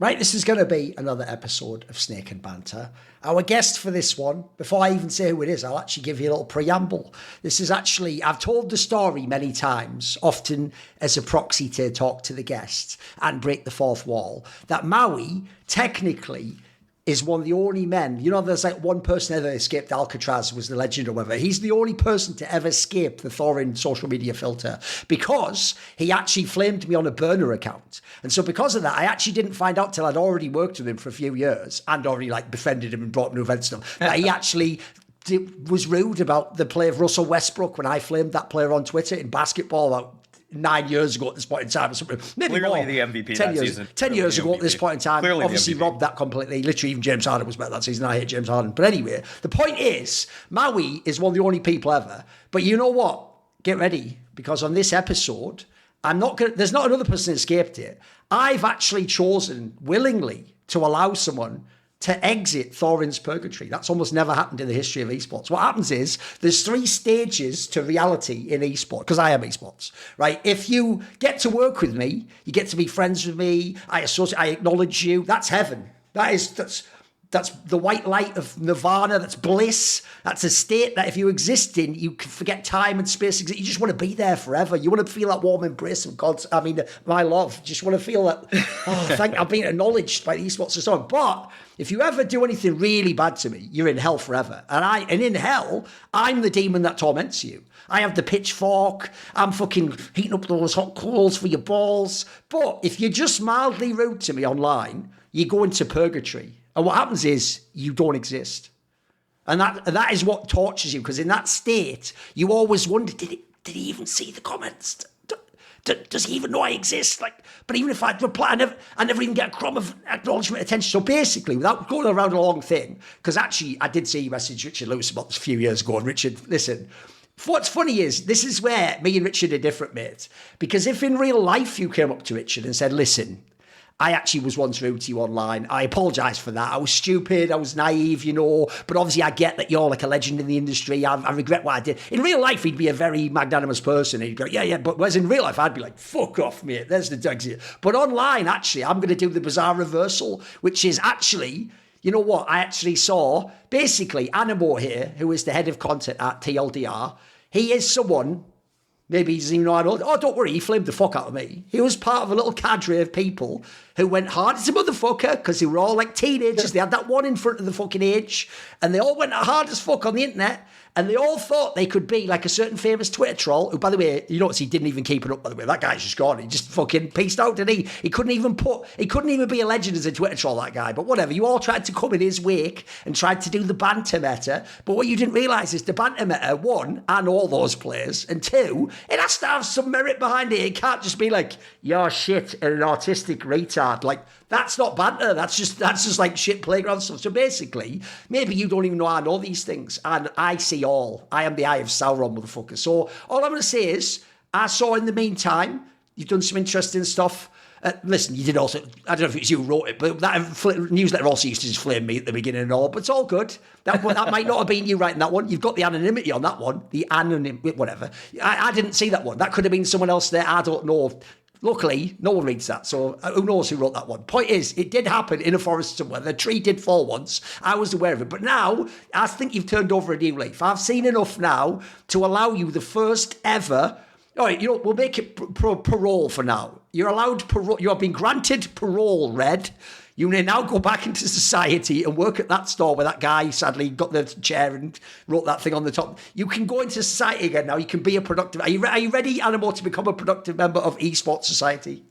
Right, this is going to be another episode of Snake and Banter. Our guest for this one, before I even say who it is, I'll actually give you a little preamble. This is actually, I've told the story many times, often as a proxy to talk to the guests and break the fourth wall, that Maui technically is one of the only men, you know, there's like one person ever escaped Alcatraz, was the legend or whatever. He's the only person to ever escape the Thorin social media filter because he actually flamed me on a burner account. And so because of that, I actually didn't find out till I'd already worked with him for a few years and already like befriended him and brought him to events and stuff, that he actually was rude about the play of Russell Westbrook when I flamed that player on Twitter in basketball about 9 years ago at this point in time or something. Maybe clearly more. the MVP 10 that years, season. 10 years ago at this point in time. Clearly obviously robbed that completely. Literally even James Harden was better that season. I hate James Harden. But anyway, the point is, Maui is one of the only people ever. But you know what? Get ready, because on this episode, there's not another person that escaped it. I've actually chosen willingly to allow someone to exit Thorin's purgatory. That's almost never happened in the history of esports. What happens is there's 3 stages to reality in esports, because I am esports, right? If you get to work with me, you get to be friends with me, I acknowledge you, that's heaven. That's the white light of nirvana, that's bliss. That's a state that if you exist in, you can forget time and space. You just want to be there forever. You want to feel that warm embrace of God's, my love. You just want to feel that, I've been acknowledged by the esports and so on. But if you ever do anything really bad to me, you're in hell forever. And in hell, I'm the demon that torments you. I have the pitchfork. I'm fucking heating up those hot coals for your balls. But if you're just mildly rude to me online, you go into purgatory. And what happens is you don't exist. And that is what tortures you, because in that state, you always wonder, did he even see the comments? Does he even know I exist? But even if I'd reply, I never even get a crumb of acknowledgement, attention. So basically, without going around a long thing, because actually I did see you message Richard Lewis about this a few years ago, and Richard, listen, what's funny is, this is where me and Richard are different, mate. Because if in real life you came up to Richard and said, listen, I actually was once rude to you online. I apologise for that. I was stupid. I was naive, but obviously I get that you're like a legend in the industry. I regret what I did. In real life, he'd be a very magnanimous person. He'd go, yeah. But whereas in real life, I'd be like, fuck off, mate. There's the exit. But online, actually, I'm going to do the bizarre reversal, which is actually, you know what? I actually saw, basically, AN1MO here, who is the head of content at TLDR. He is someone... Maybe he doesn't even know I know. Oh, don't worry, he flamed the fuck out of me. He was part of a little cadre of people who went hard as a motherfucker because they were all like teenagers. They had that one in front of the fucking age. And they all went hard as fuck on the internet. And they all thought they could be like a certain famous Twitter troll, who, by the way, you notice he didn't even keep it up, by the way. That guy's just gone. He just fucking peaced out, didn't he? He couldn't even be a legend as a Twitter troll, that guy. But whatever, you all tried to come in his wake and tried to do the banter meta. But what you didn't realise is the banter meta, one, and all those players, and two, it has to have some merit behind it. It can't just be like, you're shit and an artistic retard. Like, that's not banter. That's just like shit playground stuff. So basically, maybe you don't even know I know these things. And I see all. I am the eye of Sauron, motherfucker. So all I'm going to say is, I saw in the meantime, you've done some interesting stuff. Listen, you did also, I don't know if it was you who wrote it, but that newsletter also used to just flame me at the beginning and all, but it's all good. That might not have been you writing that one. You've got the anonymity on that one. The anonymity, whatever. I didn't see that one. That could have been someone else there. I don't know. Luckily, no one reads that, so who knows who wrote that one. Point is, it did happen in a forest somewhere. The tree did fall once. I was aware of it. But now, I think you've turned over a new leaf. I've seen enough now to allow you the first ever... All right, we'll make it parole for now. You're allowed parole. You have been granted parole, Red. You may now go back into society and work at that store where that guy sadly got the chair and wrote that thing on the top. You can go into society again now. You can be a productive... Are you ready, AN1MO, to become a productive member of esports society?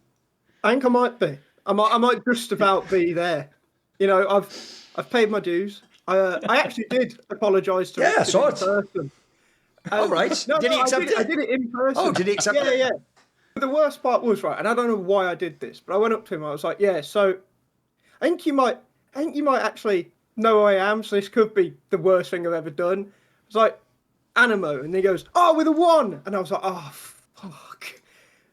I think I might be. I might just about be there. I've paid my dues. I actually did apologise to I saw in person. All right. No, did he accept it? I did it in person. Oh, did he accept it? Yeah. But the worst part was, right, and I don't know why I did this, but I went up to him. I was like, yeah, so I think you might actually know who I am, so this could be the worst thing I've ever done. I was like, AN1MO, and he goes, oh, with a 1. And I was like, oh, fuck.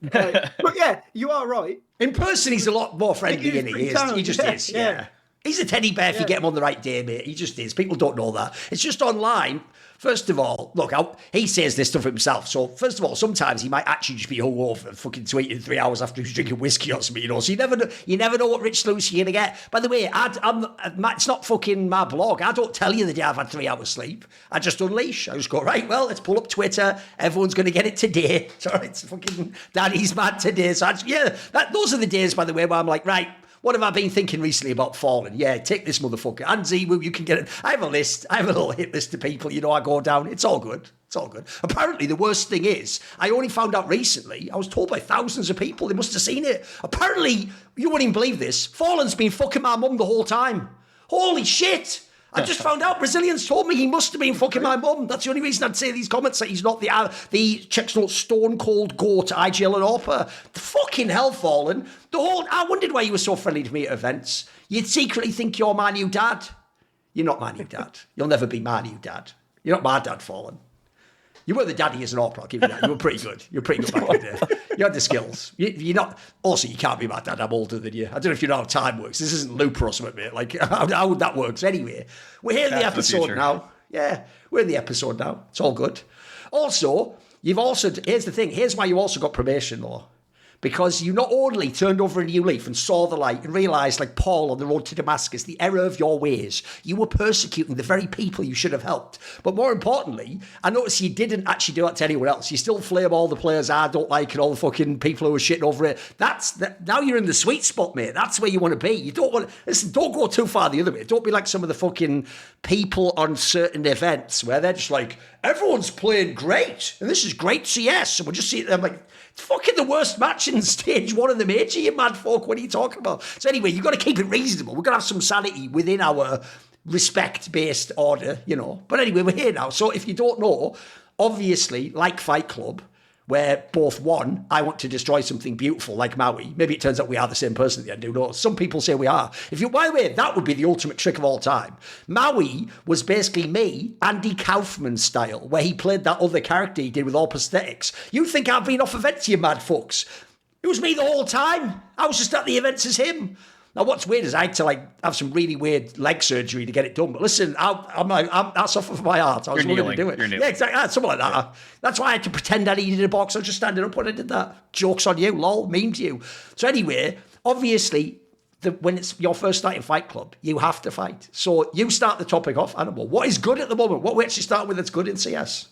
But yeah, you are right. In person, he's a lot more friendly, isn't he? He just is, yeah. He's a teddy bear if you get him on the right day, mate. He just is. People don't know that. It's just online. First of all, look, he says this stuff himself. So, first of all, sometimes he might actually just be hungover and fucking tweeting 3 hours after he's drinking whiskey or something, you know. So you never know what Rich Sluice you're going to get. By the way, it's not fucking my blog. I don't tell you the day I've had 3 hours sleep. I just unleash. I just go, right, well, let's pull up Twitter. Everyone's going to get it today. Sorry, it's fucking Daddy's mad today. So, those are the days, by the way, where I'm like, right, what have I been thinking recently about Fallen? Yeah, take this motherfucker. And Z-Woo, you can get it. I have a list. I have a little hit list of people, you know, I go down. It's all good. It's all good. Apparently, the worst thing is, I only found out recently, I was told by thousands of people, they must have seen it. Apparently, you wouldn't even believe this, Fallen's been fucking my mum the whole time. Holy shit. I just found out Brazilians told me he must have been fucking my mum. That's the only reason I'd say these comments that he's not the Czechoslovak stone cold goat IGL and Orpa. The fucking hell, Fallen. I wondered why you were so friendly to me at events. You'd secretly think you're my new dad. You're not my new dad. You'll never be my new dad. You're not my dad, Fallen. You were the daddy as an Orpa, I'll give you that. You were pretty good. You were pretty good back in the day. You had the skills. You're not. Also, you can't be my dad. I'm older than you. I don't know if you know how time works. This isn't Looper or something, mate. Like, how that works. Anyway, we're here in the episode now. Yeah, we're in the episode now. It's all good. Also, here's the thing. Here's why you also got probation, though. Because you not only turned over a new leaf and saw the light and realised, like Paul on the road to Damascus, the error of your ways, you were persecuting the very people you should have helped. But more importantly, I noticed you didn't actually do that to anyone else. You still flame all the players I don't like and all the fucking people who are shitting over it. Now you're in the sweet spot, mate. That's where you want to be. You don't want to, listen, don't go too far the other way. Don't be like some of the fucking people on certain events where they're just like, everyone's playing great and this is great CS. And we'll just see them like, it's fucking the worst match in stage 1 of the major, you mad folk. What are you talking about? So anyway, you've got to keep it reasonable. We've got to have some sanity within our respect-based order, you know. But anyway, we're here now. So if you don't know, obviously, like Fight Club, where both one, I want to destroy something beautiful like Maui. Maybe it turns out we are the same person at the end. Who knows? Some people say we are. By the way, that would be the ultimate trick of all time. Maui was basically me, Andy Kaufman style, where he played that other character he did with all prosthetics. You think I've been off events, you mad fucks? It was me the whole time. I was just at the events as him. Now, what's weird is I had to have some really weird leg surgery to get it done. But listen, that's off of my heart. I was willing to do it. Yeah, exactly. Something like that. That's why I had to pretend I needed a box. I was just standing up when I did that. Joke's on you, lol, meme to you. So anyway, obviously, when it's your first night in Fight Club, you have to fight. So you start the topic off, AN1MO. What is good at the moment? What we actually start with that's good in CS?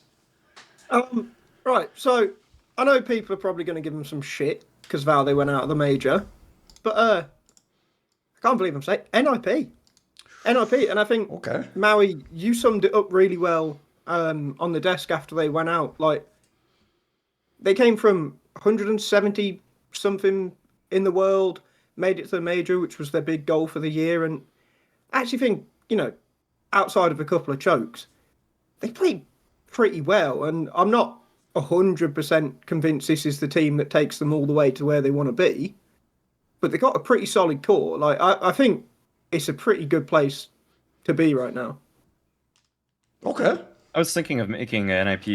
Right, so I know people are probably going to give them some shit because they went out of the major. But I can't believe I'm saying NIP. And I think, Maui, you summed it up really well on the desk after they went out. Like, they came from 170-something in the world, made it to the major, which was their big goal for the year. And I actually think, outside of a couple of chokes, they played pretty well. And I'm not 100% convinced this is the team that takes them all the way to where they want to be. But they got a pretty solid core. Like, I think it's a pretty good place to be right now. Okay. I was thinking of making NIP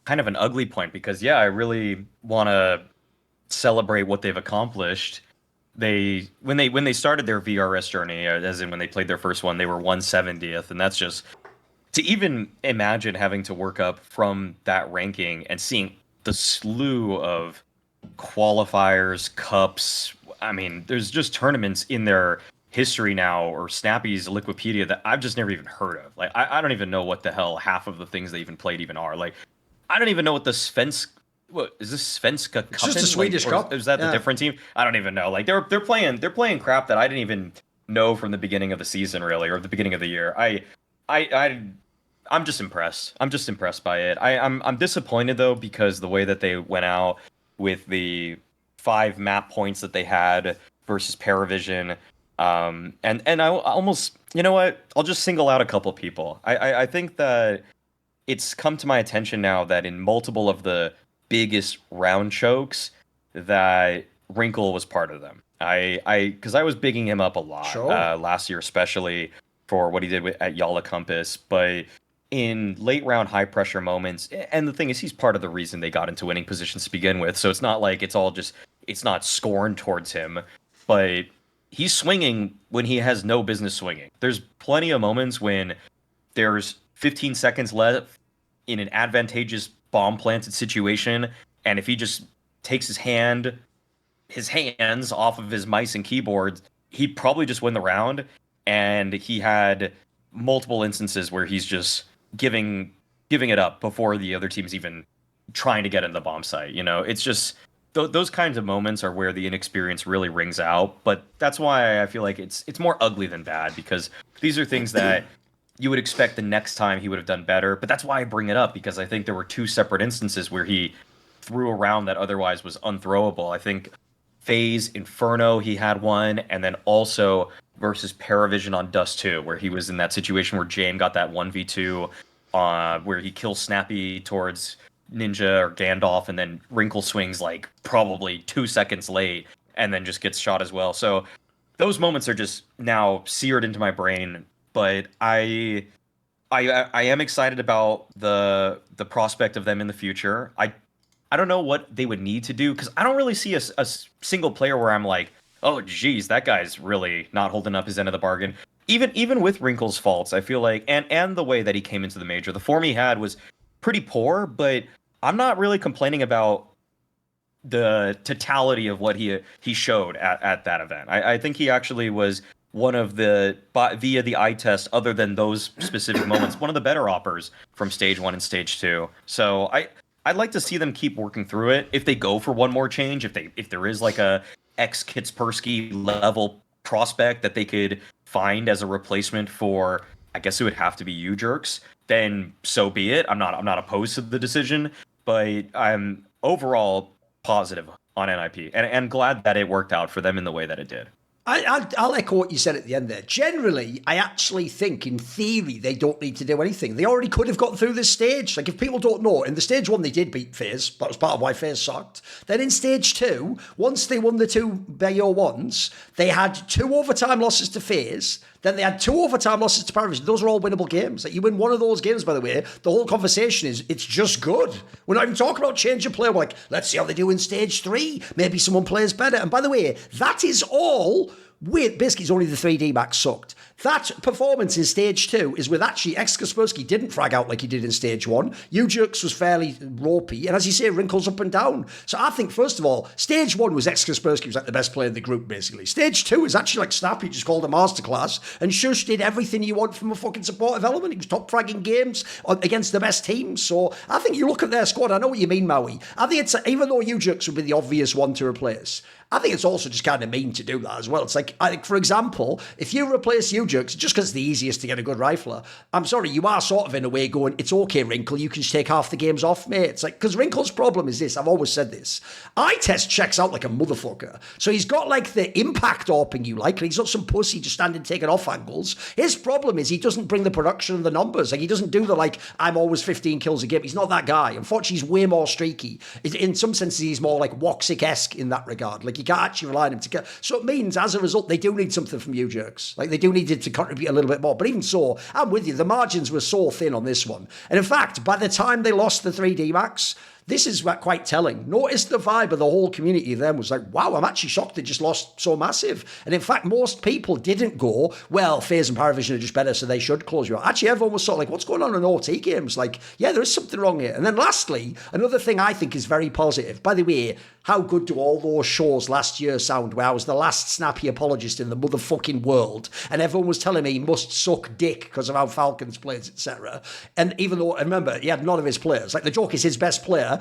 kind of an ugly point because, I really want to celebrate what they've accomplished. When they started their VRS journey, as in when they played their first one, they were 170th, and that's just to even imagine having to work up from that ranking and seeing the slew of qualifiers, cups. I mean, there's just tournaments in their history now, or Snappy's Liquipedia, that I've just never even heard of. Like, I don't even know what the hell half of the things they even played even are. Like, I don't even know what the what is this Svenska Cup? It's just a Swedish Cup. Is that the different team? I don't even know. Like, they're playing crap that I didn't even know from the beginning of the season, really, or the beginning of the year. I'm just impressed. I'm just impressed by it. I'm disappointed though, because the way that they went out with the 5 map points that they had versus Paravision. And I almost, you know what? I'll just single out a couple people. I think that it's come to my attention now that in multiple of the biggest round chokes that Wrinkle was part of them. Because I was bigging him up a lot last year, especially for what he did at Yala Compass, but in late round high pressure moments, and the thing is, he's part of the reason they got into winning positions to begin with, so it's not like it's not scorn towards him, but he's swinging when he has no business swinging. There's plenty of moments when there's 15 seconds left in an advantageous bomb planted situation, and if he just takes his hands off of his mice and keyboards, he'd probably just win the round. And he had multiple instances where he's just giving it up before the other team's even trying to get in the bomb site. You know, it's just those kinds of moments are where the inexperience really rings out. But that's why I feel like it's more ugly than bad, because these are things that you would expect the next time he would have done better. But that's why I bring it up, because I think there were two separate instances where he threw around that otherwise was unthrowable. I think FaZe Inferno, he had one, and then also versus Paravision on Dust 2, where he was in that situation where Jame got that 1v2 where he kills Snappy towards Ninja or Gandalf, and then Wrinkle swings like probably 2 seconds late and then just gets shot as well. So those moments are just now seared into my brain. But I am excited about the prospect of them in the future. I don't know what they would need to do, because I don't really see a single player where I'm like, oh, geez, that guy's really not holding up his end of the bargain. Even with Wrinkle's faults, I feel like, and the way that he came into the major, the form he had was pretty poor, but I'm not really complaining about the totality of what he showed at that event. I think he actually was one of the, via the eye test, other than those specific moments, one of the better oppers from stage 1 and stage 2. So I'd like to see them keep working through it. If they go for one more change, if there is like a ex-Kitspersky level prospect that they could find as a replacement for, I guess it would have to be you jerks, then so be it. I'm not opposed to the decision, but I'm overall positive on NIP and glad that it worked out for them in the way that it did. I'll echo what you said at the end there. Generally, I actually think, in theory, they don't need to do anything. They already could have gotten through this stage. Like, if people don't know, in the stage 1, they did beat FaZe. That was part of why FaZe sucked. Then in stage 2, once they won the 2 Bayo ones, they had 2 overtime losses to FaZe. Then they had 2 overtime losses to Paravision. Those are all winnable games. Like, you win one of those games, by the way, the whole conversation is, it's just good. We're not even talking about change of play. We're like, let's see how they do in stage 3. Maybe someone plays better. And by the way, that is all with, basically, it's only the 3D max sucked. That performance in stage 2 is with actually Kaspersky didn't frag out like he did in stage 1. Ujux was fairly ropey, and as you say, Wrinkles up and down. So I think, first of all, stage 1 was Kaspersky was like the best player in the group, basically. Stage 2 is actually like Snappy just called a masterclass, and Shush did everything you want from a fucking supportive element. He was top fragging games against the best teams. So I think you look at their squad, I know what you mean, Maui. I think it's, even though Ujux would be the obvious one to replace, I think it's also just kind of mean to do that as well. It's like, I think, for example, if you replace Ujux, just because it's the easiest to get a good rifler, I'm sorry, you are sort of in a way going, it's okay, Wrinkle, you can just take half the games off, mate. It's like, because Wrinkle's problem is this, I've always said this, eye test checks out like a motherfucker. So he's got like the impact AWPing you like, and he's not some pussy just standing taking off angles. His problem is he doesn't bring the production and the numbers. Like, he doesn't do the, like, I'm always 15 kills a game. He's not that guy. Unfortunately, he's way more streaky. In some senses, he's more like Woxic-esque in that regard. Like, you can't actually rely on him to get. So it means, as a result, they do need something from you jerks. Like, they do need it to contribute a little bit more. But even so, I'm with you. The margins were so thin on this one. And in fact, by the time they lost the 3D max, this is quite telling. Notice the vibe of the whole community then was like, wow, I'm actually shocked they just lost so massive. And in fact, most people didn't go, well, FaZe and Paravision are just better, so they should close you out. Actually, everyone was sort of like, what's going on in OT games? Like, yeah, there is something wrong here. And then lastly, another thing I think is very positive. By the way, how good do all those shows last year sound where I was the last snappy apologist in the motherfucking world, and everyone was telling me he must suck dick because of how Falcons plays, etc. And even though, and remember, he had none of his players. Like, the joke is his best player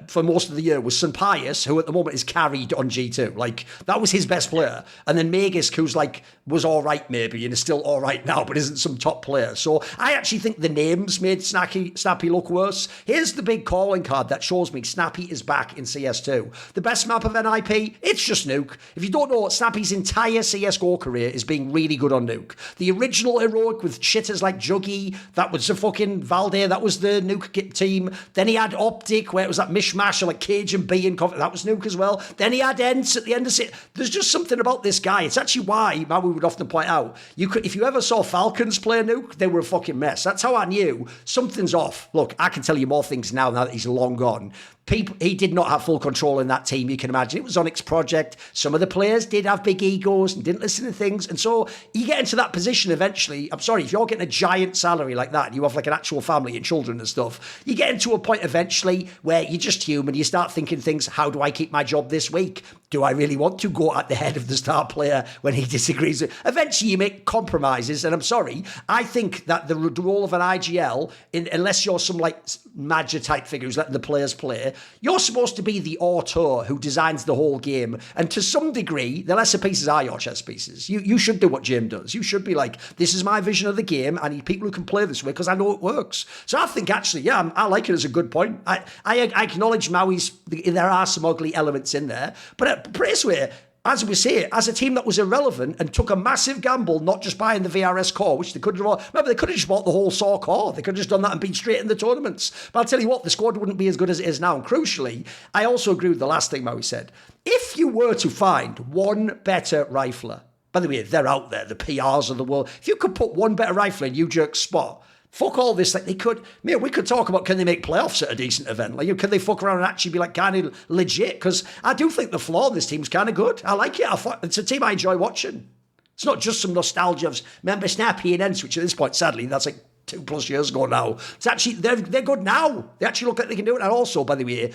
for most of the year was St. Pius, who at the moment is carried on G2. Like, that was his best player. And then Magisk, who's like, was all right maybe, and is still all right now, but isn't some top player. So I actually think the names made Snappy look worse. Here's the big calling card that shows me Snappy is back in CS2. The best map of NIP, it's just Nuke. If you don't know, Snappy's entire CSGO career is being really good on Nuke. The original Heroic with shitters like Juggy, that was the fucking Valde, that was the Nuke team. Then he had Optic, where it was that mishmash of like Cage and B and that was Nuke as well. Then he had Ents at the end of it. There's just something about this guy. It's actually why Maui would often point out, if you ever saw Falcons play Nuke, they were a fucking mess. That's how I knew something's off. Look, I can tell you more things now that he's long gone. he did not have full control in that team. You can imagine it was Onyx's project. Some of the players did have big egos and didn't listen to things. And so you get into that position eventually. I'm sorry, if you're getting a giant salary like that and you have like an actual family and children and stuff, you get into a point eventually where you're just human. You start thinking things, how do I keep my job this week? Do I really want to go at the head of the star player when he disagrees? Eventually you make compromises. And I'm sorry, I think that the role of an IGL, unless you're some like Major type figure who's letting the players play, you're supposed to be the auteur who designs the whole game. And to some degree, the lesser pieces are your chess pieces. You should do what Jim does. You should be like, this is my vision of the game. I need people who can play this way because I know it works. So I think actually, yeah, I like it as a good point. I acknowledge Maui's, there are some ugly elements in there. But Braceway, as we say, as a team that was irrelevant and took a massive gamble, not just buying the VRS core, which they could have, remember, they could have just bought the whole SAW core. They could have just done that and been straight in the tournaments. But I'll tell you what, the squad wouldn't be as good as it is now. And crucially, I also agree with the last thing Maui said. If you were to find one better rifler, by the way, they're out there, the PRs of the world. If you could put one better rifler in U-Jerk's spot, fuck all this, like they could, man, we could talk about can they make playoffs at a decent event? Like, can they fuck around and actually be like kind of legit? Because I do think the floor of this team's kind of good. I like it. It's a team I enjoy watching. It's not just some nostalgia of, remember Snap AN1MO, which at this point, sadly, that's like 2+ years ago now. It's actually, they're good now. They actually look like they can do it. And also, by the way,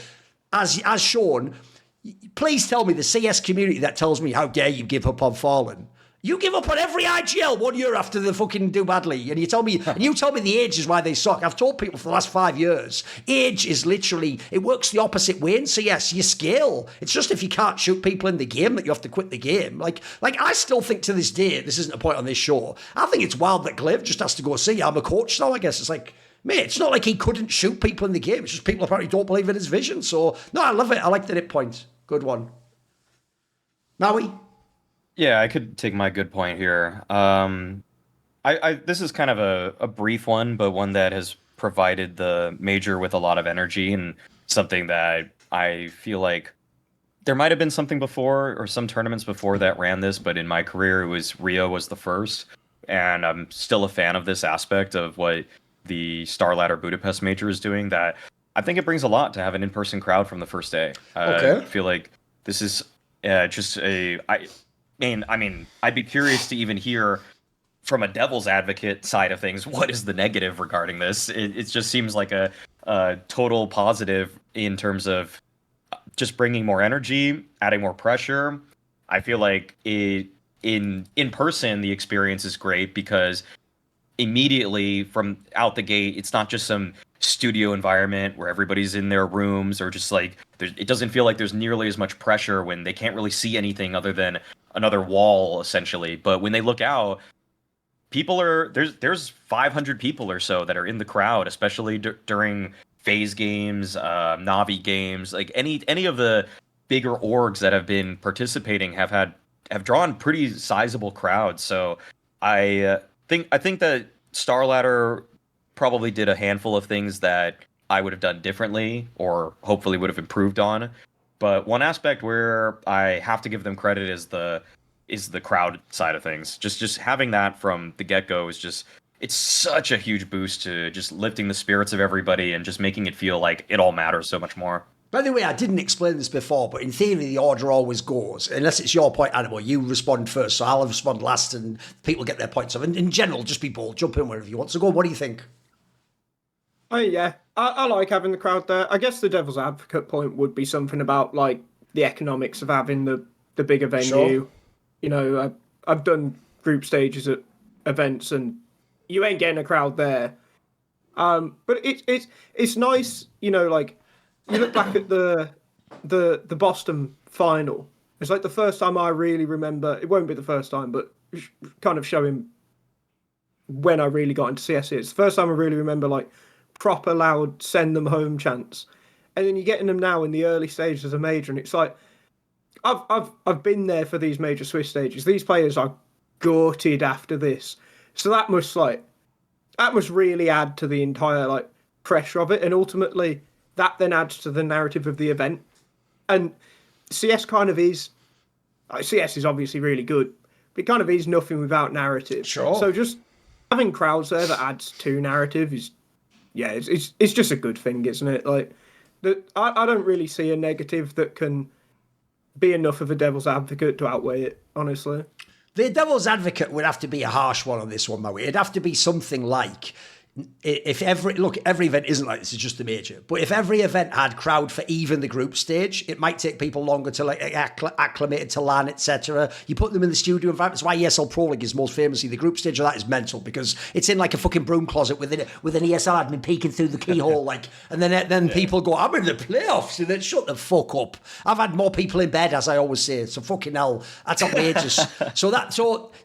as shown, please tell me the CS community that tells me how dare you give up on Fallen. You give up on every IGL 1 year after they fucking do badly, and you tell me the age is why they suck. I've told people for the last 5 years, age is literally, it works the opposite way in CS. You scale. It's just if you can't shoot people in the game that you have to quit the game. Like I still think to this day, this isn't a point on this show, I think it's wild that Glaive just has to go see, I'm a coach now, I guess. It's like, mate, it's not like he couldn't shoot people in the game. It's just people apparently don't believe in his vision. So, no, I love it. I like the hit point. Good one. Maui? Yeah, I could take my good point here. This is kind of a brief one, but one that has provided the major with a lot of energy and something that I feel like there might have been something before or some tournaments before that ran this, but in my career, Rio was the first. And I'm still a fan of this aspect of what the Star Ladder Budapest Major is doing, that I think it brings a lot to have an in-person crowd from the first day. Okay. I feel like this is just I mean, I'd be curious to even hear from a devil's advocate side of things, what is the negative regarding this? It just seems like a total positive in terms of just bringing more energy, adding more pressure. I feel like in person, the experience is great because immediately from out the gate, it's not just some studio environment where everybody's in their rooms or just like, it doesn't feel like there's nearly as much pressure when they can't really see anything other than another wall essentially. But when they look out, there's 500 people or so that are in the crowd, especially during FaZe games, Navi games, like any of the bigger orgs that have been participating have drawn pretty sizable crowds. So I think that Star Ladder probably did a handful of things that I would have done differently or hopefully would have improved on. But one aspect where I have to give them credit is the crowd side of things. Just having that from the get-go is it's such a huge boost to just lifting the spirits of everybody and just making it feel like it all matters so much more. By the way, I didn't explain this before, but in theory, the order always goes. Unless it's your point, AN1MO, you respond first, so I'll respond last, and people get their points off. And in general, just be bold, jump in wherever you want. So go, what do you think? Oh, yeah. I like having the crowd there. I guess the devil's advocate point would be something about, like, the economics of having the bigger venue. Sure. You know, I've done group stages at events, and you ain't getting a crowd there. But it's nice, you know, like, you look back at the Boston final. It's like the first time I really remember. It won't be the first time, but kind of showing when I really got into CS. It's the first time I really remember like proper loud send them home chants. And then you're getting them now in the early stages of a major, and it's like I've been there for these major Swiss stages. These players are gutted after this, so that must really add to the entire like pressure of it, and ultimately that then adds to the narrative of the event. And CS kind of is, CS is obviously really good, but it kind of is nothing without narrative. Sure. So just having crowds there that adds to narrative is, yeah, it's just a good thing, isn't it? Like, I don't really see a negative that can be enough of a devil's advocate to outweigh it, honestly. The devil's advocate would have to be a harsh one on this one, Maui. It'd have to be something like, if every event isn't like this, it's just the major. But if every event had crowd for even the group stage, it might take people longer to like acclimate to LAN, etc. You put them in the studio environment. That's why ESL Pro League is most famously the group stage of that is mental, because it's in like a fucking broom closet with an ESL admin peeking through the keyhole, like, and then people go, I'm in the playoffs, and then shut the fuck up. I've had more people in bed, as I always say. So fucking hell, that's outrageous.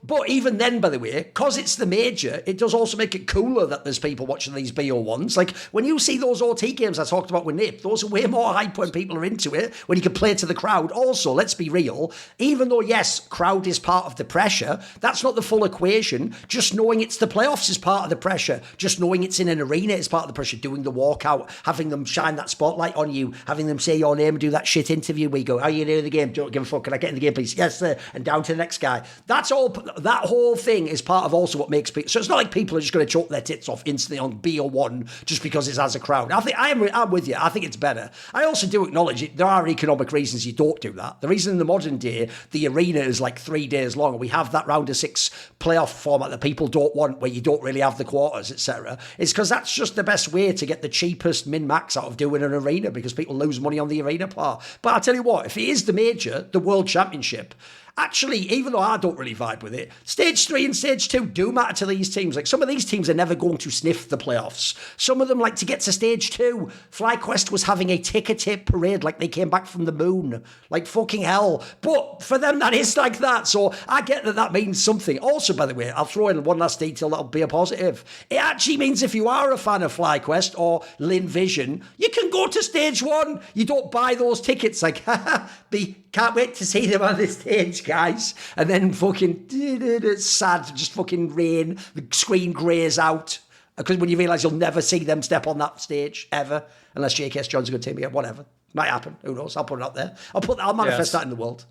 But even then, by the way, because it's the major, it does also make it cooler that there's people watching these BO1s. Like, when you see those OT games I talked about with Nip, those are way more hype when people are into it, when you can play to the crowd. Also, let's be real, even though, yes, crowd is part of the pressure, that's not the full equation. Just knowing it's the playoffs is part of the pressure. Just knowing it's in an arena is part of the pressure. Doing the walkout, having them shine that spotlight on you, having them say your name and do that shit interview where you go, how are you doing in the game? Don't give a fuck. Can I get in the game, please? Yes, sir. And down to the next guy. That's all. That whole thing is part of also what makes people. So it's not like people are just going to choke their tits off instantly on BO1 just because it's as a crowd. I'm with you. I think it's better. I also do acknowledge it. There are economic reasons you don't do that. The reason in the modern day the arena is like 3 days long and we have that round of 6 playoff format that people don't want, where you don't really have the quarters, etc., is because that's just the best way to get the cheapest min-max out of doing an arena, because people lose money on the arena part. But I'll tell you what, if it is the major, the World Championship, actually, even though I don't really vibe with it, Stage 3 and Stage 2 do matter to these teams. Like, some of these teams are never going to sniff the playoffs. Some of them, like, to get to Stage 2, FlyQuest was having a ticker tape parade like they came back from the moon. Like, fucking hell. But for them, that is like that. So I get that that means something. Also, by the way, I'll throw in one last detail that'll be a positive. It actually means if you are a fan of FlyQuest or Lin Vision, you can go to Stage 1. You don't buy those tickets. Like, can't wait to see them on the stage, guys. And then fucking, it's sad, just fucking rain, the screen greys out. Because when you realise you'll never see them step on that stage, ever. Unless JKS John's a good team again, whatever. Might happen, who knows, I'll put it out there. I'll manifest that in the world.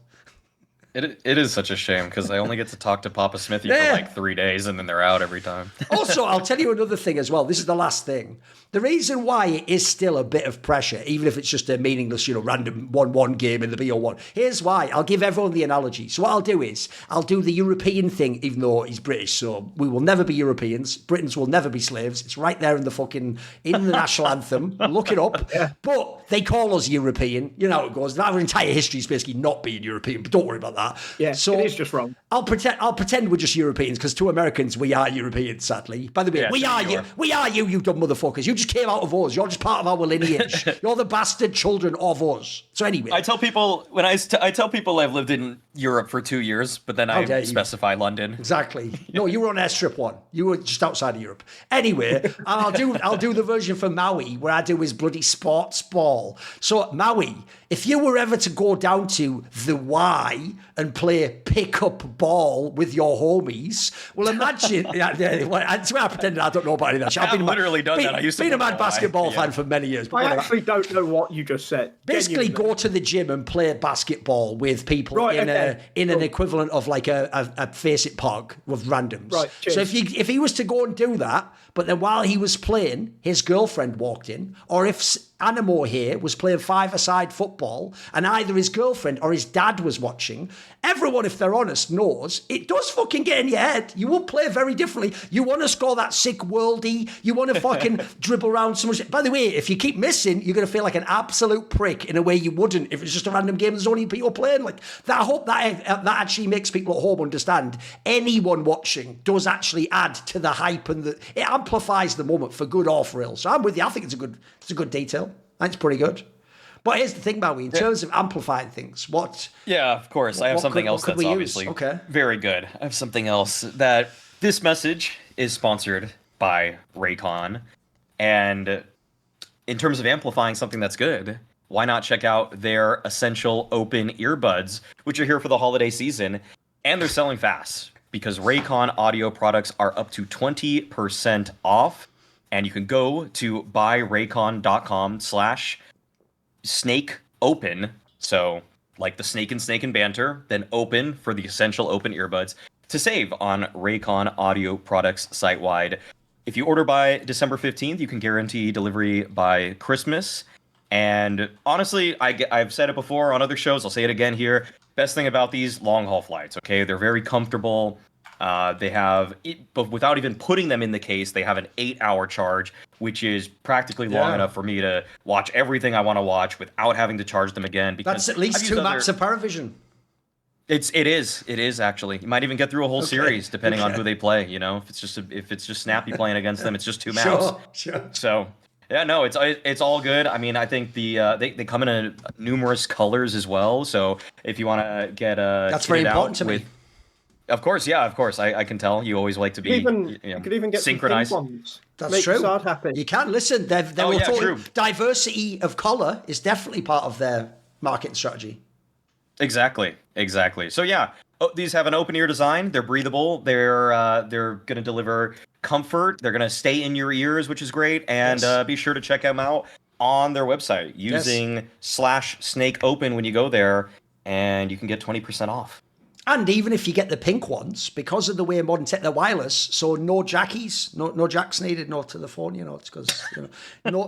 It is such a shame, because I only get to talk to Papa Smithy for like 3 days, and then they're out every time. Also, I'll tell you another thing as well. This is the last thing. The reason why it is still a bit of pressure, even if it's just a meaningless, random 1-1 game in the BO1. Here's why. I'll give everyone the analogy. So what I'll do is, I'll do the European thing, even though he's British. So we will never be Europeans. Britons will never be slaves. It's right there in the national anthem. Look it up. Yeah. But they call us European. You know how it goes. Our entire history is basically not being European, but don't worry about that. Yeah, so it is just wrong. I'll pretend we're just Europeans, because to Americans we are Europeans, sadly. By the way, we are you, you dumb motherfuckers. You just came out of us. You're just part of our lineage. You're the bastard children of us. So anyway, I tell people I tell people I've lived in Europe for 2 years, but then I specify London. Exactly. No, you were on Airstrip 1. You were just outside of Europe. Anyway, I'll do the version for Maui where I do his bloody sports ball. So Maui, if you were ever to go down to the Y and play pick-up ball with your homies, well, imagine... I swear I pretended I don't know about any of that shit. I've literally done that. I used to been a mad basketball fan for many years. I actually don't know what you just said. Basically, go to the gym and play basketball with people in an equivalent of like a face it pog with randoms. Right, so if he was to go and do that, but then while he was playing, his girlfriend walked in, or if AN1MO here was playing five-a-side football and either his girlfriend or his dad was watching, everyone, if they're honest, knows it does fucking get in your head. You will play very differently. You want to score that sick worldie. You want to fucking dribble around so much. By the way, if you keep missing, you're going to feel like an absolute prick in a way you wouldn't if it's just a random game there's only people playing. Like that. I hope that actually makes people at home understand anyone watching does actually add to the hype, and it amplifies the moment for good or for ill. So I'm with you. I think it's a good detail. That's pretty good. But here's the thing, Maui, in terms of amplifying things, Yeah, of course. I have something else that's obviously very good. I have something else that this message is sponsored by Raycon. And in terms of amplifying something that's good, why not check out their Essential Open Earbuds, which are here for the holiday season, and they're selling fast because Raycon audio products are up to 20% off. And you can go to buyraycon.com/snakeopen. So like the Snake and Banter, then open for the Essential Open Earbuds to save on Raycon audio products site-wide. If you order by December 15th, you can guarantee delivery by Christmas. And honestly, I've said it before on other shows. I'll say it again here. Best thing about these long haul flights, okay? They're very comfortable. They have, but without even putting them in the case, they have an 8-hour charge, which is practically long enough for me to watch everything I want to watch without having to charge them again. Because that's at least 2 maps of Paravision. It is actually. You might even get through a whole series depending on who they play. You know, if it's just Snappy playing against them, it's just 2 maps. Sure. So yeah, no, it's all good. I mean, I think they come in numerous colors as well. So if you want to get that's very important to me. Of course, I can tell you always like to be you could even get synchronized. Ones. That's Make true. Saad happy. You can listen. True. Diversity of color is definitely part of their marketing strategy. Exactly. So yeah, these have an open ear design. They're breathable. They're going to deliver comfort. They're going to stay in your ears, which is great. And be sure to check them out on their website using /snakeopen when you go there, and you can get 20% off. And even if you get the pink ones, because of the way modern tech, they're wireless, so no jackies, no jacks needed, no to the phone, it's because,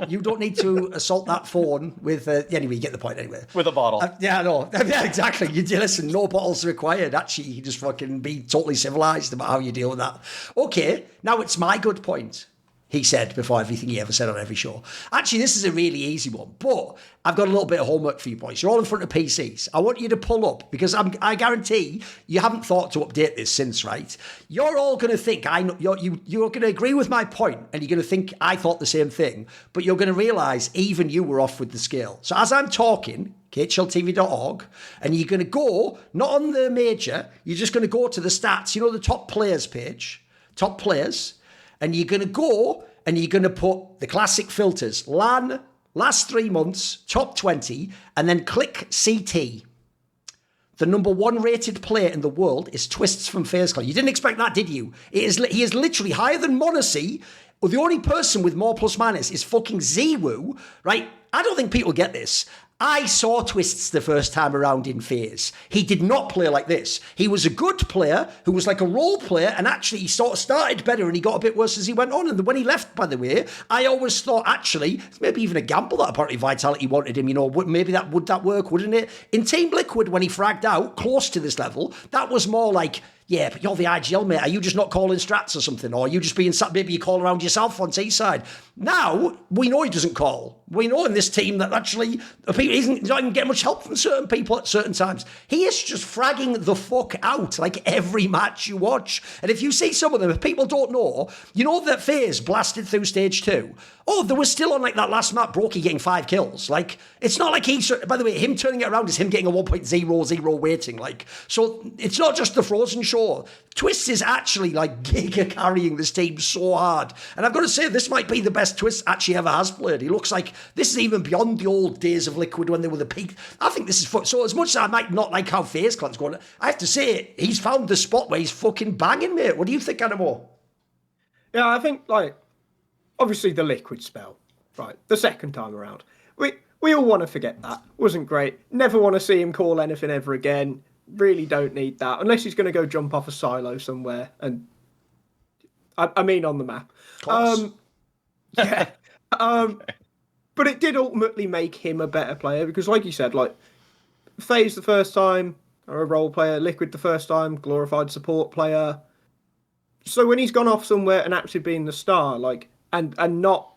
you don't need to assault that phone with, anyway, you get the point anyway. With a bottle. Yeah, no, yeah, exactly. You listen, no bottles required. Actually, you just fucking be totally civilized about how you deal with that. Okay, now it's my good point. He said before everything he ever said on every show. Actually, this is a really easy one, but I've got a little bit of homework for you boys. You're all in front of PCs. I want you to pull up, because I guarantee you haven't thought to update this since, right? You're all going to think, you're going to agree with my point, and you're going to think I thought the same thing, but you're going to realise even you were off with the scale. So as I'm talking, khltv.org, and you're going to go, not on the major, you're just going to go to the stats, the top players page, top players, and you're going to go and you're going to put the classic filters, LAN, last 3 months, top 20, and then click CT. The number 1 rated player in the world is Twistzz from FaZe Clan. You didn't expect that, did you? He is literally higher than Monacy. The only person with more plus minus is fucking Ziwu, right? I don't think people get this. I saw Twistzz the first time around in FaZe. He did not play like this. He was a good player who was like a role player, and actually he sort of started better and he got a bit worse as he went on. And when he left, by the way, I always thought actually, maybe even a gamble that apparently Vitality wanted him, maybe would that work, wouldn't it? In Team Liquid, when he fragged out close to this level, that was more like, yeah, but you're the IGL, mate. Are you just not calling strats or something? Or are you just being, maybe you call around yourself on T-side? Now, we know he doesn't call. We know in this team that actually he's not even getting much help from certain people at certain times. He is just fragging the fuck out, like every match you watch. And if you see some of them, if people don't know, you know that FaZe blasted through stage 2. Oh, there was still on like that last map, Brokey getting 5 kills. Like, it's not like by the way, him turning it around is him getting a 1.00 rating. Like, so it's not just the Frozen Shore. Twistzz is actually like giga carrying this team so hard. And I've got to say, this might be the best Twistzz actually ever has played. He looks like this is even beyond the old days of Liquid when they were the peak. I think this is so as much as I might not like how FaZe Clan's going, I have to say, he's found the spot where he's fucking banging, mate. What do you think, AN1MO? Yeah, I think, like, obviously the Liquid spell, right, the second time around. We all want to forget that. Wasn't great. Never want to see him call anything ever again. Really don't need that. Unless he's going to go jump off a silo somewhere. And I mean on the map. Yeah. But it did ultimately make him a better player because, like you said, like, FaZe the first time, or a role player, Liquid the first time, glorified support player. So when he's gone off somewhere and actually been the star, like, and not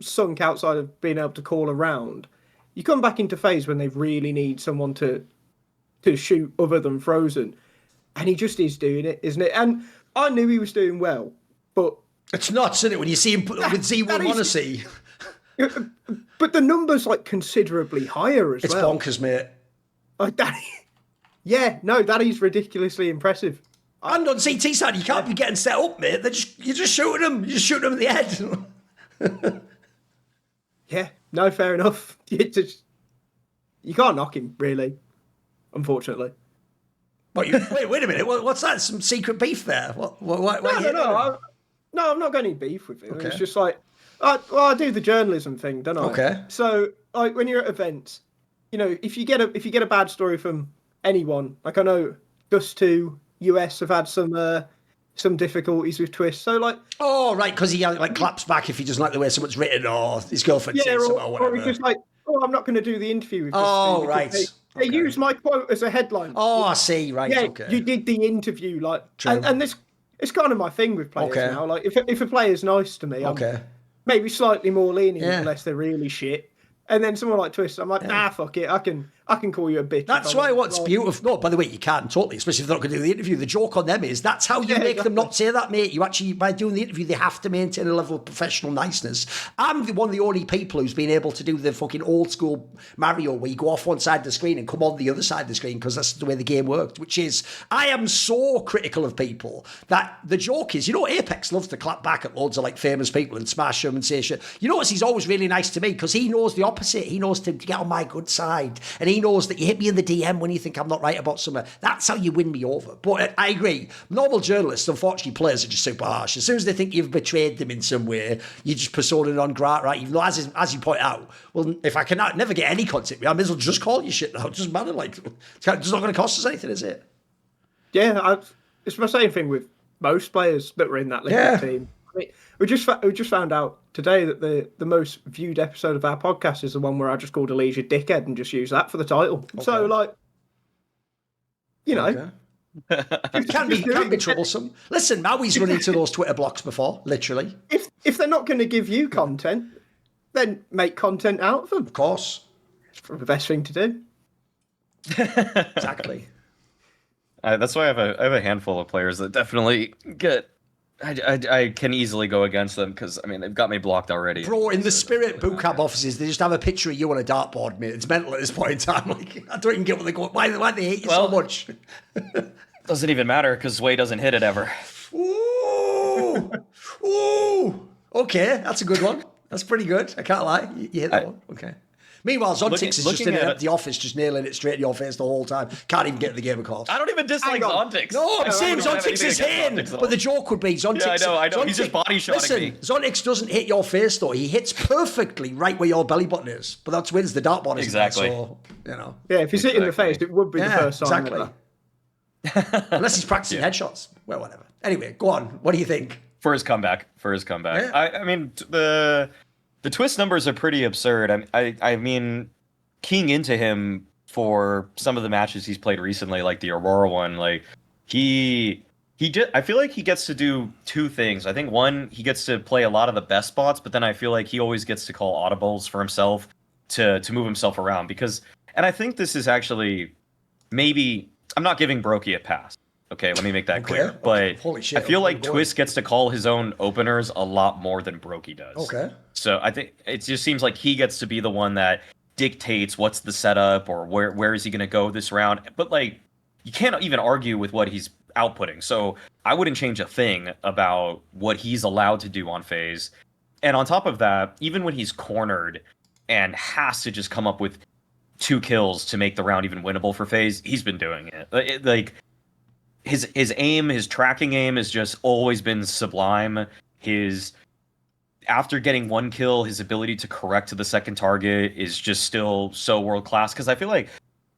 sunk outside of being able to call around, you come back into FaZe when they really need someone to shoot other than Frozen, and he just is doing it, isn't it? And I knew he was doing well, but it's nuts, isn't it, when you see him put up with Z1 Monacy? But the number's like considerably higher as well. It's bonkers, mate. Like that. Yeah, no, that is ridiculously impressive. And on CT side, you can't be getting set up, mate. You're just shooting them. You just shoot them in the head. Yeah, no, fair enough. You can't knock him, really, unfortunately. Wait a minute. What's that? Some secret beef there? No, I'm not going to beef with him. Okay. It's just like, I do the journalism thing, don't I? Okay. So, like, when you're at events, if you get a bad story from anyone, like I know Dust2 US have had some some difficulties with Twistzz. So like, Oh, right, because he like claps back if he doesn't like the way someone's written or his girlfriend yeah, says something or or whatever. he's just like, oh, I'm not going to do the interview with Oh, Twistzz right. because they Okay. use my quote as a headline. Oh, I see. Right. Yeah, Okay. you did the interview, like, True. and this it's kind of my thing with players Okay. now. Like, if a player's nice to me, I'm Okay. maybe slightly more lenient Yeah. unless they're really shit. And then someone like Twistzz, I'm like, nah, fuck it, I can call you a bitch. That's if I why want. what's Like, beautiful. No, by the way, you can totally, especially if they're not going to do the interview. The joke on them is that's how you Yeah, make them exactly. not say that, mate. You actually, by doing the interview, they have to maintain a level of professional niceness. I'm one of the only people who's been able to do the fucking old school Mario where you go off one side of the screen and come on the other side of the screen because that's the way the game worked, which is, I am so critical of people that the joke is, Apex loves to clap back at loads of like famous people and smash them and say shit. You notice he's always really nice to me because he knows the opposite. He knows to get on my good side. And he knows that you hit me in the DM when you think I'm not right about something. That's how you win me over. But I agree. Normal journalists, unfortunately, players are just super harsh. As soon as they think you've betrayed them in some way, you just persona non grata, right? Even though, as you point out, well, if I can never get any content, I may as well just call you shit now. It doesn't matter. Like, it's not going to cost us anything, is it? Yeah, it's my same thing with most players that were in that Liquid team. I mean, we just found out today that the most viewed episode of our podcast is the one where I just called Elijah dickhead and just used that for the title. Okay. So like, Okay. It can be troublesome. Listen, Maui's run into those Twitter blocks before, literally. If they're not going to give you content, then make content out of them. Of course. It's the best thing to do. Exactly. That's why I have a handful of players that definitely get. I can easily go against them because I mean they've got me blocked already. Bro, in the Spirit bootcamp offices, they just have a picture of you on a dartboard, mate. It's mental at this point in time. Like, I don't even get what they go. Why they hate you so much? Doesn't even matter because Sway doesn't hit it ever. Ooh, ooh. Okay, that's a good one. That's pretty good. I can't lie. You hit that one. Okay. Meanwhile, Zontix is just in an empty office, just nailing it straight in your face the whole time. Can't even get the game of course. I don't even dislike Zontix. No, I'm saying Zontix is hitting. But the joke would be Zontix. Yeah, I know. He's just body shotting me. Zontix doesn't hit your face though. He hits perfectly right where your belly button is. But that's wins the dartboard. Exactly. So, Yeah, if he's hitting the face, it would be the first time. Exactly. Unless he's practicing headshots. Well, whatever. Anyway, go on. What do you think? For his comeback. Yeah. I mean, the Twistzz numbers are pretty absurd. I mean, keying into him for some of the matches he's played recently, like the Aurora one, like he did. I feel like he gets to do two things. I think one, he gets to play a lot of the best spots, but then I feel like he always gets to call audibles for himself to move himself around because. And I think this is actually maybe I'm not giving Brokey a pass. Okay, let me make that clear. But Holy shit, I feel like Twistzz gets to call his own openers a lot more than Brokey does. Okay. So I think it just seems like he gets to be the one that dictates what's the setup or where is he going to go this round. But like, you can't even argue with what he's outputting. So I wouldn't change a thing about what he's allowed to do on FaZe. And on top of that, even when he's cornered and has to just come up with 2 kills to make the round even winnable for FaZe, he's been doing it. Like his aim, his tracking aim has just always been sublime. After getting 1 kill, his ability to correct to the second target is just still so world class. Because I feel like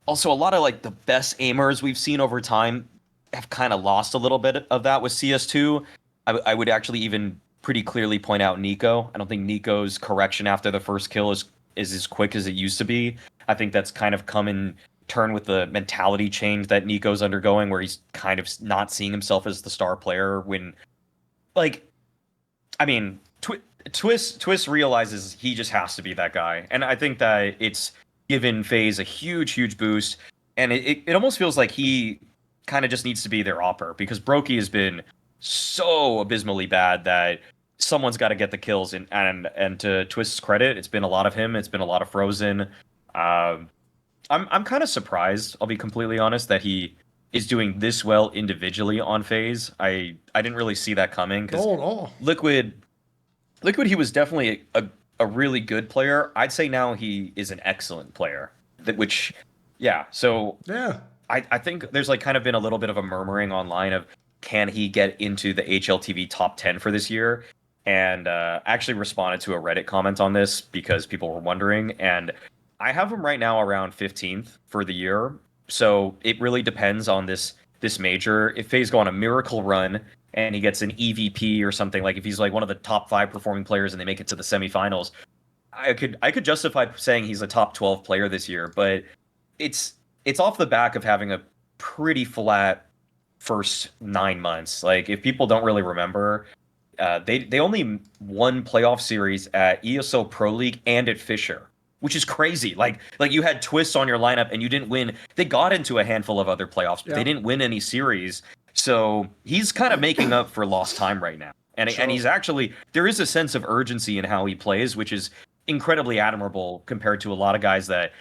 also a lot of like the best aimers we've seen over time have kind of lost a little bit of that with CS2. I would actually even pretty clearly point out Nico. I don't think Nico's correction after the first kill is as quick as it used to be. I think that's kind of come in turn with the mentality change that Nico's undergoing, where he's kind of not seeing himself as the star player when, like, I mean, Twistzz realizes he just has to be that guy. And I think that it's given FaZe a huge boost. And it almost feels like he kind of just needs to be their opper because Brokey has been so abysmally bad that someone's got to get the kills. And to Twistz's credit, it's been a lot of him. It's been a lot of Frozen. I'm kind of surprised, I'll be completely honest, that he is doing this well individually on FaZe. I didn't really see that coming because Liquid, he was definitely a really good player. I'd say now he is an excellent player. I think there's like kind of been a little bit of a murmuring online of can he get into the HLTV top 10 for this year? And actually responded to a Reddit comment on this because people were wondering. And I have him right now around 15th for the year. So it really depends on this major. If FaZe go on a miracle run and he gets an EVP or something, like if he's like one of the top 5 performing players and they make it to the semifinals, I could justify saying he's a top 12 player this year, but it's off the back of having a pretty flat first 9 months. Like, if people don't really remember, they only won playoff series at ESL Pro League and at Fisher, which is crazy. Like you had Twistzz on your lineup and you didn't win. They got into a handful of other playoffs, but they didn't win any series. So he's kind of making up for lost time right now. And he's actually, there is a sense of urgency in how he plays, which is incredibly admirable compared to a lot of guys that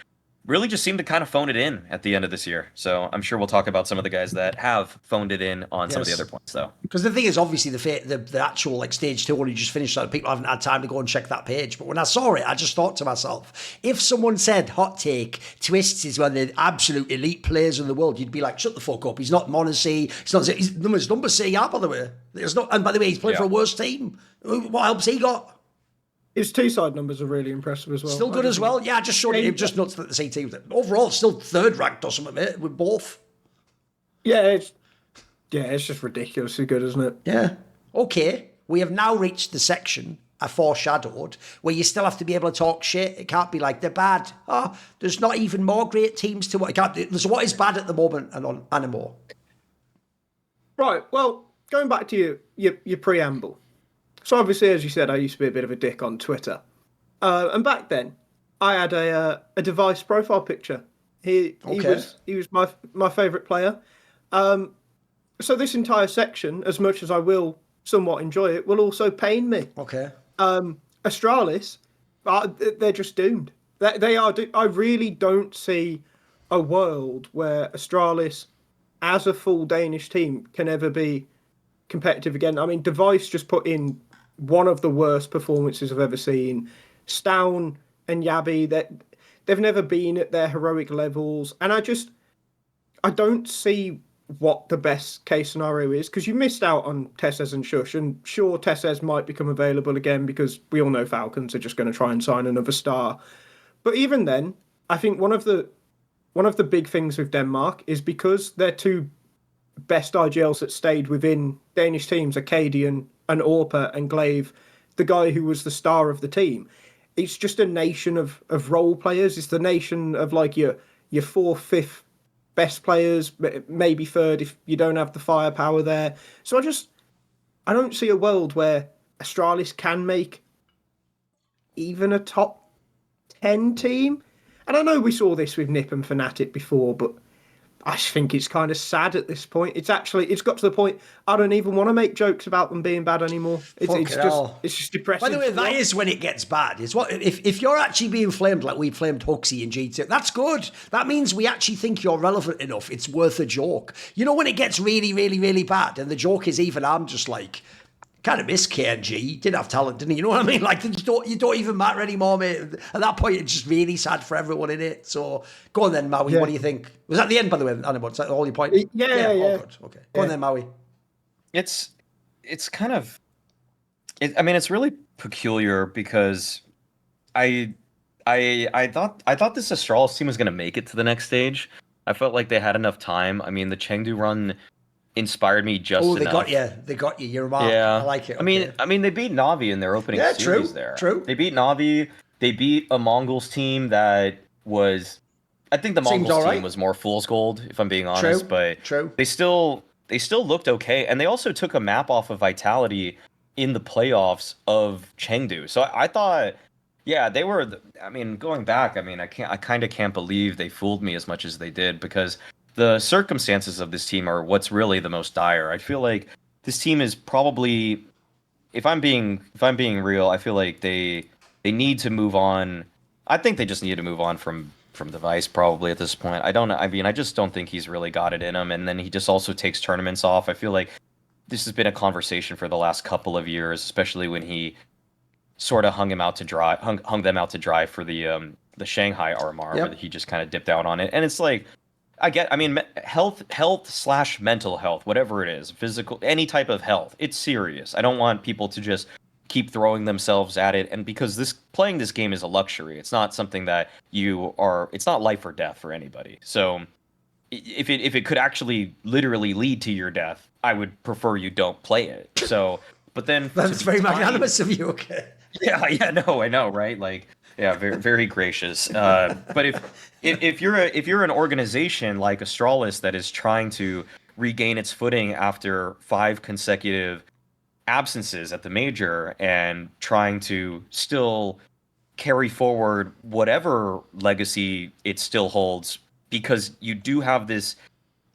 really just seem to kind of phone it in at the end of this year. So I'm sure we'll talk about some of the guys that have phoned it in on some of the other points, though. Because the thing is, obviously, the actual like stage 2 only just finished, so people haven't had time to go and check that page. But when I saw it, I just thought to myself, if someone said, hot take, Twistzz is one of the absolute elite players in the world, you'd be like, shut the fuck up. He's not Mauisnake. He's number C, by the way. There's not, and by the way, he's playing for a worse team. What helps he got? His T-side numbers are really impressive as well. Still good as well. Yeah, I just showed him just nuts that the CT. Overall, still 3rd ranked or something, mate, with both. Yeah, it's just ridiculously good, isn't it? Yeah. Okay, we have now reached the section I foreshadowed where you still have to be able to talk shit. It can't be like they're bad. Oh, there's not even more great teams to what. So what is bad at the moment and on AN1MO? Right. Well, going back to your preamble. So obviously, as you said, I used to be a bit of a dick on Twitter. And back then, I had a device profile picture. He was my favourite player. So this entire section, as much as I will somewhat enjoy it, will also pain me. Okay. Astralis, they're just doomed. They are. I really don't see a world where Astralis, as a full Danish team, can ever be competitive again. I mean, Device just put in one of the worst performances I've ever seen. Stown and Yabi, they've never been at their heroic levels. And I don't see what the best case scenario is, because you missed out on Twistzz and Shush. And sure, Twistzz might become available again because we all know Falcons are just going to try and sign another star. But even then, I think one of the big things with Denmark is because their 2 best IGLs that stayed within Danish teams are Cadian and Orpa and Glaive, the guy who was the star of the team. It's just a nation of role players. It's the nation of like your 4th, 5th best players, maybe 3rd if you don't have the firepower there. So I don't see a world where Astralis can make even a top 10 team. And I know we saw this with Nip and Fnatic before, but I just think it's kind of sad at this point. It's got to the point I don't even want to make jokes about them being bad anymore. It's just depressing. By the way, that is when it gets bad. Is what if you're actually being flamed like we flamed Huxley and G2, that's good. That means we actually think you're relevant enough. It's worth a joke. You know, when it gets really, really, really bad and the joke is even, I'm just like, kind of miss KNG. Did have talent, didn't he? You know what I mean? Like, you don't even matter anymore, mate. At that point, it's just really sad for everyone in it. So, go on then, Maui. Yeah. What do you think? Was that the end, by the way, AN1MO? Is that all your point? Yeah. Oh, good. Okay. Go on then, Maui. It's kind of... it's really peculiar because I thought this Astralis team was going to make it to the next stage. I felt like they had enough time. I mean, the Chengdu run inspired me just enough. They got you. You're wrong. Yeah. I like it. Okay. I mean, they beat Navi in their opening series there. True. They beat Navi. They beat a Mongols team that was... I think the Mongols team was more fool's gold, if I'm being honest. True. They still looked okay. And they also took a map off of Vitality in the playoffs of Chengdu. So I thought... Yeah, they were... going back, I kind of can't believe they fooled me as much as they did, because the circumstances of this team are what's really the most dire. I feel like this team is probably, if I'm being real, I feel like they need to move on. I think they just need to move on from Device probably at this point. I just don't think he's really got it in him. And then he just also takes tournaments off. I feel like this has been a conversation for the last couple of years, especially when he sort of hung them out to dry for the Shanghai RMR, where he just kind of dipped out on it. And it's like, health/mental health, whatever it is, physical, any type of health, it's serious. I don't want people to just keep throwing themselves at it. And because playing this game is a luxury, it's not something that it's not life or death for anybody. So if it could actually literally lead to your death, I would prefer you don't play it. So, but then That's very magnanimous of you. Okay. Yeah, no, I know, right? Like, yeah, very, very gracious. But if you're an organization like Astralis that is trying to regain its footing after 5 consecutive absences at the major and trying to still carry forward whatever legacy it still holds, because you do have this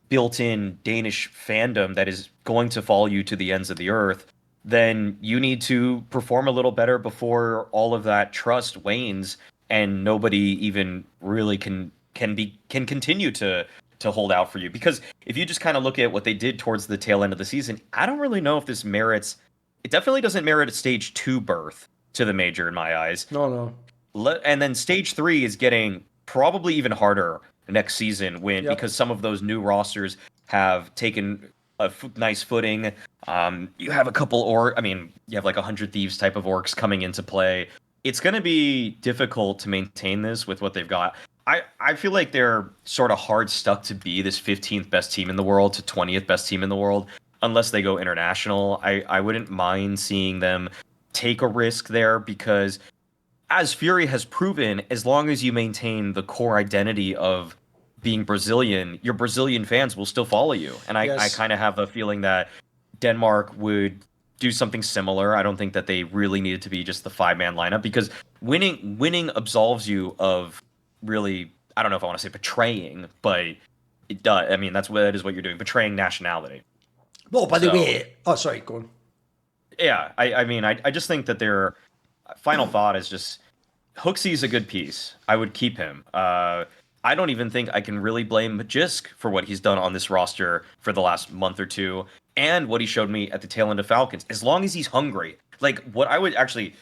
built-in Danish fandom that is going to follow you to the ends of the earth, then you need to perform a little better before all of that trust wanes and nobody even really can continue to hold out for you. Because if you just kind of look at what they did towards the tail end of the season, I don't really know if this merits. It definitely doesn't merit a stage 2 berth to the major in my eyes. No. And then stage 3 is getting probably even harder next season because some of those new rosters have taken a nice footing. You have a couple you have like 100 Thieves type of orcs coming into play. It's going to be difficult to maintain this with what they've got. I feel like they're sort of hard stuck to be this 15th best team in the world to 20th best team in the world unless they go international. I wouldn't mind seeing them take a risk there, because as Fury has proven, as long as you maintain the core identity of being Brazilian, your Brazilian fans will still follow you. And I kind of have a feeling that Denmark would do something similar. I don't think that they really needed to be just the 5-man lineup, because winning absolves you of really, I don't know if I want to say betraying, but it does. I mean, that is what you're doing, betraying nationality. Well, by the way, sorry, go on. Yeah, I just think that their final thought is just Hooksy's a good piece. I would keep him. I don't even think I can really blame Magisk for what he's done on this roster for the last month or two, and what he showed me at the tail end of Falcons. As long as he's hungry, like what I would actually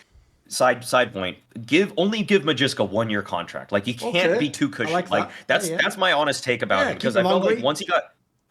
side point give Magisk a 1-year contract. Like he can't be too cushy. Like that's my honest take about him, because I felt like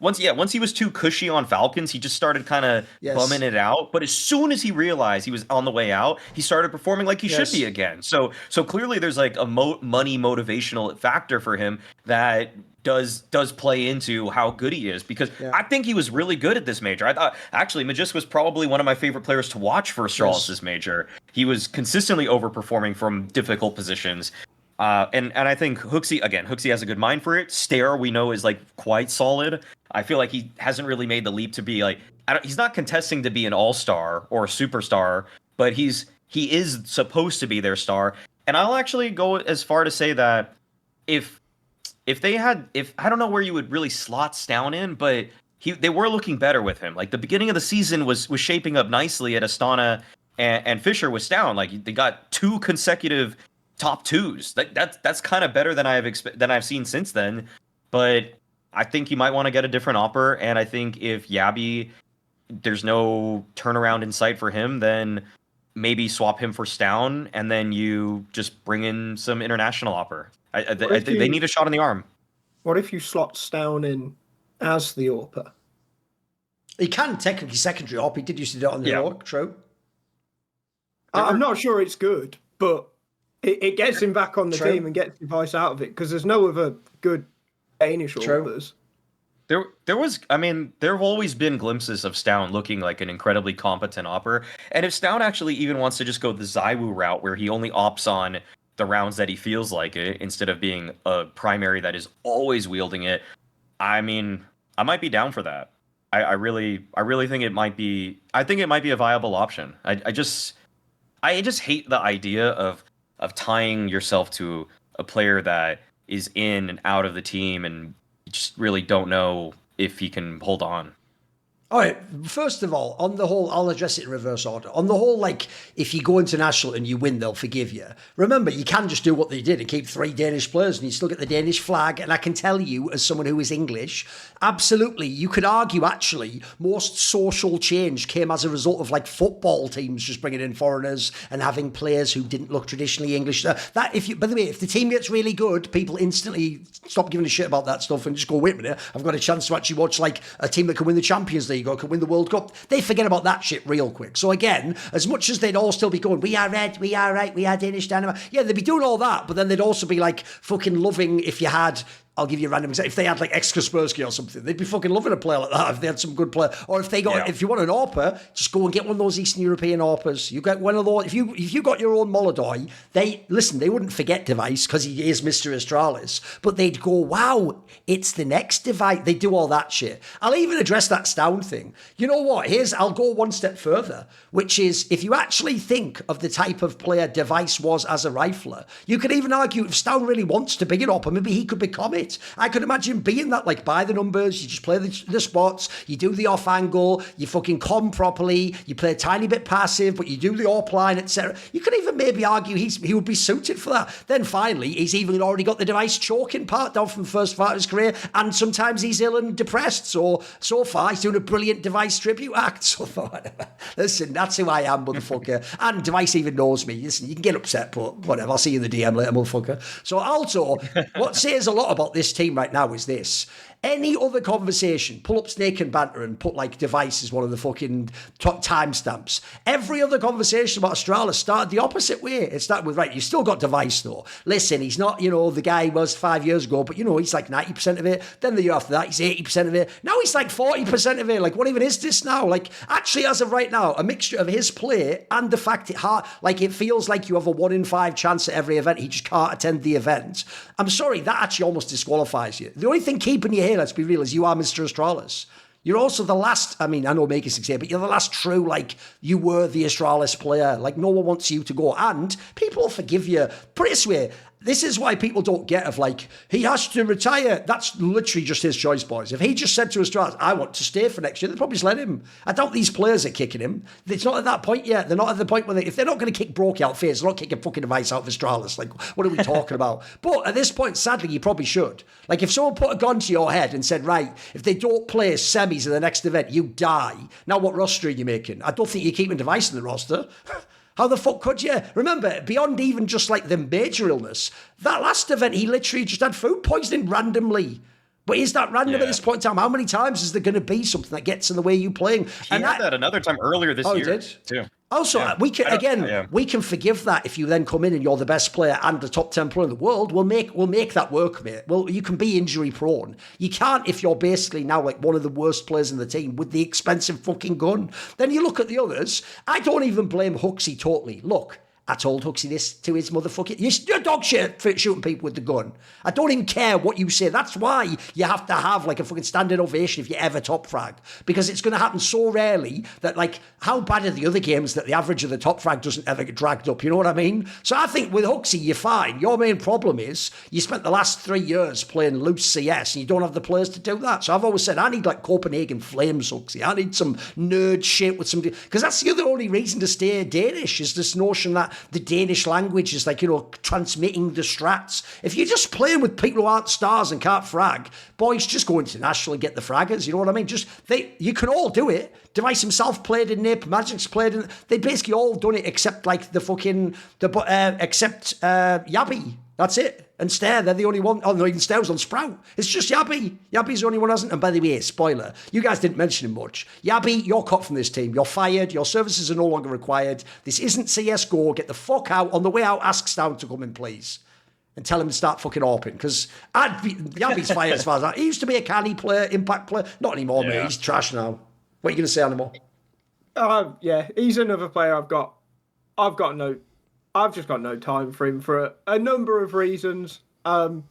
once he was too cushy on Falcons, he just started kind of bumming it out. But as soon as he realized he was on the way out, he started performing like he should be again. So clearly there's like a money motivational factor for him that does play into how good he is, because I think he was really good at this major. I thought actually Magisk was probably one of my favorite players to watch for Astralis this major. He was consistently overperforming from difficult positions. And I think Hooksy has a good mind for it. Stare, we know, is like quite solid. I feel like he hasn't really made the leap to be like, he's not contesting to be an all-star or a superstar, but he is supposed to be their star. And I'll actually go as far to say that if I don't know where you would really slot Stown in, but they were looking better with him. Like the beginning of the season was shaping up nicely at Astana and Fisher with Stown. Like they got 2 consecutive top 2s. That's kind of better than I've seen since then. But I think you might want to get a different opper, and I think if Yabi, there's no turnaround in sight for him, then maybe swap him for Stown, and then you just bring in some international opper. They need a shot in the arm. What if you slot Stown in as the AWPer? He can technically secondary AWP. He did used to do it on the AWP, true. I'm not sure it's good, but it gets him back on the team and gets Device out of it, because there's no other good Danish AWPers. There have always been glimpses of Stown looking like an incredibly competent opper. And if Stown actually even wants to just go the Zywoo route, where he only opts on the rounds that he feels like it, instead of being a primary that is always wielding it, I mean, I might be down for that. I really think it might be. I think it might be a viable option. I just hate the idea of tying yourself to a player that is in and out of the team, and you just really don't know if he can hold on. All right, first of all, on the whole, I'll address it in reverse order. On the whole, like, if you go international and you win, they'll forgive you. Remember, you can just do what they did and keep 3 Danish players, and you still get the Danish flag. And I can tell you, as someone who is English, absolutely, you could argue, actually, most social change came as a result of, like, football teams just bringing in foreigners and having players who didn't look traditionally English. By the way, if the team gets really good, people instantly stop giving a shit about that stuff and just go, wait a minute, I've got a chance to actually watch, like, a team that can win the Champions League or can win the World Cup. They forget about that shit real quick. So again, as much as they'd all still be going, we are red, we are right, we are Danish dynamite. Yeah, they'd be doing all that, but then they'd also be like fucking loving if you had I'll give you a random example. If they had like Kaspersky or something, they'd be fucking loving a player like that if they had some good player. Or if they got, if you want an AWPer, just go and get one of those Eastern European AWPers. You get one of those. If you got your own Molodoi, they wouldn't forget Device because he is Mr. Astralis, but they'd go, wow, it's the next Device. They do all that shit. I'll even address that Stown thing. You know what? I'll go one step further, which is if you actually think of the type of player Device was as a rifler, you could even argue if Stown really wants to be an AWPer, maybe he could become it. I could imagine being that, like, by the numbers, you just play the spots, you do the off angle, you fucking comm properly, you play a tiny bit passive, but you do the AWP line, etc. You could even maybe argue he would be suited for that. Then finally, he's even already got the Device choking part down from the first part of his career, and sometimes he's ill and depressed. So far, he's doing a brilliant Device tribute act. So whatever. Listen, that's who I am, motherfucker. And Device even knows me. Listen, you can get upset, but whatever. I'll see you in the DM later, motherfucker. So also, what says a lot about this team right now is this. Any other conversation, pull up Snake Banter and put like Device as one of the fucking top timestamps. Every other conversation about Astralis started the opposite way. It started with, right, you still got Device though. Listen, he's not, the guy he was 5 years ago, but he's like 90% of it. Then the year after that, he's 80% of it. Now he's like 40% of it. Like, what even is this now? Like, actually, as of right now, a mixture of his play and the fact it feels like you have a 1 in 5 chance at every event. He just can't attend the event. I'm sorry, that actually almost disqualifies you. The only thing keeping you here, let's be real, is you are Mr. Astralis. You're also the last, I know Makers here, but you're the last true, like, you were the Astralis player. Like, no one wants you to go. And people will forgive you. Put it this way, this is why people don't get of, like, he has to retire. That's literally just his choice, boys. If he just said to Astralis, I want to stay for next year, they'd probably just let him. I doubt these players are kicking him. It's not at that point yet. They're not at the point where if they're not going to kick Brokey out FaZe, they're not kicking fucking Device out of Astralis. Like, what are we talking about? But at this point, sadly, you probably should. Like, if someone put a gun to your head and said, right, if they don't play semis in the next event, you die. Now what roster are you making? I don't think you're keeping Device in the roster. How the fuck could you? Remember, beyond even just like the major illness, that last event, he literally just had food poisoning randomly. But is that random at this point in time? How many times is there going to be something that gets in the way of you playing? He had that another time earlier this year. Did? Too. Also, we can forgive that if you then come in and you're the best player and the top 10 player in the world. We'll make that work, mate. Well, you can be injury prone. You can't if you're basically now like one of the worst players in the team with the expensive fucking gun. Then you look at the others. I don't even blame Huxley totally. Look, I told Huxley this to his motherfucking... You're dog shit for shooting people with the gun. I don't even care what you say. That's why you have to have like a fucking standing ovation if you ever top frag. Because it's going to happen so rarely that, like, how bad are the other games that the average of the top frag doesn't ever get dragged up? You know what I mean? So I think with Huxley, you're fine. Your main problem is you spent the last 3 years playing loose CS and you don't have the players to do that. So I've always said, I need like Copenhagen Flames, Huxley. I need some nerd shit with some... Because that's the only reason to stay Danish is this notion that the Danish language is like, transmitting the strats. If you're just playing with people who aren't stars and can't frag, boys, just go international and get the fraggers. You know what I mean? You can all do it. Device himself played in Nip, Magic's played in... They basically all done it except like except Yabby. That's it. And Stair, they're the only one. Oh, no, even Stair was on Sprout. It's just Yabby. Yabby's the only one who hasn't. And by the way, spoiler, you guys didn't mention him much. Yabby, you're cut from this team. You're fired. Your services are no longer required. This isn't CSGO. Get the fuck out. On the way out, ask Stown to come in, please. And tell him to start fucking AWPing. Because Yabby's fired as far as that. He used to be a canny player, impact player. Not anymore, mate. He's trash now. What are you going to say, Animal? Yeah, he's another player I've just got no time for him for a number of reasons, so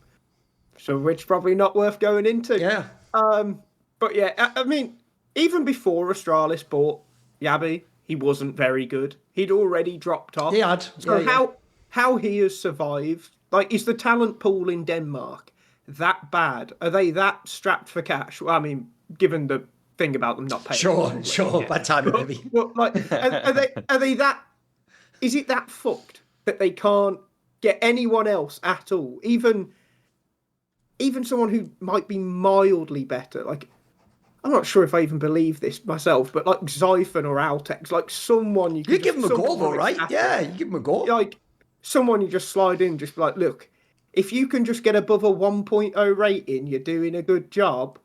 which probably not worth going into. Yeah. But yeah, I mean, even before Astralis bought Yabby, he wasn't very good. He'd already dropped off. He had. So how he has survived? Like, is the talent pool in Denmark that bad? Are they that strapped for cash? Well, I mean, given the thing about them not paying. Sure. Yeah. Bad timing, maybe. But like, are they that? Is it that fucked that they can't get anyone else at all? Even someone who might be mildly better. Like, I'm not sure if I even believe this myself, but like Xiphon or Altex, like someone you give them a go though, right? Yeah, you give them a go. Like someone you just slide in, just be like, look, if you can just get above a 1.0 rating, you're doing a good job.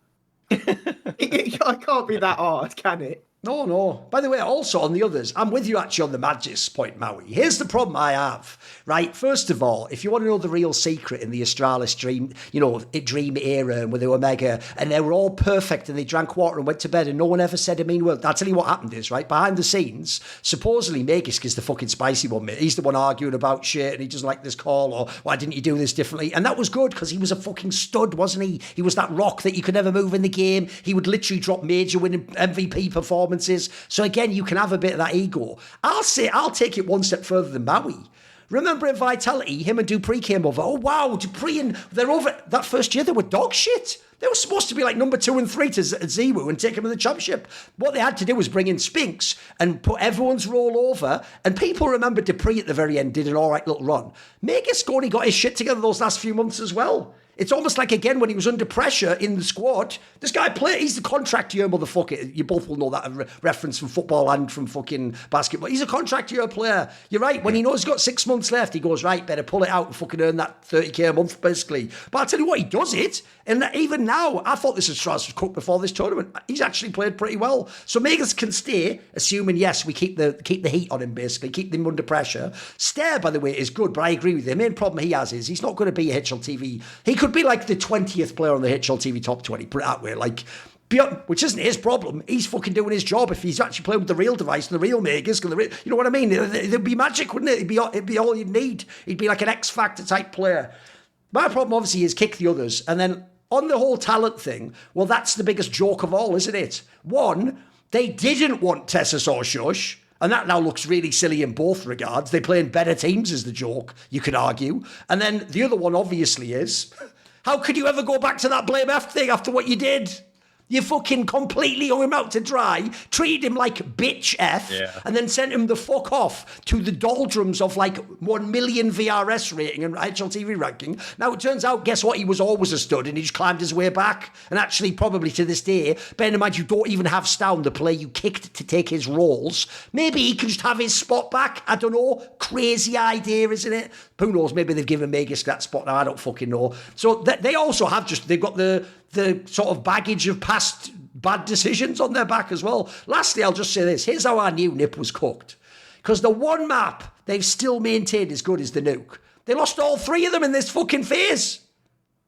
It can't be that hard, can it? No, no. By the way, also on the others, I'm with you actually on the Magis point, Maui. Here's the problem I have, right? First of all, if you want to know the real secret in the Astralis dream, dream era and where they were mega and they were all perfect and they drank water and went to bed and no one ever said a mean word. I'll tell you what happened is, right? Behind the scenes, supposedly Magisk is the fucking spicy one, mate. He's the one arguing about shit and he doesn't like this call or why didn't you do this differently? And that was good because he was a fucking stud, wasn't he? He was that rock that you could never move in the game. He would literally drop major winning MVP performances. So again, you can have a bit of that ego. I'll take it one step further than Maui. Remember in Vitality, him and Dupree came over. Oh wow, Dupree and they're over. That first year they were dog shit. They were supposed to be like number 2 and 3 to Ziwu and take him to the championship. What they had to do was bring in Spinks and put everyone's role over. And people remember Dupree at the very end did an all right little run. Magisk only got his shit together those last few months as well. It's almost like, again, when he was under pressure in the squad, this guy he's the contract year motherfucker. You both will know that reference from football and from fucking basketball. He's a contract year player. You're right. When he knows he's got 6 months left, he goes, right, better pull it out and fucking earn that 30k a month, basically. But I'll tell you what, he does it. And even now, I thought this Astralis was cooked before this tournament. He's actually played pretty well. So Megas can stay, assuming, yes, we keep the heat on him, basically, keep him under pressure. Stair, by the way, is good, but I agree with you. The main problem he has is he's not going to be a HLTV. He could be like the 20th player on the HLTV top 20, put it that way, like, which isn't his problem. He's fucking doing his job if he's actually playing with the real device and the real Megas, you know what I mean? It'd be magic, wouldn't it? It'd be all you'd need. He'd be like an X Factor type player. My problem, obviously, is kick the others. And then on the whole talent thing, well, that's the biggest joke of all, isn't it? One, they didn't want Tessus or Shush. And that now looks really silly in both regards. They play in better teams is the joke, you could argue. And then the other one, obviously, is how could you ever go back to that Blame F thing after what you did? You fucking completely hung him out to dry, treated him like bitch F, and then sent him the fuck off to the doldrums of like 1 million VRS rating and HLTV ranking. Now it turns out, guess what? He was always a stud and he just climbed his way back. And actually, probably to this day, bear in mind you don't even have Stown, the player you kicked to take his roles. Maybe he can just have his spot back. I don't know. Crazy idea, isn't it? Who knows? Maybe they've given Megas that spot now. I don't fucking know. So they also have they've got the sort of baggage of past bad decisions on their back as well. Lastly, I'll just say this. Here's how I knew Nip was cooked. Because the one map they've still maintained as good as the nuke. They lost all 3 of them in this fucking phase.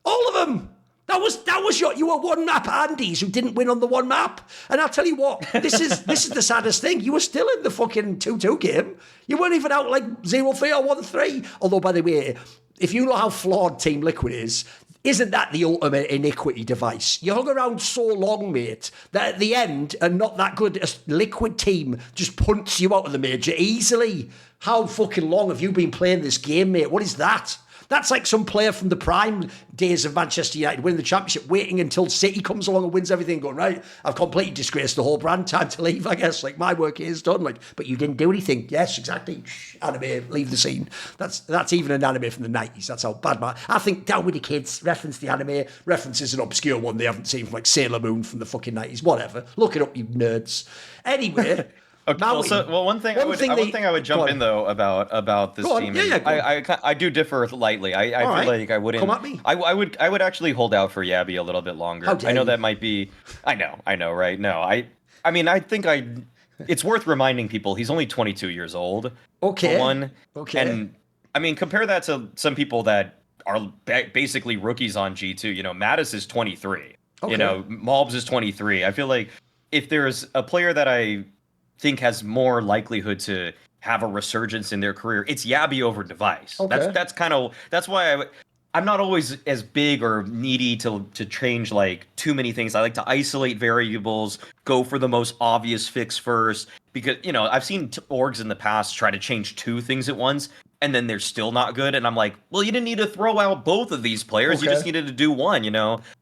All of them. That was you were one map Andes who didn't win on the one map. And I'll tell you what, this is the saddest thing. You were still in the fucking 2-2 game. You weren't even out like 0-3 or 1-3. Although, by the way, if you know how flawed Team Liquid is, isn't that the ultimate iniquity device? You hung around so long, mate, that at the end, and not that good, a Liquid team just punts you out of the major easily. How fucking long have you been playing this game, mate? What is that? That's like some player from the prime days of Manchester United winning the championship, waiting until City comes along and wins everything, going, right, I've completely disgraced the whole brand, time to leave, I guess. Like, my work here is done. Like, but you didn't do anything. Yes, exactly. Shh, anime, leave the scene. That's even an anime from the 90s. That's how bad I think Down With The Kids reference the anime, references an obscure one they haven't seen from like Sailor Moon from the fucking 90s. Whatever. Look it up, you nerds. Anyway... Okay, one thing I would jump in though about this team. I do differ lightly. I feel like I wouldn't. Come at me. I would actually hold out for Yabby a little bit longer. I know that might be. I know, right? No, I mean, I think it's worth reminding people he's only 22 years old. Okay. For one. Okay. And I mean, compare that to some people that are basically rookies on G2. You know, Mattis is 23. Okay. You know, Malbs is 23. I feel like if there's a player that I think has more likelihood to have a resurgence in their career, it's Yabby over Device. Okay. That's why I'm not always as big or needy to change like too many things. I like to isolate variables, go for the most obvious fix first, because I've seen orgs in the past try to change 2 things at once and then they're still not good, and I'm like, well, you didn't need to throw out both of these players. Okay. You just needed to do one,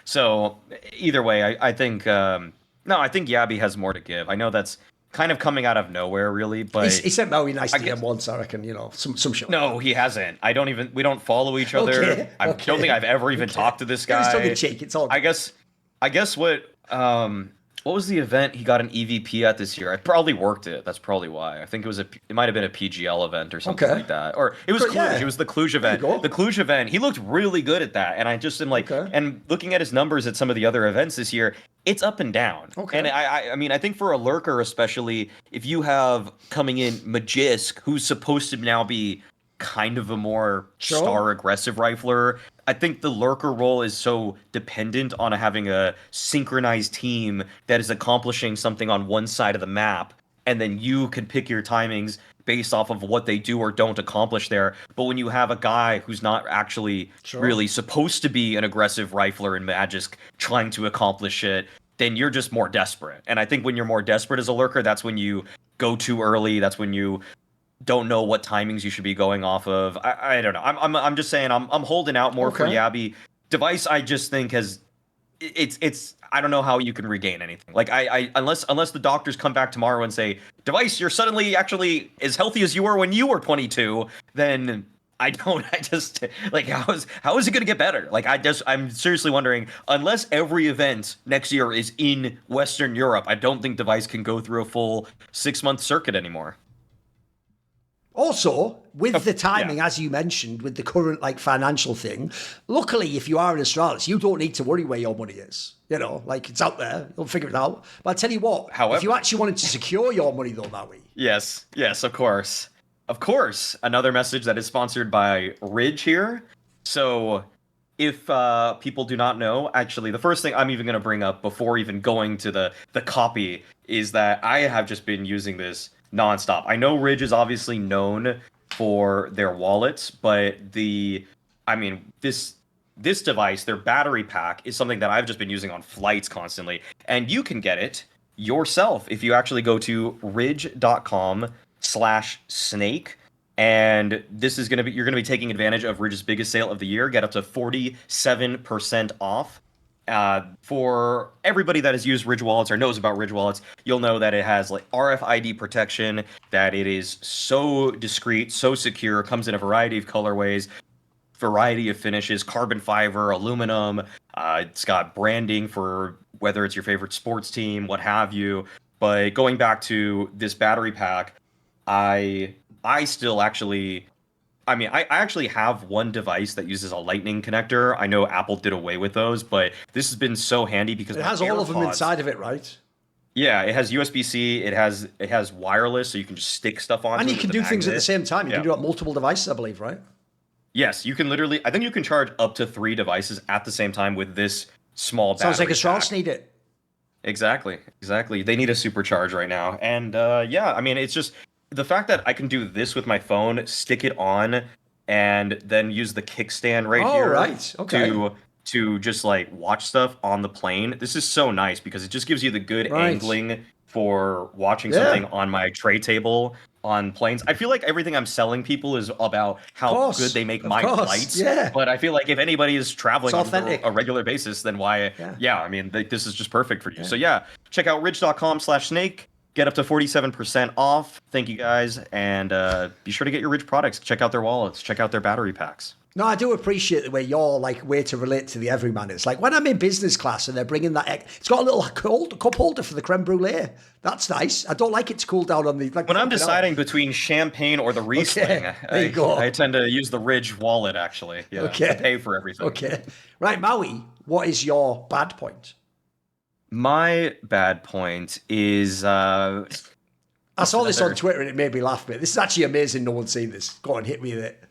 So either way, I think I think Yabby has more to give. I know that's kind of coming out of nowhere, really, but he sent Maui nice DM once, I reckon. Some shit. No, he hasn't. We don't follow each other. Okay. I don't think I've ever even talked to this guy. It's tongue in cheek. It's all. I guess what What was the event he got an EVP at this year? I probably worked it. That's probably why. I think it might have been a PGL event or something like that. Or it was Good, Cluj. yeah. It was the Cluj event. There you go. The Cluj event. He looked really good at that. And I just am like, and looking at his numbers at some of the other events this year, it's up and down. And I mean, I think for a lurker especially, if you have coming in Magisk, who's supposed to now be kind of a more star aggressive rifler, I think the lurker role is so dependent on having a synchronized team that is accomplishing something on one side of the map, and then you can pick your timings based off of what they do or don't accomplish there. But when you have a guy who's not actually really supposed to be an aggressive rifler in Magisk trying to accomplish it, then you're just more desperate. And I think when you're more desperate as a lurker, that's when you go too early. That's when you don't know what timings you should be going off of. I don't know. I'm just saying I'm holding out more for Yabby. Device, I just think it's I don't know how you can regain anything. Like I unless the doctors come back tomorrow and say, Device, you're suddenly actually as healthy as you were when you were 22, then I just like how is it going to get better? Like I'm seriously wondering, unless every event next year is in Western Europe, I don't think Device can go through a full 6-month circuit anymore. Also, with the timing, as you mentioned, with the current like financial thing, luckily, if you are in Astralis, you don't need to worry where your money is. You know, like it's out there. You'll figure it out. But I'll tell you what, however, if you actually wanted to secure your money though, Maui. Yes, of course. Of course. Another message that is sponsored by Ridge here. So if people do not know, actually, the first thing I'm even going to bring up before even going to the copy is that I have just been using this nonstop. I know Ridge is obviously known for their wallets, but this device, their battery pack, is something that I've just been using on flights constantly. And you can get it yourself if you actually go to ridge.com/snake. And this is you're going to be taking advantage of Ridge's biggest sale of the year. Get up to 47% off. For everybody that has used Ridge wallets or knows about Ridge wallets, you'll know that it has like RFID protection, that it is so discreet, so secure, comes in a variety of colorways, variety of finishes, carbon fiber, aluminum. It's got branding for whether it's your favorite sports team, what have you. But going back to this battery pack, I still actually... I actually have one device that uses a lightning connector. I know Apple did away with those, but this has been so handy because it has all of them inside of it, right? Yeah, it has USB-C. It has wireless, so you can just stick stuff on. And you can do things at the same time. You can do it on multiple devices, I believe, right? Yes, you can literally. I think you can charge up to 3 devices at the same time with this small battery. Sounds like Astralis need it. Exactly. They need a supercharge right now, and it's just. The fact that I can do this with my phone, stick it on, and then use the kickstand to just like watch stuff on the plane. This is so nice because it just gives you the good angling for watching something on my tray table on planes. I feel like everything I'm selling people is about how good they make my flights. Yeah. But I feel like if anybody is traveling on a regular basis, then why? This is just perfect for you. So check out ridge.com/snake. Get up to 47% off. Thank you guys. And be sure to get your Ridge products. Check out their wallets. Check out their battery packs. No, I do appreciate the way your way to relate to the everyman is. Like when I'm in business class and they're bringing that, it's got a little cup holder for the creme brulee. That's nice. I don't like it to cool down on the... when I'm deciding between champagne or the Riesling, I tend to use the Ridge wallet, actually. Yeah, to pay for everything. Okay. Right, Maui, what is your bad point? My bad point is... I saw this on Twitter and it made me laugh a bit. This is actually amazing no one's seen this. Go on, hit me with it.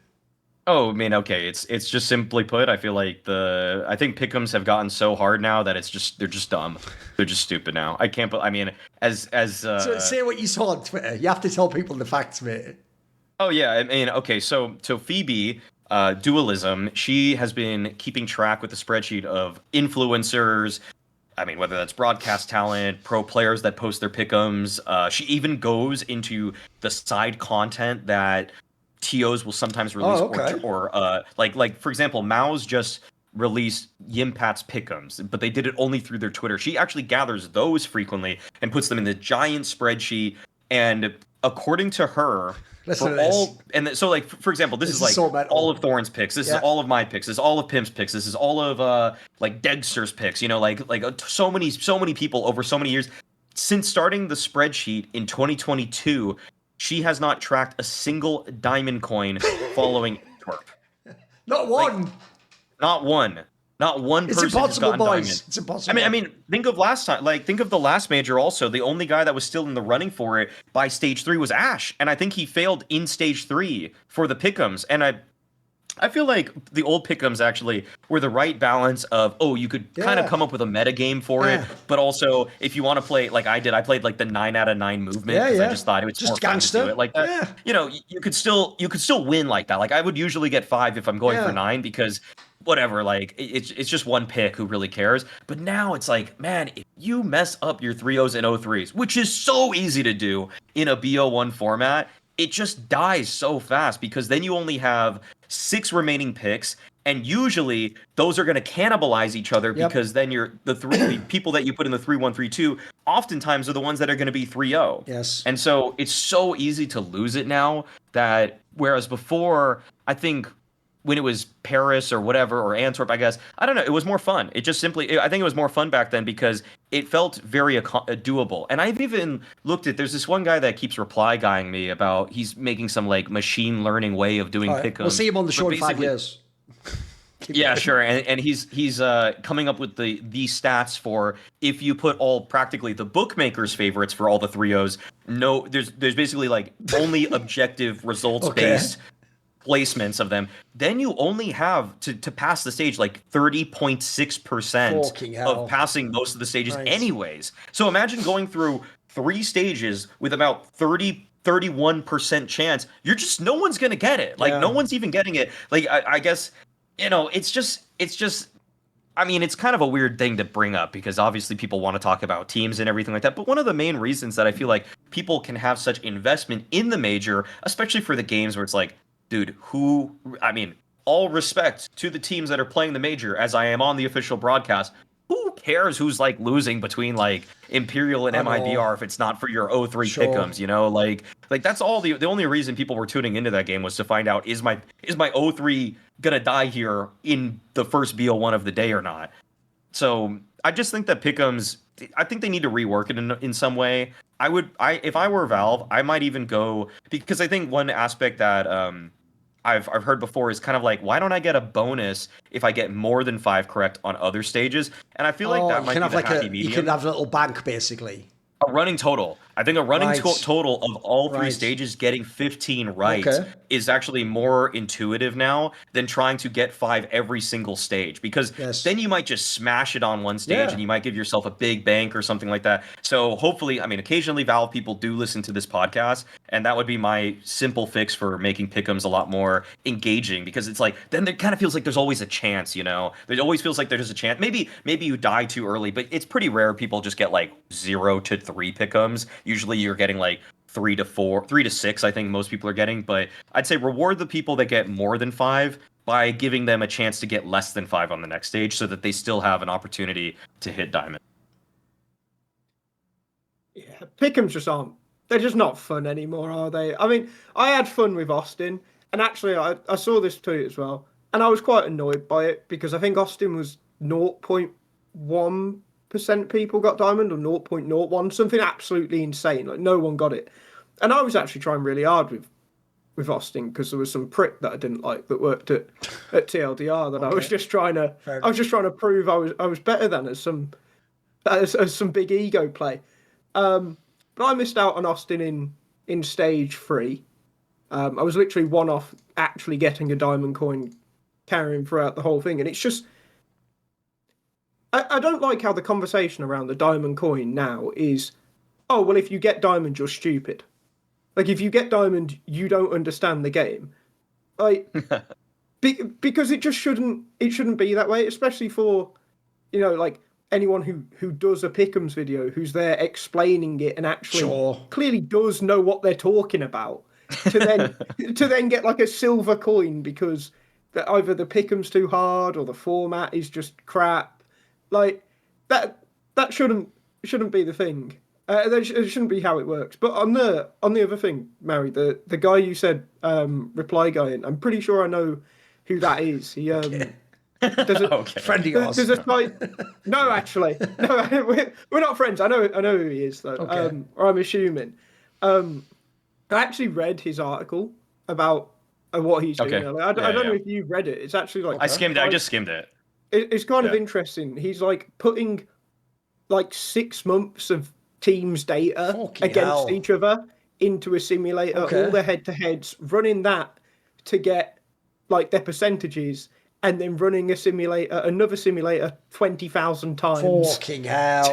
Oh, I mean, okay. It's just simply put, I feel like I think pick'ems have gotten so hard now that they're just dumb. They're just stupid now. I can't, So say what you saw on Twitter. You have to tell people the facts, mate. Oh, yeah. I mean, okay. So Phoebe, Dualism, she has been keeping track with the spreadsheet of influencers. I mean, whether that's broadcast talent, pro players that post their pick'ems. She even goes into the side content that TOs will sometimes release, or for example, Mao's just released Yimpat's pick'ems, but they did it only through their Twitter. She actually gathers those frequently and puts them in the giant spreadsheet And according to her, Listen for to this. all, and so like for example, this is like so metal. all of Thorin's picks. This is all of my picks. This is all of Pimp's picks. This is all of like Degster's picks. You know, like so many people over so many years. Since starting the spreadsheet in 2022, she has not tracked a single diamond coin following Antwerp. Not one. Like, not one. Not one It's person has impossible, gotten boys. diamond. It's impossible. I mean, think of last time. Like, think of the last major. Also, the only guy that was still in the running for it by stage 3 was Ash, and I think he failed in stage 3 for the pick'ems. And I feel like the old pick'ems actually were the right balance of, you could kind of come up with a meta game for it, but also if you want to play like I did, I played like the 9 out of 9 movement because I just thought it was just more gangster. fun to do it like that. Yeah. You know, you could still win like that. Like I would usually get 5 if I'm going for 9 because whatever, like it's just one pick, who really cares? But now it's like, man, if you mess up your 3-0s and 0-3s, which is so easy to do in a BO1 format, it just dies so fast because then you only have 6 remaining picks, and usually those are going to cannibalize each other because then the people that you put in the 3-1, 3-2 oftentimes are the ones that are going to be 3-0. Yes. And so it's so easy to lose it now that whereas before, I think when it was Paris or whatever, or Antwerp, I guess, I don't know, it was more fun. It just simply, I think it was more fun back then because it felt very doable. And I've even looked at, there's this one guy that keeps reply guying me about, he's making some like machine learning way of doing pick'ems. We'll see him on the show in 5 years. Yeah, sure. And he's coming up with the stats for if you put all practically the bookmakers' favorites for all the 3-0s. No, there's basically like only objective results based placements of them. Then you only have to pass the stage like 30.6% of passing most of the stages anyways. So imagine going through 3 stages with about 31% chance. No one's gonna get it. Like no one's even getting it. Like I guess, you know, it's just I mean, it's kind of a weird thing to bring up because obviously people want to talk about teams and everything like that. But one of the main reasons that I feel like people can have such investment in the major, especially for the games where it's like, dude, all respect to the teams that are playing the major, as I am on the official broadcast. Who cares who's like losing between like Imperial and MIBR if it's not for your 0-3 pick'ems, you know? Like that's all the only reason people were tuning into that game was to find out, is my 0-3 gonna die here in the first BO1 of the day or not? So I just think that pick'ems, I think they need to rework it in some way. If I were Valve, I might even go, because I think one aspect that I've heard before is kind of like, why don't I get a bonus if I get more than 5 correct on other stages? And I feel like that might be the happy medium. You can have a little bank, basically. A running total. I think a running total of all 3 stages getting 15 right is actually more intuitive now than trying to get 5 every single stage, because then you might just smash it on one stage and you might give yourself a big bank or something like that. So hopefully, I mean, occasionally Valve people do listen to this podcast, and that would be my simple fix for making pick'ems a lot more engaging, because it's like, then it kind of feels like there's always a chance, you know? There always feels like there's a chance. Maybe you die too early, but it's pretty rare people just get like 0 to 3 pick'ems. Usually you're getting like 3 to 4, 3 to 6, I think most people are getting. But I'd say reward the people that get more than 5 by giving them a chance to get less than 5 on the next stage, so that they still have an opportunity to hit diamond. Yeah, pick'ems just aren't. They're just not fun anymore, are they? I mean, I had fun with Austin, and actually I saw this tweet as well, and I was quite annoyed by it, because I think Austin was 0.1% people got diamond, or 0.01, something absolutely insane. Like, no one got it. And I was actually trying really hard with Austin, because there was some prick that I didn't like that worked at TLDR that I was just trying to prove I was better than as some big ego play. But I missed out on Austin in stage 3. I was literally one off actually getting a diamond coin, carrying throughout the whole thing, and it's just, I don't like how the conversation around the diamond coin now is, oh, well, if you get diamond, you're stupid. Like, if you get diamond, you don't understand the game. Like, because it just shouldn't be that way, especially for, you know, like, anyone who does a pick'ems video, who's there explaining it and actually clearly does know what they're talking about, to then get like a silver coin because either the pick'ems too hard or the format is just crap. Like, that shouldn't be the thing. That shouldn't be how it works. But on the other thing, Mary, the guy you said reply guy in, I'm pretty sure I know who that is. He Okay. there's a Friend of yours. there's a site. No, actually, no, we're not friends. I know who he is though. Okay. Or I'm assuming. I actually read his article about what he's doing. Okay. I don't know Yeah. if you read it. It's actually like I skimmed it. I just skimmed it. It's kind of Yeah. interesting. He's like putting like 6 months of teams' data Fucking against hell. each other into a simulator, Okay. all their head-to-heads, running that to get like their percentages, and then running another simulator 20,000 times Fucking hell.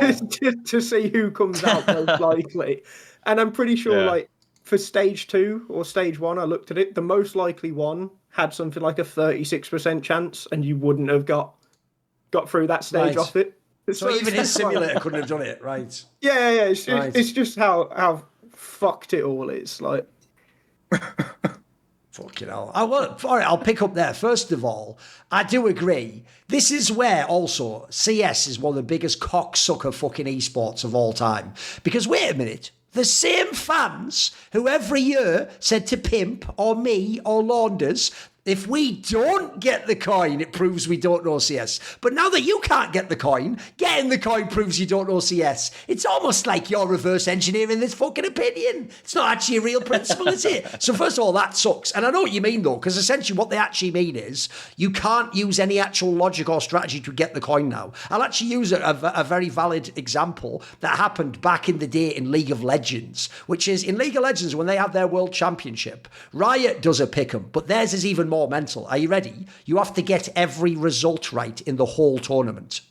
to see who comes out most likely. And I'm pretty sure Yeah. like for stage 2 or stage 1, I looked at it, the most likely one had something like a 36% chance, and you wouldn't have got through that stage Right. off it. So even his it's like- simulator couldn't have done it, right? Yeah. Right. It's just how fucked it all is. Like, Fucking hell. All right, I'll pick up there. First of all, I do agree. This is where also CS is one of the biggest cocksucker fucking esports of all time. Because wait a minute, the same fans who every year said to Pimp or me or Launders, if we don't get the coin, it proves we don't know CS. But now that you can't get the coin, getting the coin proves you don't know CS. It's almost like you're reverse engineering this fucking opinion. It's not actually a real principle, is it? So first of all, that sucks. And I know what you mean, though, because essentially what they actually mean is you can't use any actual logic or strategy to get the coin now. I'll actually use a very valid example that happened back in the day in League of Legends, which is in League of Legends, when they have their World Championship, Riot does a pick'em, but theirs is even more mental. Are you ready? You have to get every result right in the whole tournament,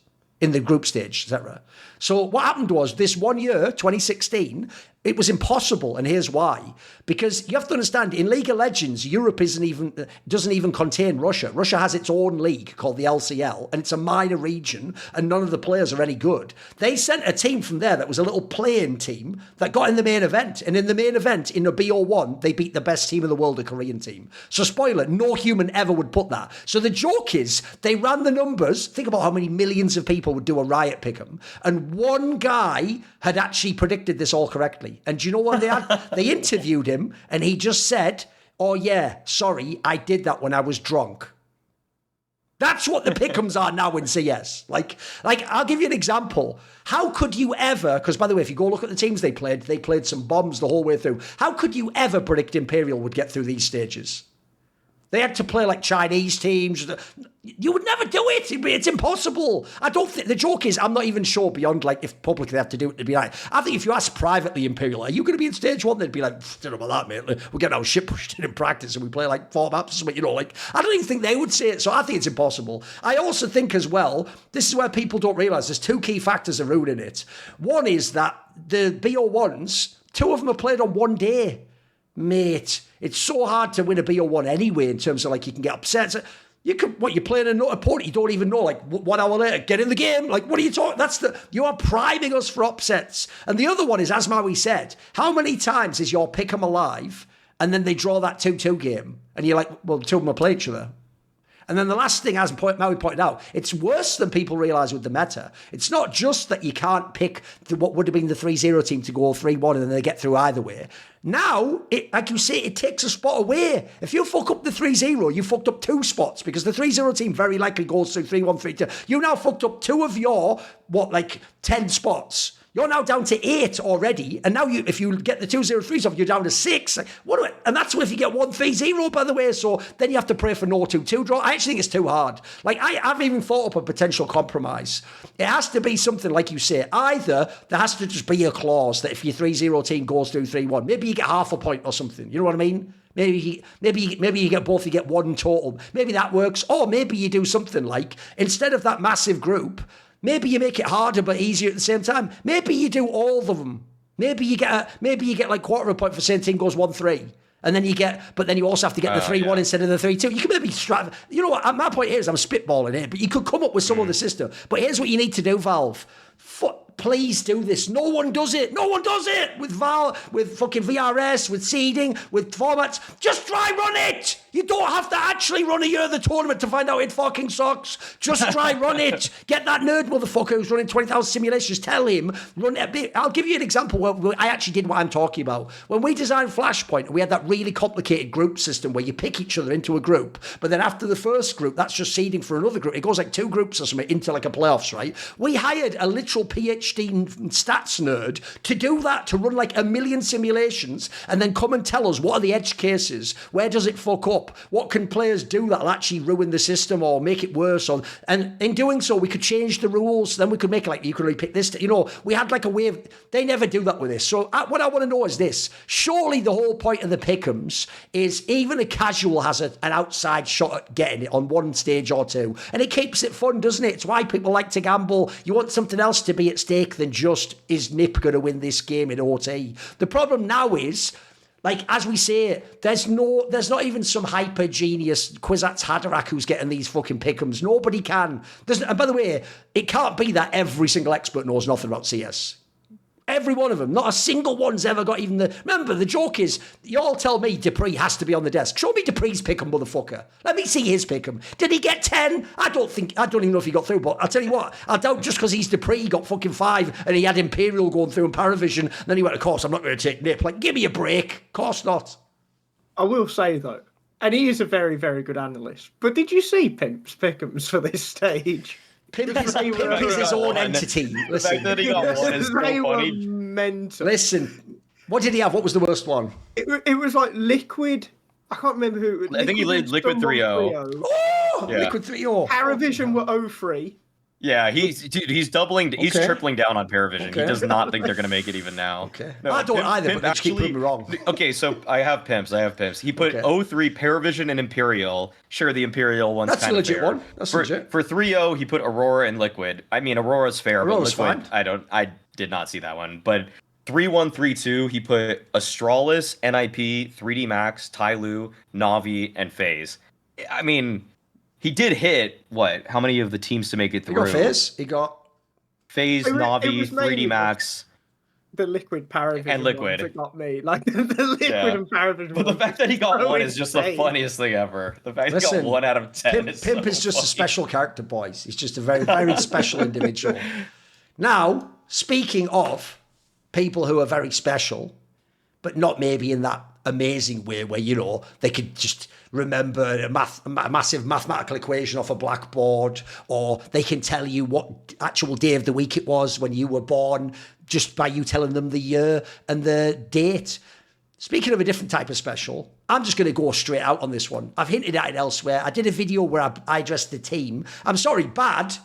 in the group stage, etc. So what happened was this one year, 2016, it was impossible, and here's why. Because you have to understand, in League of Legends, Europe doesn't even contain Russia. Russia has its own league called the LCL, and it's a minor region, and none of the players are any good. They sent a team from there that was a little playing team that got in the main event, and in the main event, in the BO1, they beat the best team in the world, a Korean team. So spoiler, no human ever would put that. So the joke is, they ran the numbers, think about how many millions of people would do a Riot pick'em, and one guy had actually predicted this all correctly. And do you know what they had? They interviewed him, and he just said, "Oh yeah, sorry, I did that when I was drunk." That's what the pick'ems are now in CS. Like I'll give you an example. How could you ever, because by the way, if you go look at the teams they played some bombs the whole way through. How could you ever predict Imperial would get through these stages? They had to play like Chinese teams. You would never do it. It's impossible. I don't think, the joke is, I'm not even sure beyond like if publicly they have to do it to be like, I think if you ask privately Imperial, are you going to be in stage 1? They'd be like, don't know about that, mate. We're getting our shit pushed in practice and we play like 4 maps or something, you know, like, I don't even think they would say it. So I think it's impossible. I also think as well, this is where people don't realise there's 2 key factors that are ruining it. One is that the BO1s, 2 of them are played on one day. Mate, it's so hard to win a BO1 anyway in terms of like you can get upset. So you're playing an opponent you don't even know, like 1 hour later, get in the game. Like, what are you talking? You are priming us for upsets. And the other one is, as Maui said, how many times is your pick 'em alive and then they draw that 2-2 game and you're like, well, 2 of them will play each other. And then the last thing, as Maui pointed out, it's worse than people realise with the meta. It's not just that you can't pick what would have been the 3-0 team to go 3-1 and then they get through either way. Now, like you say, it takes a spot away. If you fuck up the 3-0, you fucked up 2 spots because the 3-0 team very likely goes through 3-1, 3-2. You now fucked up 2 of your, 10 spots. You're now down to 8 already, and now if you get the 2-0-3s off, you're down to 6. And that's if you get 1-3-0, by the way. So then you have to pray for no 2-2 draw. I actually think it's too hard. Like I've even thought up a potential compromise. It has to be something like you say. Either there has to just be a clause that if your 3-0 team goes through 3-1, maybe you get half a point or something. You know what I mean? Maybe you get both. You get 1 total. Maybe that works. Or maybe you do something like, instead of that massive group, maybe you make it harder but easier at the same time. Maybe you do all of them. Maybe you get like quarter of a point for saying team goes 1-3. And then but then you also have to get the 3-1 instead of the 3-2. You can maybe you know what, my point here is I'm spitballing here, but you could come up with some other system. But here's what you need to do, Valve. please do this. No one does it. No one does it with with fucking VRS, with seeding, with formats. Just try run it. You don't have to actually run a year of the tournament to find out it fucking sucks. Just try run it. Get that nerd motherfucker who's running 20,000 simulations. Tell him run it. I'll give you an example where I actually did what I'm talking about. When we designed Flashpoint, we had that really complicated group system where you pick each other into a group, but then after the first group, that's just seeding for another group. It goes like 2 groups or something into like a playoffs, right? We hired a literal PhD stats nerd to do that, to run like 1 million simulations and then come and tell us what are the edge cases, where does it fuck up, what can players do that'll actually ruin the system or make it worse, and in doing so we could change the rules. Then we could make it like you could only pick this, we had like a way of, they never do that with this. So what I want to know is this: surely the whole point of the pick'ems is even a casual has an outside shot at getting it on one stage or two, and it keeps it fun, doesn't it? It's why people like to gamble. You want something else to be at stake than just, is Nip going to win this game in OT? The problem now is, like, as we say, there's not even some hyper genius Kwisatz Haderach who's getting these fucking pick'ems. Nobody can. And by the way, it can't be that every single expert knows nothing about CS. Every one of them. Not a single one's ever got even the... Remember, the joke is, you all tell me Dupree has to be on the desk. Show me Dupree's pick'em, motherfucker. Let me see his pick'em. Did he get 10? I don't even know if he got through, but I'll tell you what, I doubt just because he's Dupree, he got fucking 5, and he had Imperial going through and Paravision, and then he went, of course, I'm not going to take Nip. Like, give me a break. Of course not. I will say, though, and he is a very, very good analyst, but did you see Pimp's pick'ems for this stage? Pimp is his own entity. Listen, that he got one is so funny. Mental. Listen, what did he have? What was the worst one? It was like Liquid. I can't remember who. I think he laid Liquid 3-0. Oh, Yeah. Liquid 3-0. Paravision were 0-3. Yeah, he's doubling, he's tripling down on Paravision. Okay. He does not think they're going to make it even now. Okay. No, I don't either, but they just keep proving me wrong. Okay, so I have Pimps. He put 0-3 Paravision and Imperial. Sure, the Imperial one's That's kind a of legit fair. one. That's legit. For 3-0, he put Aurora and Liquid. I mean, Aurora's fair, Aurora's but Liquid, fine. I did not see that one. But 3-1, 3-2, he put Astralis, NIP, 3D Max, Tyloo, Navi, and FaZe. I mean... He did hit, what? How many of the teams to make it through? He got FaZe. He got... FaZe, Navi, 3D Max. The Liquid Paravision and Liquid. That got me. Like, the Liquid and Paravision. But the fact that he got so 1 is just the funniest thing ever. The fact that he got 1 out of 10 Pimp is just a special character, boys. He's just a very, very special individual. Now, speaking of people who are very special, but not maybe in that amazing way where, they could just remember a massive mathematical equation off a blackboard, or they can tell you what actual day of the week it was when you were born just by you telling them the year and the date. Speaking of a different type of special, I'm just going to go straight out on this one. I've hinted at it elsewhere. I did a video where I addressed the team. I'm sorry, bad,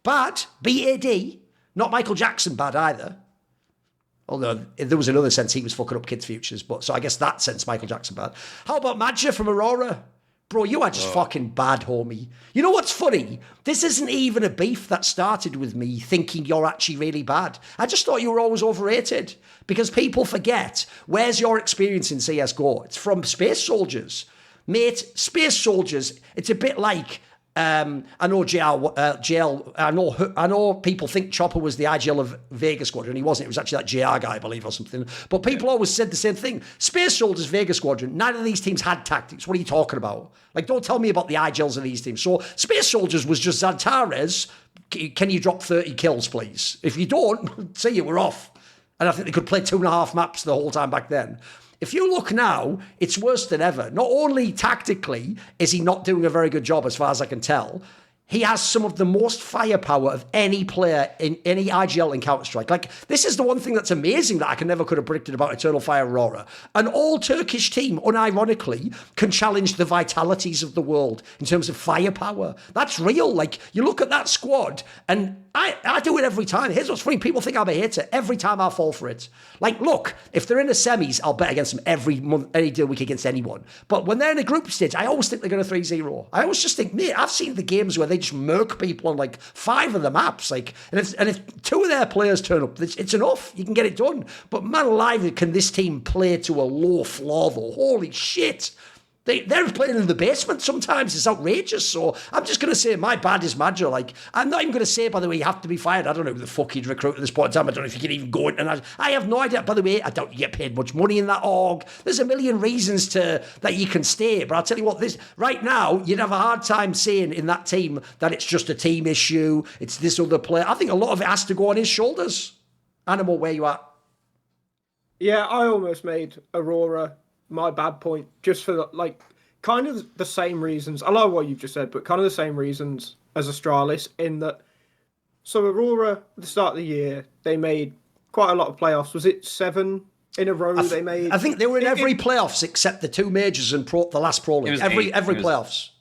B-A-D, not Michael Jackson bad either. Although there was another sense he was fucking up kids' futures, but so I guess that sense Michael Jackson bad. How about Madja from Aurora? Bro, you are just fucking bad, homie. You know what's funny? This isn't even a beef that started with me thinking you're actually really bad. I just thought you were always overrated because people forget, where's your experience in CSGO? It's from Space Soldiers. Mate, Space Soldiers, it's a bit like... I know JL. I know people think Chopper was the IGL of Vegas Squadron. He wasn't. It was actually that JR guy, I believe, or something. But people always said the same thing. Space Soldiers, Vegas Squadron. Neither of these teams had tactics. What are you talking about? Like, don't tell me about the IGLs of these teams. So Space Soldiers was just Zantares. Can you drop 30 kills, please? If you don't, see you, we're off. And I think they could play 2.5 maps the whole time back then. If you look now, it's worse than ever. Not only tactically is he not doing a very good job, as far as I can tell, he has some of the most firepower of any player in any IGL in Counter-Strike. Like, this is the one thing that's amazing that I could have predicted about Eternal Fire Aurora. An all-Turkish team, unironically, can challenge the vitalities of the world in terms of firepower. That's real. Like, you look at that squad, and I do it every time. Here's what's funny. People think I'm a hater. Every time I fall for it. Like, look, if they're in the semis, I'll bet against them every month, any day of the week against anyone. But when they're in a group stage, I always think they're going to 3-0. I always just think, mate, I've seen the games where they just murk people on like 5 of the maps. Like, and if 2 of their players turn up, it's enough. You can get it done. But man alive, can this team play to a low floor though? Holy shit. They're playing in the basement sometimes. It's outrageous. So I'm just going to say my bad is Major. Like, I'm not even going to say, by the way, you have to be fired. I don't know who the fuck he'd recruit at this point in time. I don't know if you can even go into. I have no idea. By the way, I doubt you get paid much money in that org. There's a million reasons that you can stay. But I'll tell you what, this right now, you'd have a hard time saying in that team that it's just a team issue. It's this other player. I think a lot of it has to go on his shoulders. AN1MO, where you at? Yeah, I almost made Aurora my bad point just for like kind of the same reasons. I love what you've just said, but kind of the same reasons as Astralis in that. So Aurora, at the start of the year, they made quite a lot of playoffs. Was it 7 in a row they made? I think they were in every playoffs except the 2 majors and the last Pro League. Every playoffs.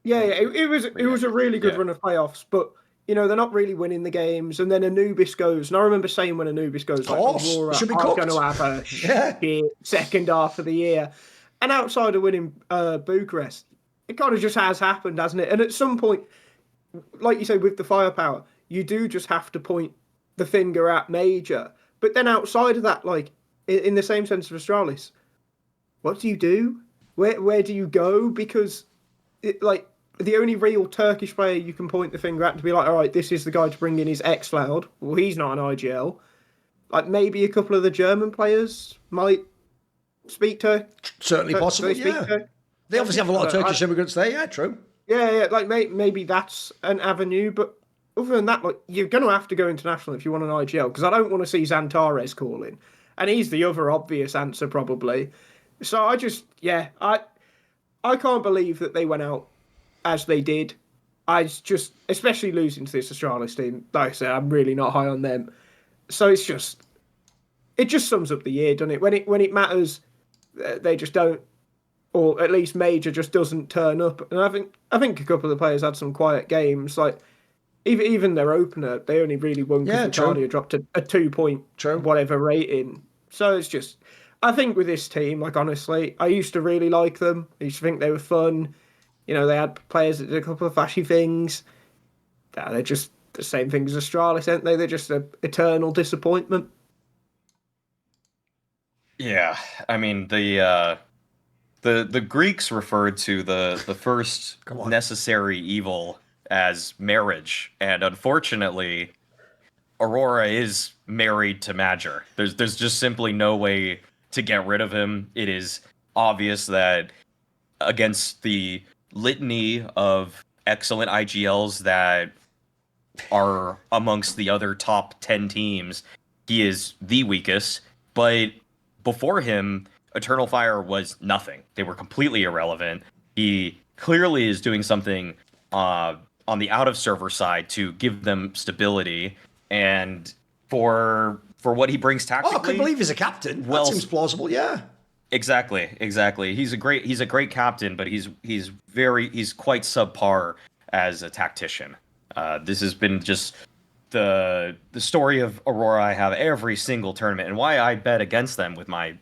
Yeah, it was a really good run of playoffs, but you know, they're not really winning the games. And then Anubis goes, and I remember saying when Anubis goes, like, Aurora should be are going to have a shit second half of the year. And outside of winning Bucharest, it kind of just has happened, hasn't it? And at some point, like you say, with the firepower, you do just have to point the finger at Major. But then outside of that, like, in the same sense of Astralis, what do you do? Where do you go? Because, the only real Turkish player you can point the finger at to be like, all right, this is the guy to bring in is xCloud. Well, he's not an IGL. Like, maybe a couple of the German players might speak to... Certainly possible, yeah. They obviously have a lot of Turkish immigrants there, yeah, true. Yeah, like, maybe that's an avenue, but other than that, like, you're going to have to go international if you want an IGL, because I don't want to see Xantares calling. And he's the other obvious answer, probably. So I just, I can't believe that they went out as they did. I just, especially losing to this Astralis team, like I said, I'm really not high on them. So it just sums up the year, doesn't it? When it matters, they just don't, or at least Major just doesn't turn up. And I think a couple of the players had some quiet games. Like even their opener, they only really won because Cardia dropped a 2-point whatever rating. So it's just, I think with this team, like honestly, I used to really like them. I used to think they were fun. You know, they had players that did a couple of flashy things. They're just the same thing as Astralis, aren't they? They're just an eternal disappointment. Yeah, I mean the Greeks referred to the first necessary evil as marriage, and unfortunately, Aurora is married to Major. There's just simply no way to get rid of him. It is obvious that against the litany of excellent IGLs that are amongst the other top 10 teams, he is the weakest. But before him, Eternal Fire was nothing. They were completely irrelevant. He clearly is doing something on the out of server side to give them stability, and for what he brings tactically. I couldn't believe he's a captain. That seems plausible, yeah. Exactly. He's a great captain, but he's quite subpar as a tactician. This has been just the story of Aurora I have every single tournament, and why I bet against them with my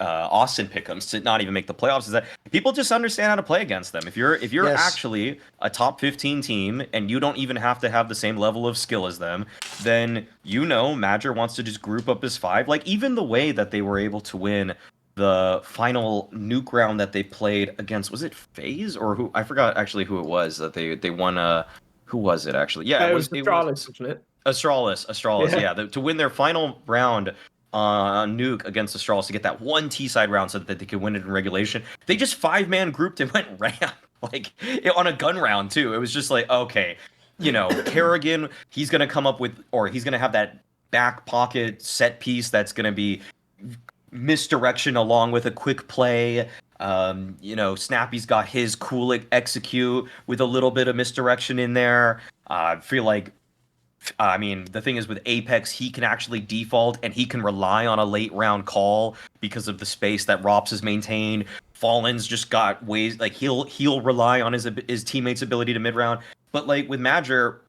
Austin pick'ems to not even make the playoffs is that people just understand how to play against them. If you're actually a top 15 team and you don't even have to have the same level of skill as them, then Major wants to just group up as 5. Like even the way that they were able to win the final nuke round that they played against, was it FaZe or who? I forgot actually who it was that they won. Who was it actually? Yeah, it was Astralis, wasn't it? Astralis. Yeah, to win their final round on nuke against Astralis to get that one T-side round so that they could win it in regulation. They just 5-man grouped and went ramp like on a gun round too. It was just like, okay, Kerrigan, he's gonna come up with, or he's gonna have that back pocket set piece that's gonna be misdirection along with a quick play. Snappy's got his cool execute with a little bit of misdirection in there. I feel like, the thing is with Apex, he can actually default and he can rely on a late round call because of the space that Rops has maintained. Fallen's just got ways, like he'll rely on his teammates' ability to mid round. But like with Major,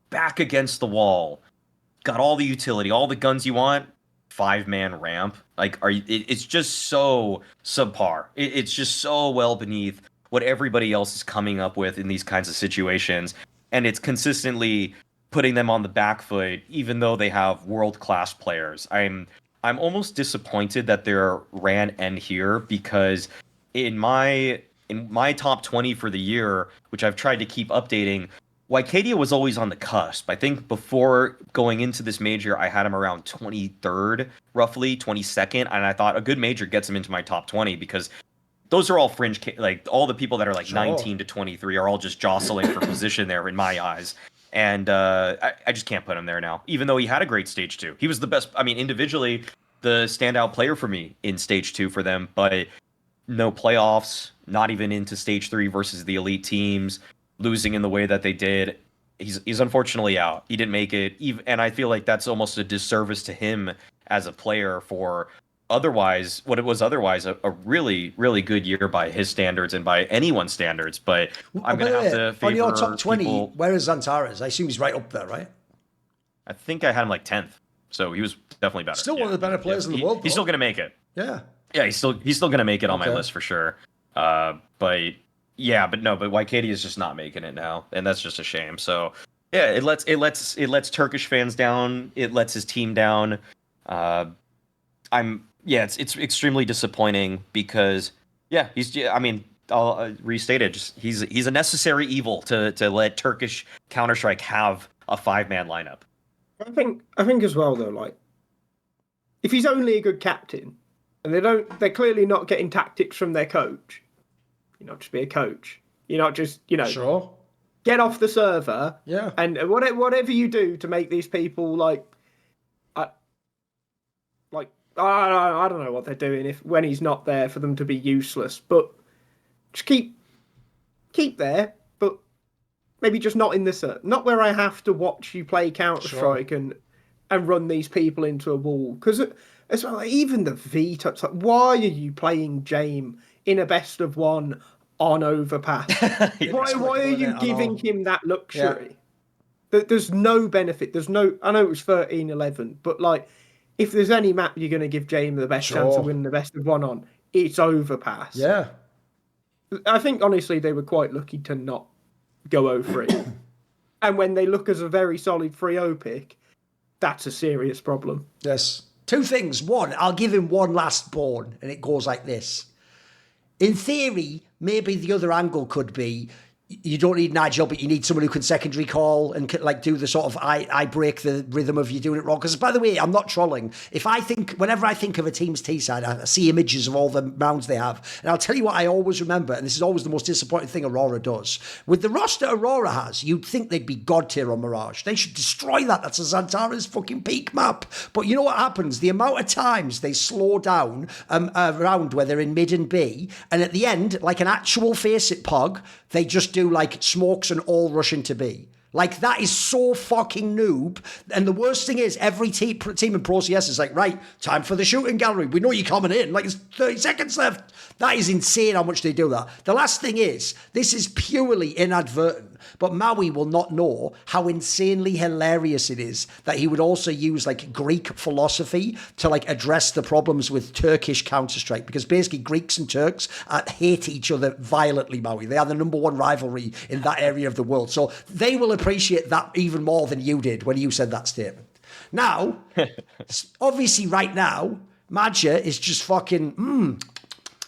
back against the wall, got all the utility, all the guns you want. 5-man ramp, it's just so subpar. It's just so well beneath what everybody else is coming up with in these kinds of situations, and it's consistently putting them on the back foot, even though they have world-class players. I'm almost disappointed that their ran end here, because in my in my top 20 for the year, which I've tried to keep updating, Wycadia was always on the cusp. I think before going into this major, I had him around 23rd, roughly 22nd, and I thought a good major gets him into my top 20 because those are all fringe, like all the people that are like 19 to 23 are all just jostling for position there in my eyes. And I just can't put him there now, even though he had a great stage 2. He was the best, I mean, individually, the standout player for me in stage 2 for them, but no playoffs, not even into stage 3 versus the elite teams, losing in the way that they did. He's unfortunately out. He didn't make it, and I feel like that's almost a disservice to him as a player for what it was otherwise a really, really good year by his standards and by anyone's standards. But I'm going to have to favor on your top 20, people. where is Xantares? I assume he's right up there, right? I think I had him like 10th, so he was definitely better. Still one of the better players in the world, though. He's still going to make it. Yeah. Yeah, he's still going to make it on my list for sure. But Wycadia is just not making it now, and that's just a shame. So yeah, it lets Turkish fans down. It lets his team down. It's extremely disappointing because I'll restate it. Just he's a necessary evil to let Turkish Counter-Strike have a 5-man lineup. I think as well though, like if he's only a good captain, and they're clearly not getting tactics from their coach. You're not just be a coach. You're not just, Sure. Get off the server. Yeah. And whatever you do to make these people I don't know what they're doing when he's not there for them to be useless. But just keep there, but maybe just not in this, not where I have to watch you play Counter-Strike and run these people into a wall. Because as well, like, even the V-touch, like, why are you playing Jame in a best of one on Overpass? Why are you giving him that luxury? Yeah. There's no benefit. I know it was 13-11, but like, if there's any map you're going to give Jame the best chance of winning the best of one on, it's Overpass. Yeah. I think, honestly, they were quite lucky to not go over it. And when they look as a very solid 3-0 pick, that's a serious problem. Yes. 2 things. One, I'll give him one last bone, and it goes like this. In theory, maybe the other angle could be you don't need Nigel, but you need someone who can secondary call and like do the sort of I break the rhythm of you doing it wrong. Because by the way, I'm not trolling. Whenever I think of a team's T side, I see images of all the rounds they have, and I'll tell you what I always remember, and this is always the most disappointing thing Aurora does. With the roster Aurora has, you'd think they'd be god tier on Mirage. They should destroy that. That's a Xantares fucking peak map. But you know what happens? The amount of times they slow down around where they're in mid and B, and at the end, like an actual face it pog, they just do like smokes and all rush into B. Like, that is so fucking noob. And the worst thing is, every team in Pro CS is like, right, time for the shooting gallery. We know you're coming in. Like, it's 30 seconds left. That is insane how much they do that. The last thing is, this is purely inadvertent, but Maui will not know how insanely hilarious it is that he would also use, like, Greek philosophy to, like, address the problems with Turkish Counter-Strike. Because basically, Greeks and Turks hate each other violently, Maui. They are the #1 rivalry in that area of the world. So they will appreciate that even more than you did when you said that statement. Now, obviously right now, Major is just fucking,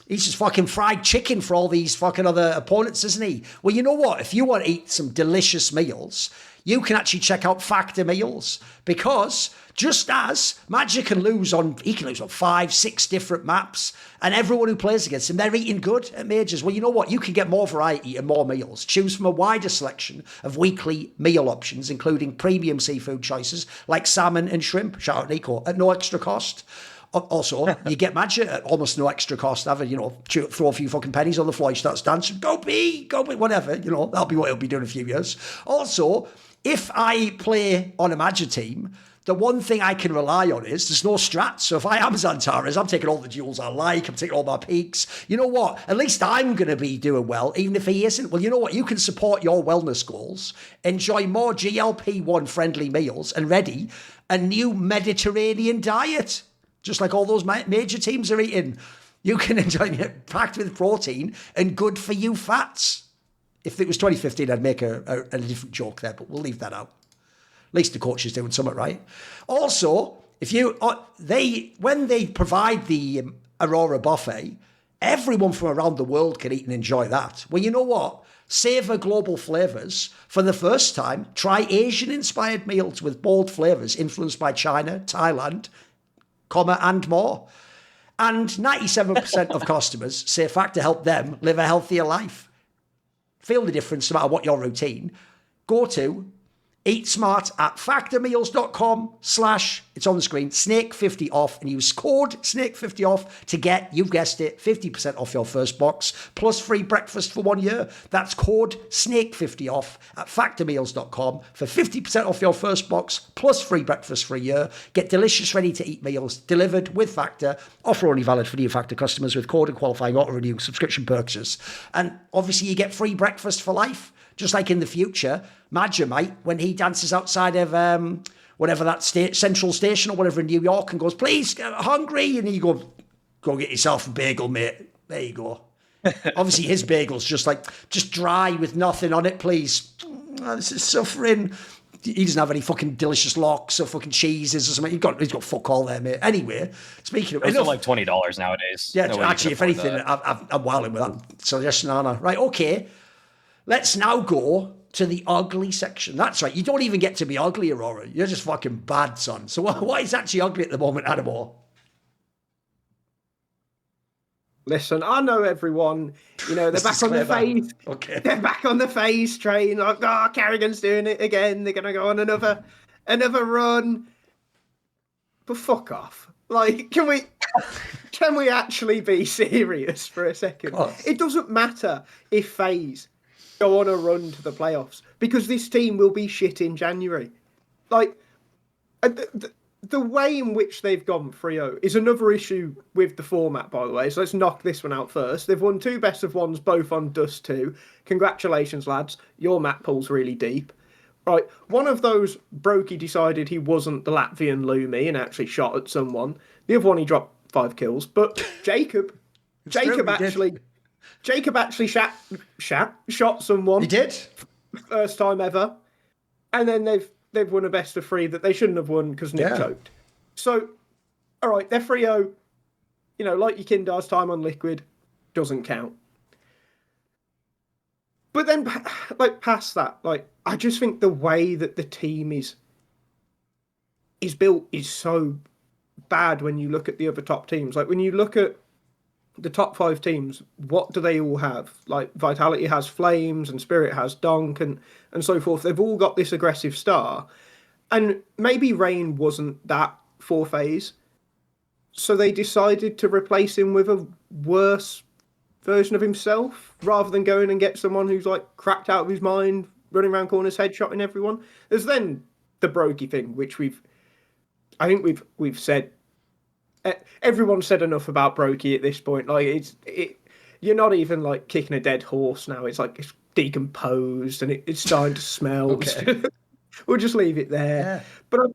he's just fucking fried chicken for all these fucking other opponents, isn't he? Well, you know what? If you want to eat some delicious meals, you can actually check out Factor Meals, because just as Magic can lose on 5, 6 different maps, and everyone who plays against him, they're eating good at majors. Well, you know what? You can get more variety and more meals. Choose from a wider selection of weekly meal options, including premium seafood choices like salmon and shrimp. Shout out Nico, at no extra cost. Also, you get Magic at almost no extra cost. Throw a few fucking pennies on the floor, he starts dancing, go B, whatever, that'll be what he'll be doing in a few years. Also, if I play on a Magic team, the one thing I can rely on is there's no strats. So if I am Xantares, I'm taking all the duels I like, I'm taking all my peaks. You know what? At least I'm going to be doing well, even if he isn't. Well, you know what? You can support your wellness goals, enjoy more GLP-1 friendly meals, and ready a new Mediterranean diet, just like all those major teams are eating. You can enjoy it packed with protein and good for you fats. If it was 2015, I'd make a different joke there, but we'll leave that out. At least the coach is doing something right. Also, when they provide the Aurora buffet, Everyone from around the world can eat and enjoy that. Well, you know what? Savor global flavors. For the first time, try Asian-inspired meals with bold flavors influenced by China, Thailand, and more. And 97% of customers say Factor helped them live a healthier life. Feel the difference no matter what your routine. Go to Eat smart at factormeals.com/ it's on the screen, Snake50 off, and use code Snake50 off to get, you've guessed it, 50% off your first box plus free breakfast for 1 year. That's code Snake50 off at factormeals.com for 50% off your first box plus free breakfast for a year. Get delicious ready to eat meals delivered with Factor. Offer only valid for new Factor customers with code and qualifying auto renew subscription purchases. And obviously you get free breakfast for life. Just like in the future, Major, mate, when he dances outside of whatever that central station or whatever in New York and goes, please, hungry, and you go get yourself a bagel, mate. There you go. Obviously, his bagel's just dry with nothing on it, please. Oh, this is suffering. He doesn't have any fucking delicious lox or fucking cheeses or something. He's got fuck all there, mate. Anyway, speaking of... It's like $20 nowadays. Yeah, actually, if anything, I'm wilding with that suggestion, Anna. Right, okay. Let's now go to the ugly section. That's right. You don't even get to be ugly, Aurora. You're just fucking bad, son. So what is actually ugly at the moment, AN1MO? Listen, I know everyone. You know, they're back on the FaZe. Okay. They're back on the FaZe train. Like, Carrigan's doing it again. They're going to go on another run. But fuck off. Like, can we actually be serious for a second? It doesn't matter if FaZe go on a run to the playoffs because this team will be shit in January. Like, the way in which they've gone 3-0 is another issue with the format, by the way. So let's knock this one out first. They've won 2 best of ones, both on Dust 2. Congratulations, lads. Your map pool's really deep. Right, one of those Brokey decided he wasn't the Latvian Lumi and actually shot at someone. The other one, he dropped 5 kills. But Jacob actually shot someone. He did. First time ever. And then they've won a best of 3 that they shouldn't have won because Nick choked. So, all right, they're 3-0. You know, like your Kindar's time on Liquid, doesn't count. But then, like, past that, like, I just think the way that the team is built is so bad when you look at the other top teams. Like, when you look at the top 5 teams, what do they all have? Like, Vitality has Flames and Spirit has Duncan and so forth. They've all got this aggressive star. And maybe Rain wasn't that for FaZe. So they decided to replace him with a worse version of himself rather than going and get someone who's like cracked out of his mind, running around corners, headshotting everyone. There's then the Brokey thing, which I think we've said. Everyone's said enough about Brokey at this point. Like you're not even like kicking a dead horse now. It's like it's decomposed and it's starting to smell. Okay. We'll just leave it there. Yeah. But I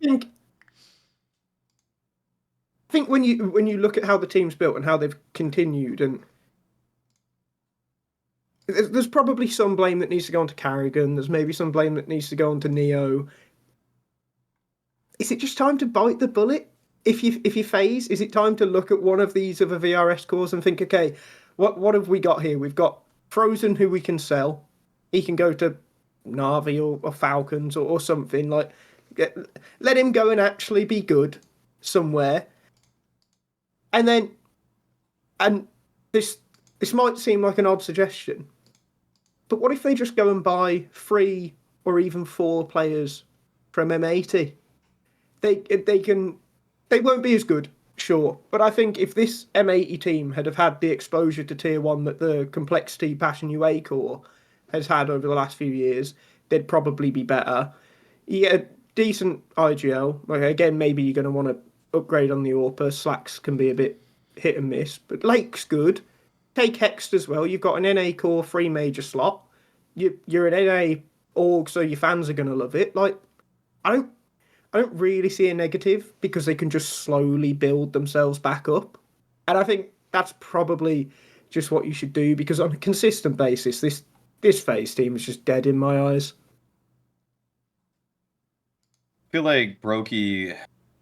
think when you look at how the team's built and how they've continued, and there's probably some blame that needs to go on to Carrigan. There's maybe some blame that needs to go on to Neo. Is it just time to bite the bullet? If you FaZe, is it time to look at one of these other VRS cores and think, okay, what have we got here? We've got Frozen, who we can sell. He can go to Na'Vi or Falcons or something. Like, let him go and actually be good somewhere. And this might seem like an odd suggestion, but what if they just go and buy 3 or even 4 players from M80? They won't be as good, sure, but I think if this M80 team had have had the exposure to Tier 1 that the Complexity Passion UA core has had over the last few years, they'd probably be better. You get a decent IGL. Like, again, maybe you're going to want to upgrade on the AWPer. Slacks can be a bit hit and miss, but Lake's good. Take Hext as well. You've got an NA core 3 major slot. You're an NA org, so your fans are going to love it. Like, I don't really see a negative because they can just slowly build themselves back up. And I think that's probably just what you should do, because on a consistent basis, this FaZe team is just dead in my eyes. I feel like Brokey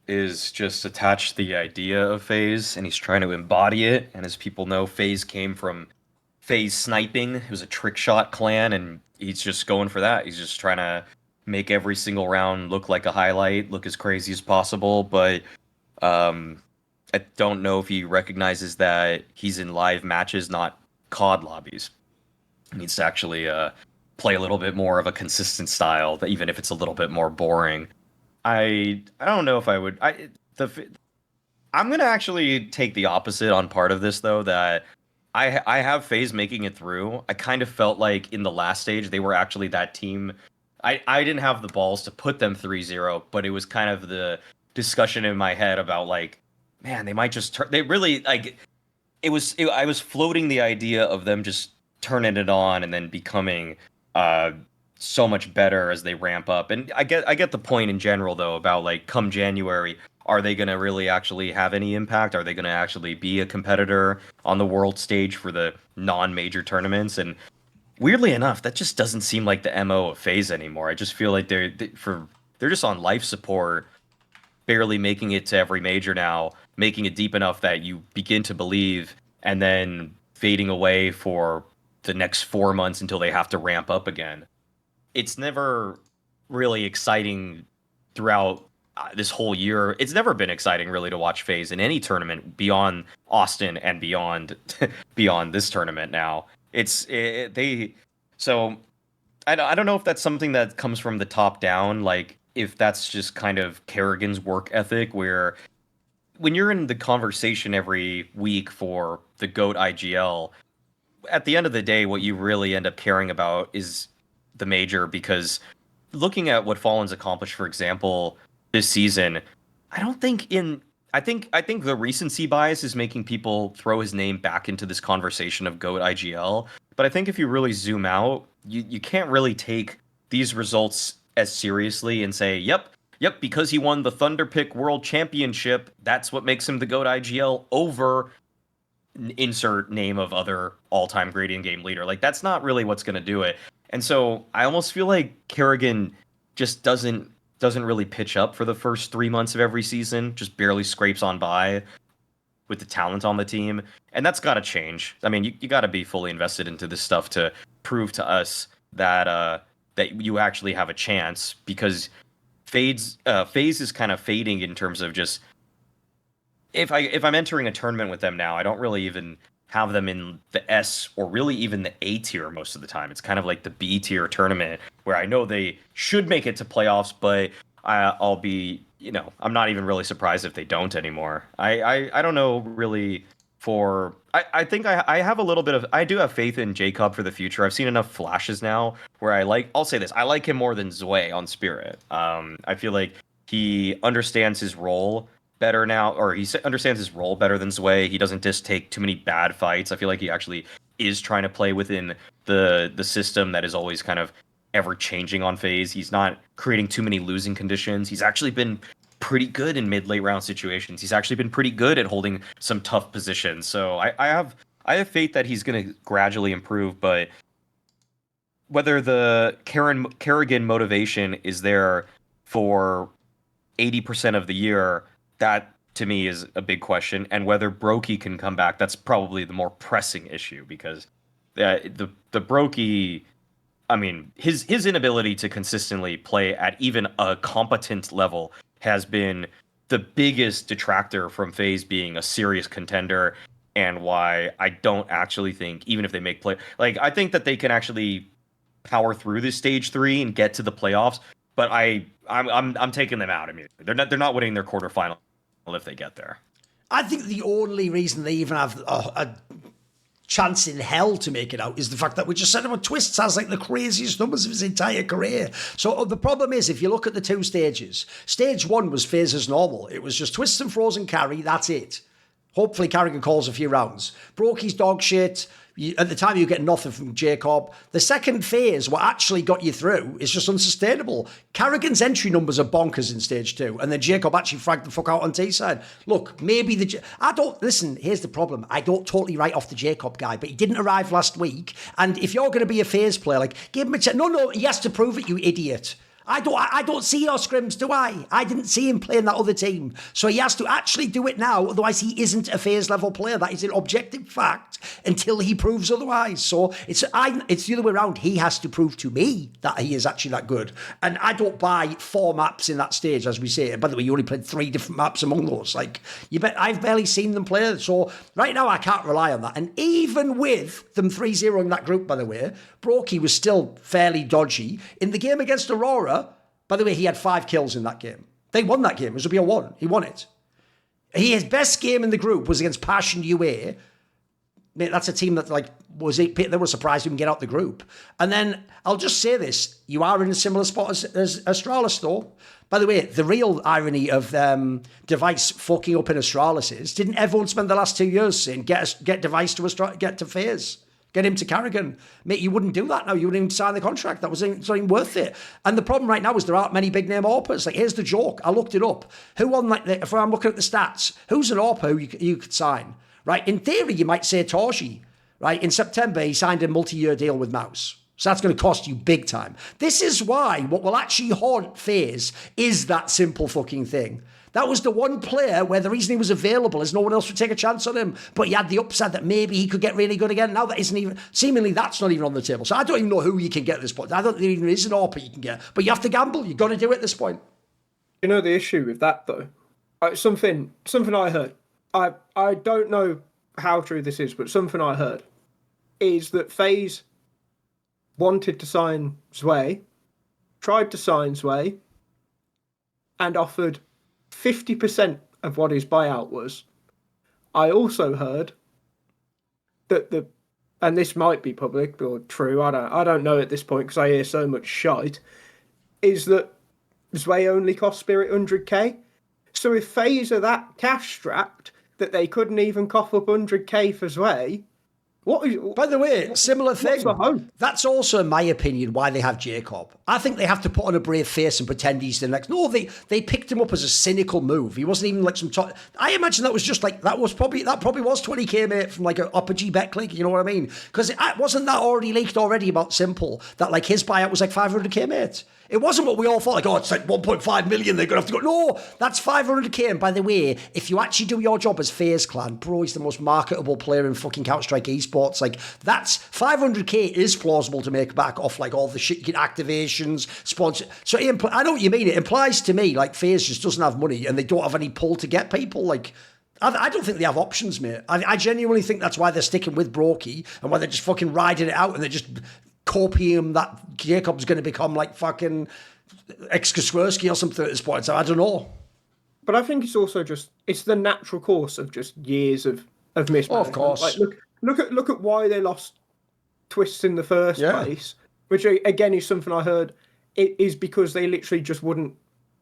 is just attached to the idea of FaZe, and he's trying to embody it. And as people know, FaZe came from FaZe sniping. It was a trick shot clan, and he's just going for that. He's just trying to make every single round look like a highlight, look as crazy as possible. But I don't know if he recognizes that he's in live matches, not COD lobbies. He needs to actually play a little bit more of a consistent style, that even if it's a little bit more boring. I don't know if I would. I'm gonna actually take the opposite on part of this though. That I have FaZe making it through. I kind of felt like in the last stage they were actually that team. I didn't have the balls to put them 3-0, but it was kind of the discussion in my head about like, man, they might just turn. They really like. I was floating the idea of them just turning it on and then becoming so much better as they ramp up. And I get the point in general though about like come January, are they going to really actually have any impact? Are they going to actually be a competitor on the world stage for the non-major tournaments? And weirdly enough, that just doesn't seem like the MO of FaZe anymore. I just feel like they're just on life support, barely making it to every major now, making it deep enough that you begin to believe, and then fading away for the next 4 months until they have to ramp up again. It's never really exciting throughout this whole year. It's never been exciting really to watch FaZe in any tournament beyond Austin and beyond beyond this tournament now. So I don't know if that's something that comes from the top down, like if that's just kind of Kerrigan's work ethic, where when you're in the conversation every week for the GOAT IGL, at the end of the day, what you really end up caring about is the major, because looking at what Fallen's accomplished, for example, this season, I think the recency bias is making people throw his name back into this conversation of GOAT IGL. But I think if you really zoom out, you can't really take these results as seriously and say, yep, because he won the Thunderpick World Championship, that's what makes him the GOAT IGL over insert name of other all-time gradient game leader. Like, that's not really what's going to do it. And so I almost feel like Kerrigan just doesn't really pitch up for the first 3 months of every season, just barely scrapes on by with the talent on the team. And that's got to change. I mean, you got to be fully invested into this stuff to prove to us that you actually have a chance, because FaZe is kind of fading in terms of just, if I'm entering a tournament with them now, I don't really even have them in the S or really even the A tier most of the time. It's kind of like the B tier tournament where I know they should make it to playoffs, but I'll be, I'm not even really surprised if they don't anymore. I don't know really I think I have a little bit of, I do have faith in Jacob for the future. I've seen enough flashes now where I'll say this, I like him more than Zwei on Spirit. I feel like he understands his role better now, or he understands his role better than Zwei. He doesn't just take too many bad fights. I feel like he actually is trying to play within the system that is always kind of ever changing on FaZe. He's not creating too many losing conditions. He's actually been pretty good in mid-late round situations. He's actually been pretty good at holding some tough positions. So I have faith that he's going to gradually improve, but whether the Kerrigan motivation is there for 80% of the year, that to me is a big question. And whether Brokey can come back, that's probably the more pressing issue, because the Brokey, I mean, his inability to consistently play at even a competent level has been the biggest detractor from FaZe being a serious contender, and why I don't actually think, even if they make play, like, I think that they can actually power through this stage 3 and get to the playoffs, but I'm taking them out immediately. They're not winning their quarterfinal if they get there. I think the only reason they even have a chance in hell to make it out is the fact that we just said about Twistzz has like the craziest numbers of his entire career. So the problem is, if you look at the 2 stages, stage 1 was FaZe as normal. It was just Twistzz and Frozen carry, that's it. Hopefully Carrigan calls a few rounds. Brokey's dog shit. At the time, you get nothing from Jacob. The second phase, what actually got you through, is just unsustainable. Carrigan's entry numbers are bonkers in stage 2, and then Jacob actually fragged the fuck out on T-side. Look, maybe listen, here's the problem. I don't totally write off the Jacob guy, but he didn't arrive last week, and if you're going to be a FaZe player, like, give him a chance. No, he has to prove it, you idiot. I don't see your scrims, do I? I didn't see him playing that other team. So he has to actually do it now, otherwise he isn't a FaZe level player. That is an objective fact until he proves otherwise. So it's the other way around. He has to prove to me that he is actually that good. And I don't buy 4 maps in that stage, as we say. And by the way, you only played 3 different maps among those. Like, I've barely seen them play. So right now I can't rely on that. And even with them 3-0 in that group, by the way, Brokey was still fairly dodgy. In the game against Aurora, by the way, he had 5 kills in that game. They won that game. It was a BO1. He won it. His best game in the group was against Passion UA. Mate, that's a team that they were surprised he can get out the group. And then I'll just say this: you are in a similar spot as Astralis, though. By the way, the real irony of Device fucking up in Astralis is, didn't everyone spend the last 2 years saying get Device to get to FaZe? Get him to Carrigan. Mate, you wouldn't do that now. You wouldn't even sign the contract. That wasn't even worth it. And the problem right now is there aren't many big name AWPers. Like, here's the joke. I looked it up. Who on, like, if I'm looking at the stats, who's an AWPer who you could sign? Right? In theory, you might say Torshi. Right? In September, he signed a multi-year deal with Mouse. So that's going to cost you big time. This is why what will actually haunt FaZe is that simple fucking thing. That was the one player where the reason he was available is no one else would take a chance on him. But he had the upside that maybe he could get really good again. Now that isn't even, seemingly that's not even on the table. So I don't even know who you can get at this point. I don't think there even is an AWPer you can get. But you have to gamble. You've got to do it at this point. You know the issue with that, though? Something I heard. I don't know how true this is, but something I heard is that FaZe wanted to sign Zwei, tried to sign Zwei, and offered 50% of what his buyout was. I also heard that and this might be public or true, I don't know at this point because I hear so much shite, is that Zwei only cost Spirit 100k. So if FaZe are that cash strapped that they couldn't even cough up 100k for Zwei, by the way, similar thing. What's the hope? That's also, in my opinion, why they have Jacob. I think they have to put on a brave face and pretend he's the next. No, they picked him up as a cynical move. He wasn't even like some top. I imagine that was just like that probably was 20k, mate, from like an upper G bet click. You know what I mean? Because it wasn't that already leaked already about Simple that like his buyout was like 500k, mate. It wasn't what we all thought, like, oh, it's like 1.5 million, they're going to have to go. No, that's 500k. And by the way, if you actually do your job as FaZe Clan, bro, he's the most marketable player in fucking Counter-Strike esports. Like, that's 500k is plausible to make back off, like, all the shit you get, activations, sponsor. So I know what you mean. It implies to me, like, FaZe just doesn't have money and they don't have any pull to get people. Like, I don't think they have options, mate. I genuinely think that's why they're sticking with Brokey and why they're just fucking riding it out and they're just copium that Jacob's going to become like fucking Ekskaswersky or something at this point. So I don't know. But I think it's also just, it's the natural course of just years of mismanagement. Oh, of course. Like, look at why they lost Twistzz in the first place, which again is something I heard. It is because they literally just wouldn't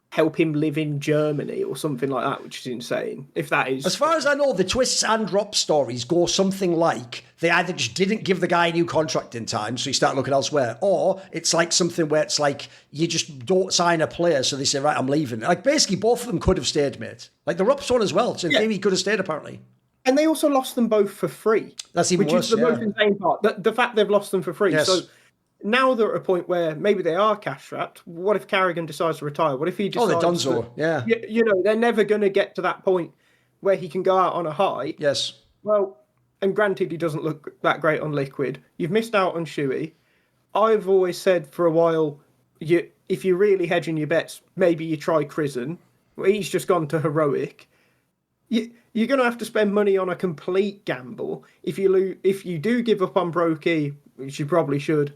help him live in Germany or something like that, which is insane. If that is... As far as I know, the Twistzz and drop stories go something like they either just didn't give the guy a new contract in time, so you start looking elsewhere, or it's like something where it's like you just don't sign a player, so they say, right, I'm leaving. Like, basically, both of them could have stayed, mate. Like, the Rups one as well. So in theory, he could have stayed, apparently. And they also lost them both for free. That's even worse, which is the most insane part. The fact they've lost them for free. Yes. So now they're at a point where maybe they are cash strapped. What if Carrigan decides to retire? What if he decides... Oh, they're donezo, yeah. You know, they're never going to get to that point where he can go out on a high. Yes. Well, and granted, he doesn't look that great on Liquid. You've missed out on Shuey. I've always said for a while, if you're really hedging your bets, maybe you try Crizzen. Well, he's just gone to Heroic. You're going to have to spend money on a complete gamble. If you do give up on Brokey, which you probably should,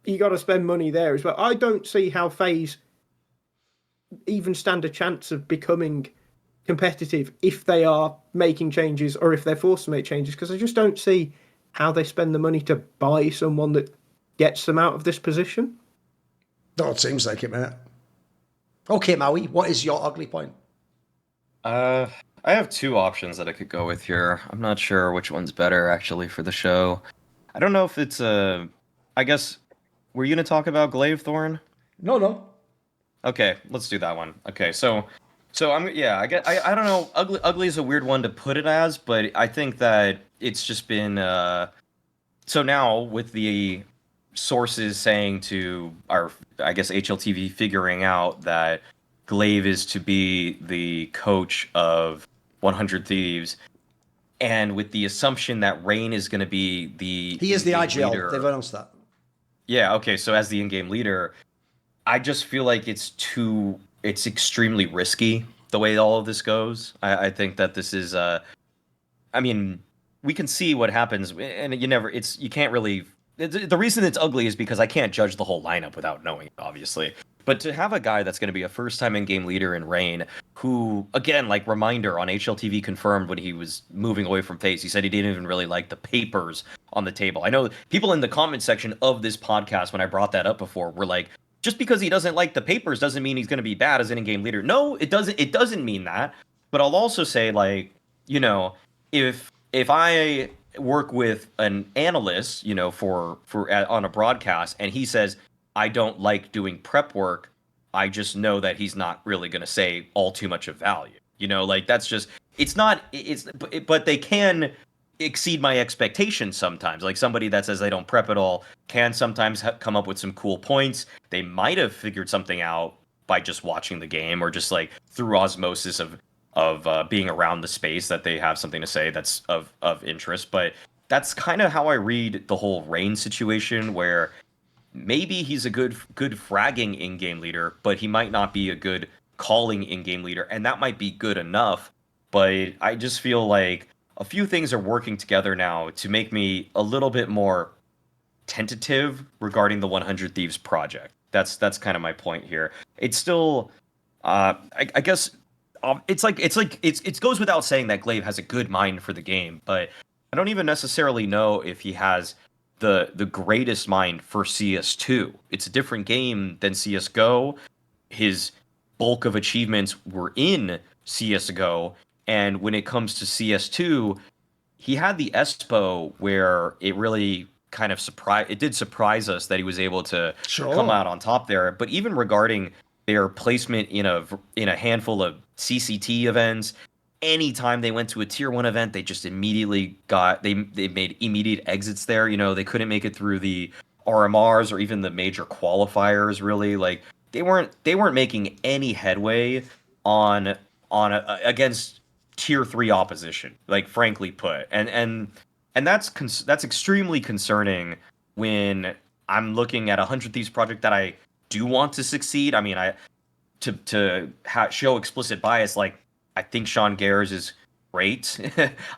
you got to spend money there as well. I don't see how FaZe even stand a chance of becoming competitive if they are making changes or if they're forced to make changes, because I just don't see how they spend the money to buy someone that gets them out of this position. No, it seems like it, mate. Okay, Maui, what is your ugly point? I have 2 options that I could go with here. I'm not sure which one's better, actually, for the show. I don't know if it's I guess, were you going to talk about Glaive, Thorin? No. Okay, let's do that one. Okay, so I don't know. Ugly is a weird one to put it as, but I think that it's just been so now with the sources saying to our, I guess, HLTV figuring out that Glaive is to be the coach of 100 Thieves, and with the assumption that Rain is going to be the He is the in-game IGL. leader. They've announced that. Yeah, okay, so as the in-game leader, I just feel like it's extremely risky the way all of this goes. I think that this is I mean, we can see what happens, and you can't really. The reason it's ugly is because I can't judge the whole lineup without knowing it, obviously. But to have a guy that's going to be a first-time in-game leader in Rain, who, again, like reminder on HLTV confirmed when he was moving away from FaZe, he said he didn't even really like the papers on the table. I know people in the comment section of this podcast, when I brought that up before, were like, just because he doesn't like the papers doesn't mean he's going to be bad as an in-game leader. No, it doesn't. It doesn't mean that. But I'll also say, like, you know, if I work with an analyst, you know, for on a broadcast, and he says I don't like doing prep work, I just know that he's not really going to say all too much of value. You know, like that's just but they can exceed my expectations sometimes. Like somebody that says they don't prep at all can sometimes come up with some cool points. They might have figured something out by just watching the game, or just like through osmosis of being around the space, that they have something to say that's of interest. But that's kind of how I read the whole Rain situation, where maybe he's a good fragging in-game leader, but he might not be a good calling in-game leader, and that might be good enough. But I just feel like a few things are working together now to make me a little bit more tentative regarding the 100 Thieves project. That's kind of my point here. It's still, I guess, it goes without saying that Glaive has a good mind for the game, but I don't even necessarily know if he has the greatest mind for CS2. It's a different game than CS:GO. His bulk of achievements were in CS:GO, and when it comes to CS2, he had the Espo where it really kind of surprise us that he was able to come out on top there. But even regarding their placement in a handful of CCT events, anytime they went to a tier 1 event, they just immediately they made immediate exits there. You know, they couldn't make it through the RMRs or even the major qualifiers, really. Like they weren't making any headway on against tier 3 opposition, like, frankly put. And that's extremely concerning when I'm looking at a 100 Thieves project that I do want to succeed. I mean, to show explicit bias, like, I think Sean Gares is great.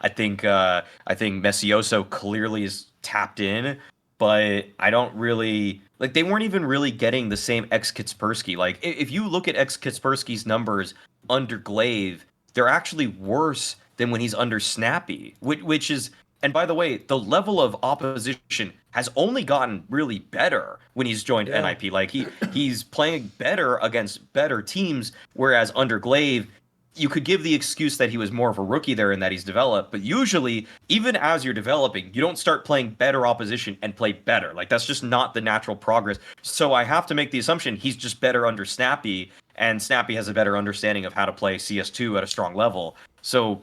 I think Messioso clearly is tapped in, but I don't really like. They weren't even really getting the same X Kaspersky. Like, if you look at X Kaspersky's numbers under Glaive, they're actually worse than when he's under Snappy, which is. And by the way, the level of opposition has only gotten really better when he's joined NIP. Like he's playing better against better teams, whereas under Glaive, you could give the excuse that he was more of a rookie there and that he's developed. But usually, even as you're developing, you don't start playing better opposition and play better. Like, that's just not the natural progress. So I have to make the assumption he's just better under Snappy, and Snappy has a better understanding of how to play CS2 at a strong level. So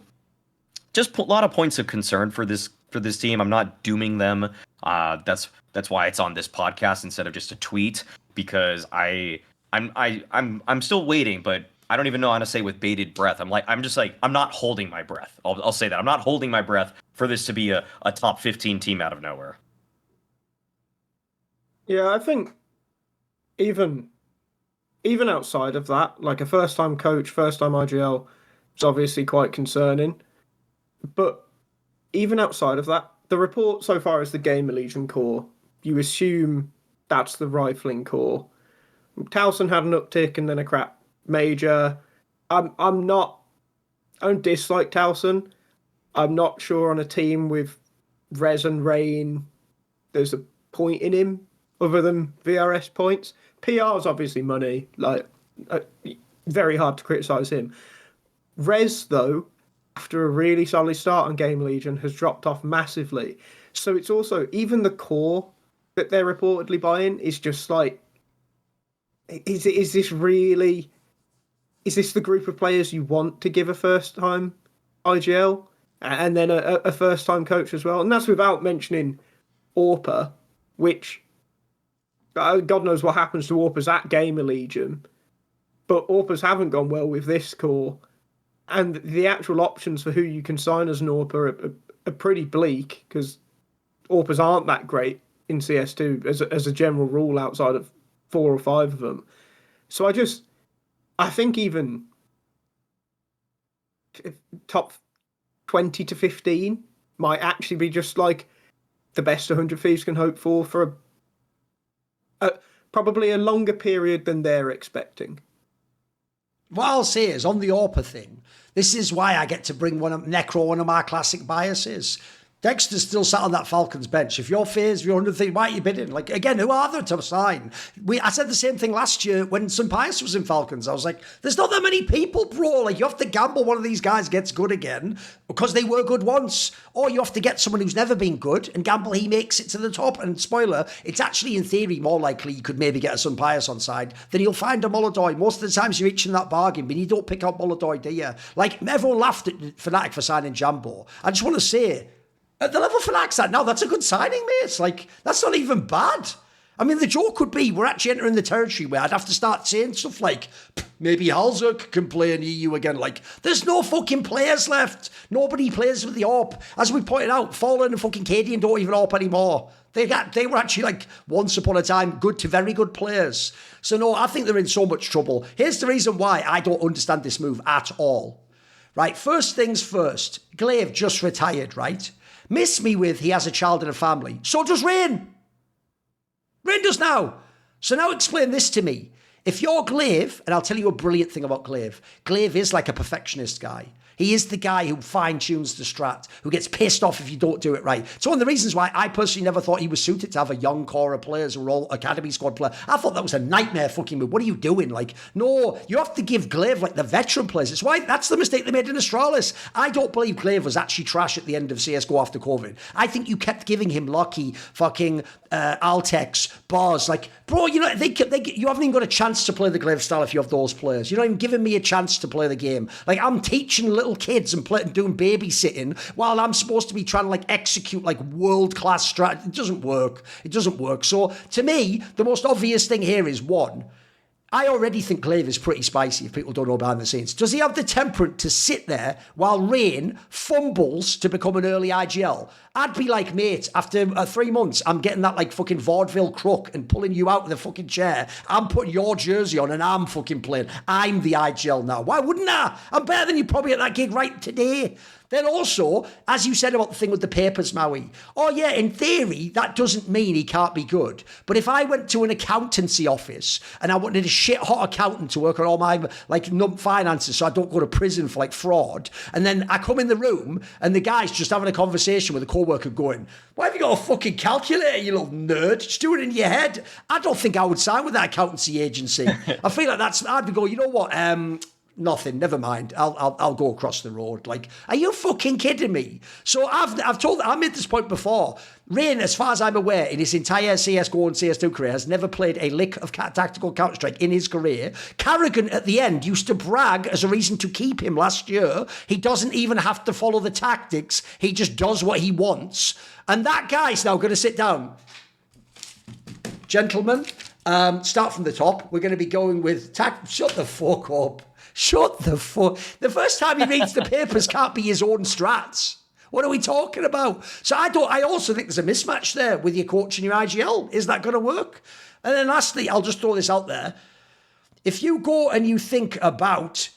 just a lot of points of concern for this team. I'm not dooming them. That's why it's on this podcast instead of just a tweet, because I'm still waiting, but I don't even know how to say with bated breath. I'm not holding my breath. I'll say that. I'm not holding my breath for this to be a top 15 team out of nowhere. Yeah, I think even outside of that, like a first-time coach, first-time IGL, it's obviously quite concerning. But even outside of that, the report so far is the Gamer Legion core. You assume that's the rifling core. Towson had an uptick and then a crap major. I don't dislike Towson. I'm not sure on a team with Rez and Rain there's a point in him other than VRS points. PR is obviously money. Like, very hard to criticise him. Rez, though, after a really solid start on Game Legion, has dropped off massively. So it's also, even the core that they're reportedly buying is just like, is this really, is this the group of players you want to give a first-time IGL and then a first-time coach as well? And that's without mentioning Orpa, which God knows what happens to AWPers at Gamer Legion, but AWPers haven't gone well with this core, and the actual options for who you can sign as an AWPer are pretty bleak, because AWPers aren't that great in CS2 as a general rule outside of 4 or 5 of them. So I think even top 20 to 15 might actually be just like the best 100 Thieves can hope for probably a longer period than they're expecting. What I'll say is, on the AWPer thing, this is why I get to bring Necro, one of my classic biases. Dexter's still sat on that Falcons bench. If you're FaZe, if you're 100 Thieves, why are you bidding? Like, again, who are there to sign? I said the same thing last year when Pius was in Falcons. I was like, there's not that many people, bro. Like, you have to gamble one of these guys gets good again because they were good once. Or you have to get someone who's never been good and gamble he makes it to the top. And spoiler, it's actually, in theory, more likely you could maybe get a Pius on side than you'll find a Molodoi. Most of the times you're reaching that bargain, but you don't pick out Molodoi, do you? Like, everyone laughed at Fnatic for signing Jambo. I just want to say, at the level Fnatic's at now, that's a good signing, mate. It's like, that's not even bad. I mean, the joke could be, we're actually entering the territory where I'd have to start saying stuff like, maybe Halzuk can play in EU again. Like, there's no fucking players left. Nobody plays with the AWP. As we pointed out, Fallen and fucking Cadian don't even AWP anymore. They were actually, like, once upon a time, good to very good players. So no, I think they're in so much trouble. Here's the reason why I don't understand this move at all. Right, first things first, Glaive just retired, right? Miss me with he has a child and a family. So does Rain. Rain does now. So now explain this to me. If you're Glaive, and I'll tell you a brilliant thing about Glaive. Glaive is like a perfectionist guy. He is the guy who fine-tunes the strat, who gets pissed off if you don't do it right. It's one of the reasons why I personally never thought he was suited to have a young core of players who are all academy squad players. I thought that was a nightmare fucking move. What are you doing? Like, no, you have to give Glaive like the veteran players. It's why that's the mistake they made in Astralis. I don't believe Glaive was actually trash at the end of CSGO after COVID. I think you kept giving him Lucky, fucking Altex, Bars. Like, bro, you know, you haven't even got a chance to play the Glaive style if you have those players. You're not even giving me a chance to play the game. Like, I'm teaching little kids and doing babysitting while I'm supposed to be trying to like execute like world-class strategy. It doesn't work. It doesn't work. So to me, the most obvious thing here is one, I already think Glaive is pretty spicy if people don't know behind the scenes. Does he have the temperament to sit there while Rain fumbles to become an early IGL? I'd be like, mate, after 3 months, I'm getting that like fucking vaudeville crook and pulling you out of the fucking chair. I'm putting your jersey on and I'm fucking playing. I'm the IGL now. Why wouldn't I? I'm better than you probably at that gig right today. Then also, as you said about the thing with the papers, Maui, oh yeah, in theory, that doesn't mean he can't be good. But if I went to an accountancy office and I wanted a shit-hot accountant to work on all my like finances so I don't go to prison for like fraud, and then I come in the room and the guy's just having a conversation with a co-worker going, why have you got a fucking calculator, you little nerd? Just do it in your head. I don't think I would sign with that accountancy agency. I feel like I'd be going, you know what, nothing, never mind. I'll go across the road. Like, are you fucking kidding me? So I made this point before. Rain, as far as I'm aware, in his entire CSGO and CS2 career, has never played a lick of tactical Counter-Strike in his career. Carrigan, at the end, used to brag as a reason to keep him last year. He doesn't even have to follow the tactics. He just does what he wants. And that guy's now going to sit down. Gentlemen, start from the top. We're going to be going with... Shut the fuck up. Shut the fuck. The first time he reads the papers can't be his own strats. What are we talking about? So I also think there's a mismatch there with your coach and your IGL. Is that going to work? And then lastly, I'll just throw this out there. If you go and you think about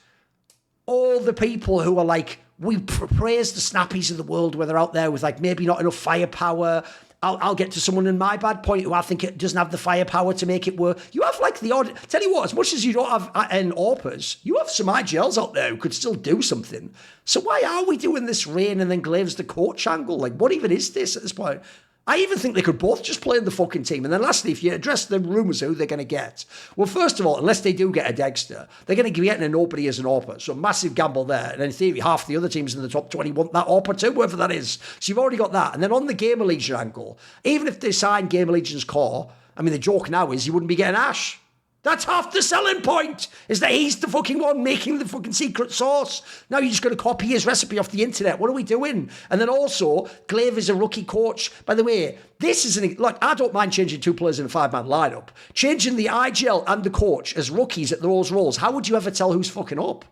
all the people who are like, we praise the snappies of the world where they're out there with like maybe not enough firepower. I'll get to someone in my bad point who I think it doesn't have the firepower to make it work. You have like the odd... Tell you what, as much as you don't have AWPers, you have some IGLs out there who could still do something. So why are we doing this Rain and then Glaive's the coach angle? Like, what even is this at this point? I even think they could both just play in the fucking team. And then lastly, if you address the rumours of who they're going to get, well, first of all, unless they do get a Dexter, they're going to be getting a nobody as an AWPer. So massive gamble there. And in theory, half the other teams in the top 20 want that AWPer too, whoever that is. So you've already got that. And then on the Gamer Legion angle, even if they sign Gamer Legion's core, I mean, the joke now is you wouldn't be getting Ash. That's half the selling point, is that he's the fucking one making the fucking secret sauce. Now you're just going to copy his recipe off the internet. What are we doing? And then also, Glaive is a rookie coach. By the way, this is look, I don't mind changing 2 players in a 5-man lineup. Changing the IGL and the coach as rookies at those roles, how would you ever tell who's fucking up?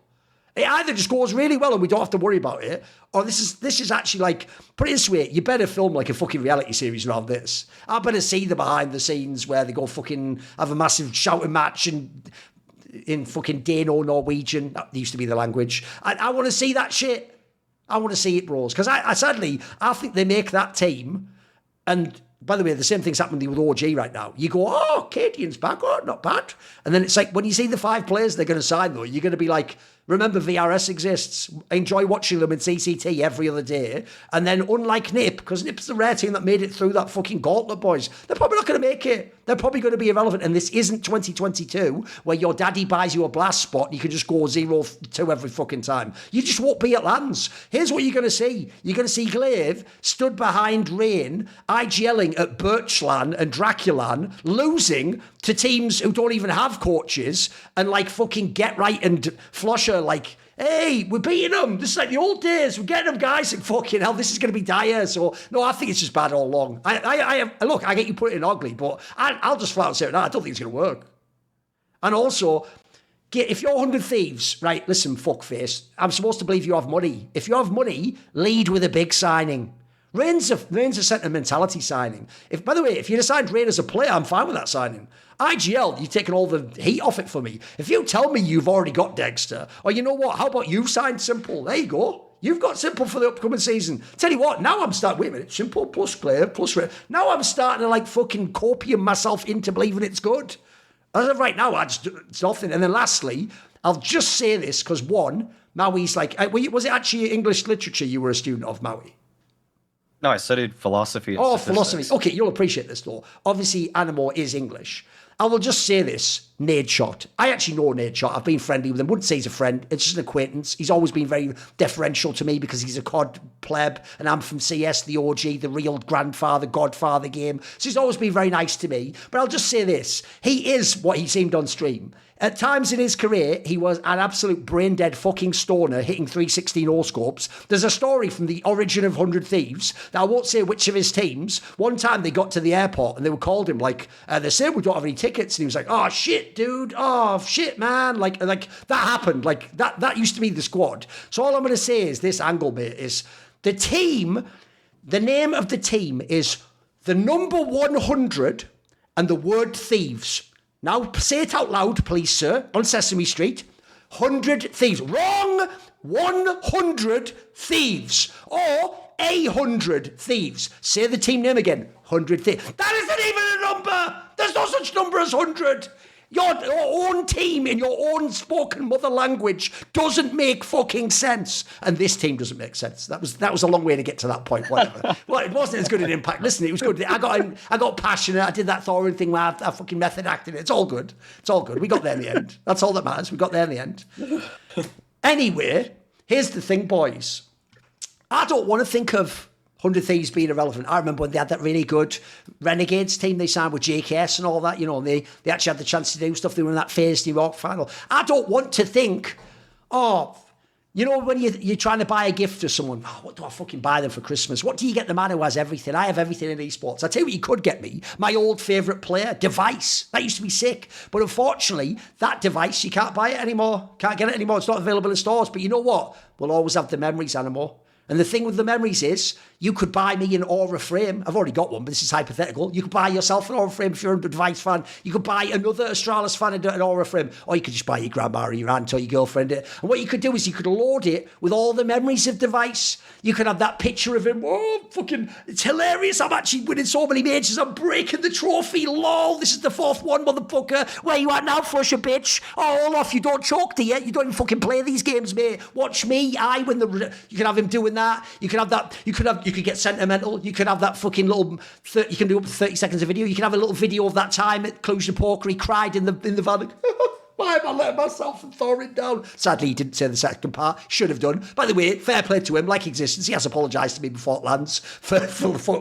It either just goes really well and we don't have to worry about it, or this is actually like, put it this way, you better film like a fucking reality series around this. I better see the behind the scenes where they go fucking have a massive shouting match and in fucking Dano Norwegian. That used to be the language. I want to see that shit. I want to see it, bros. Because I sadly, I think they make that team, and by the way, the same thing's happening with OG right now. You go, oh, Cadian's back, oh, not bad. And then it's like, when you see the 5 players they're going to sign, though, you're going to be like, remember VRS exists. Enjoy watching them in CCT every other day. And then unlike Nip, because Nip's the rare team that made it through that fucking gauntlet, boys, they're probably not going to make it. They're probably going to be irrelevant. And this isn't 2022 where your daddy buys you a blast spot and you can just go 0-2 every fucking time. You just won't be at lands. Here's what you're going to see. You're going to see Glaive stood behind Rain, IGLing at Birchland and Draculan, losing to teams who don't even have coaches, and like fucking Get Right and Flosher like, hey, we're beating them. This is like the old days. We're getting them, guys. And fucking hell, this is going to be dire. So, no, I think it's just bad all along. Look, I get you put it in ugly, but I'll just flat out say it now. I don't think it's going to work. And also, if you're 100 Thieves, right, listen, fuckface, I'm supposed to believe you have money. If you have money, lead with a big signing. Rain's a sentimentality signing. By the way, if you'd assigned Rain as a player, I'm fine with that signing. IGL, you've taken all the heat off it for me. If you tell me you've already got Dexter, or you know what, how about you sign Simple? There you go. You've got Simple for the upcoming season. Tell you what, now I'm starting, wait a minute, Simple plus Glaive plus Rain. Now I'm starting to like fucking copium myself into believing it's good. As of right now, it's nothing. And then lastly, I'll just say this, because one, Maui's like, was it actually English literature you were a student of, Maui? No, I studied philosophy. And philosophy. Okay, you'll appreciate this though. Obviously, AN1MO is English. I will just say this, Nade Shot. I actually know Nade Shot. I've been friendly with him. Wouldn't say he's a friend. It's just an acquaintance. He's always been very deferential to me because he's a COD pleb and I'm from CS, the OG, the real grandfather, godfather game. So he's always been very nice to me. But I'll just say this. He is what he seemed on stream. At times in his career, he was an absolute brain-dead fucking stoner hitting 316 no-scopes. There's a story from the origin of 100 Thieves that I won't say which of his teams. One time they got to the airport and they were called him like, they said we don't have any tickets. And he was like, oh, shit, dude. Oh, shit, man. Like that happened. Like that used to be the squad. So all I'm going to say is this angle, mate, is the team, the name of the team is the number 100 and the word Thieves. Now, say it out loud, please, sir, on Sesame Street. 100 Thieves. Wrong! 100 Thieves. Or 100 Thieves. Say the team name again. 100 Thieves. That isn't even a number! There's no such number as 100! Your own team in your own spoken mother language doesn't make fucking sense. And this team doesn't make sense. That was a long way to get to that point, whatever. Well, it wasn't as good an impact. Listen, it was good. I got passionate. I did that Thorin thing where I fucking method acted. It's all good. It's all good. We got there in the end. That's all that matters. We got there in the end. Anyway, here's the thing, boys. I don't want to think of 100 Thieves being irrelevant. I remember when they had that really good Renegades team they signed with JKS and all that, you know, and they actually had the chance to do stuff. They were in that FaZe New York final. I don't want to think, oh, you know, when you're trying to buy a gift to someone, oh, what do I fucking buy them for Christmas? What do you get the man who has everything? I have everything in esports. I'll tell you what you could get me. My old favourite player, Device. That used to be sick. But unfortunately, that device, you can't buy it anymore. Can't get it anymore. It's not available in stores. But you know what? We'll always have the memories, AN1MO. And the thing with the memories is, you could buy me an Aura frame. I've already got one, but this is hypothetical. You could buy yourself an Aura frame if you're a Device fan. You could buy another Astralis fan an Aura frame. Or you could just buy your grandma or your aunt or your girlfriend it. And what you could do is you could load it with all the memories of Device. You could have that picture of him. Oh, fucking, it's hilarious. I'm actually winning so many majors. I'm breaking the trophy. Lol, this is the 4th one, motherfucker. Where you at now, Flusher, bitch? Oh, all off. You don't choke, do you? You don't even fucking play these games, mate. Watch me. I win the... You can have him doing that. You can have that. You could get sentimental. You could have that fucking little. You can do up to 30 seconds of video. You can have a little video of that time at Cluj Poker. He cried in the van. Why am I letting myself and Thorin down? Sadly, he didn't say the second part. Should have done. By the way, fair play to him, like existence. He has apologised to me before it lands for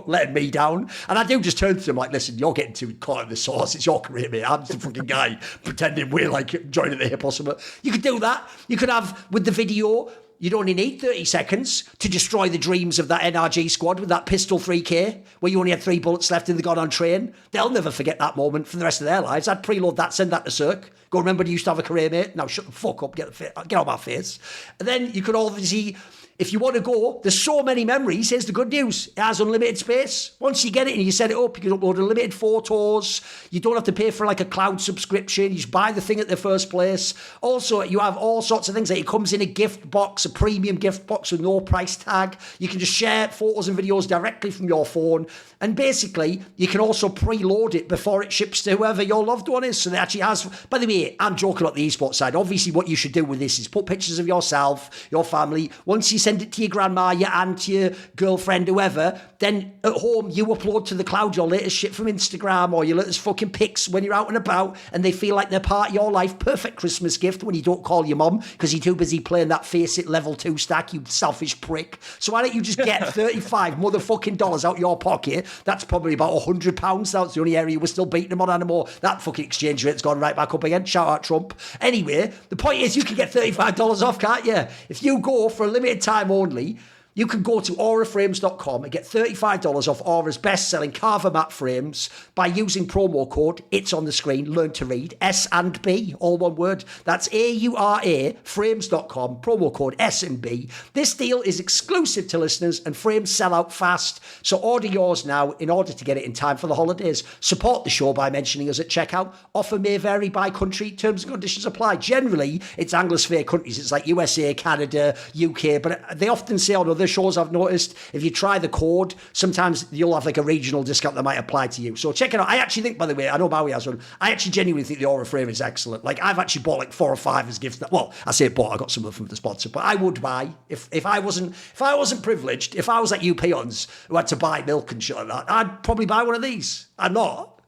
letting me down. And I do just turn to him like, listen, you're getting too caught in the sauce. It's your career, mate. I'm just a fucking guy pretending we're like joining the hip or something. You could do that. You could have, with the video, you'd only need 30 seconds to destroy the dreams of that NRG squad with that pistol 3K, where you only had 3 bullets left and they got on train. They'll never forget that moment for the rest of their lives. I'd preload that, send that to Cirque. Go, remember you used to have a career, mate? Now shut the fuck up, get out my face. And then you could obviously, if you want to go, there's so many memories. Here's the good news. It has unlimited space. Once you get it and you set it up, you can upload unlimited photos. You don't have to pay for like a cloud subscription. You just buy the thing at the first place. Also, you have all sorts of things. Like it comes in a gift box, a premium gift box with no price tag. You can just share photos and videos directly from your phone. And basically, you can also preload it before it ships to whoever your loved one is. So that actually has, by the way, I'm joking about the esports side. Obviously, what you should do with this is put pictures of yourself, your family. Once you send it to your grandma, your aunt, your girlfriend, whoever, then at home you upload to the cloud your latest shit from Instagram or your latest fucking pics when you're out and about, and they feel like they're part of your life. Perfect Christmas gift when you don't call your mum because you're too busy playing that Face It level 2 stack, you selfish prick. So why don't you just get 35 motherfucking dollars out your pocket? That's probably about £100. That's the only area we're still beating them on AN1MO. That fucking exchange rate's gone right back up again. Shout out Trump. Anyway, the point is you can get $35 off, can't you? If you go for a limited time only, you can go to auraframes.com and get $35 off Aura's best-selling Carver matte frames by using promo code, it's on the screen, learn to read, S&B, all one word. That's AURA frames.com, promo code S&B. This deal is exclusive to listeners and frames sell out fast, so order yours now in order to get it in time for the holidays. Support the show by mentioning us at checkout. Offer may vary by country, terms and conditions apply. Generally, it's Anglosphere countries. It's like USA, Canada, UK, but they often say on other shows I've noticed, if you try the code, sometimes you'll have like a regional discount that might apply to you. So check it out. I actually think, by the way, I know Maui has one. I actually genuinely think the Aura frame is excellent. Like I've actually bought like 4 or 5 as gifts. Well, I say bought, I got some of them from the sponsor, but I would buy if I wasn't privileged, if I was like you peons who had to buy milk and shit like that, I'd probably buy one of these. I'm not.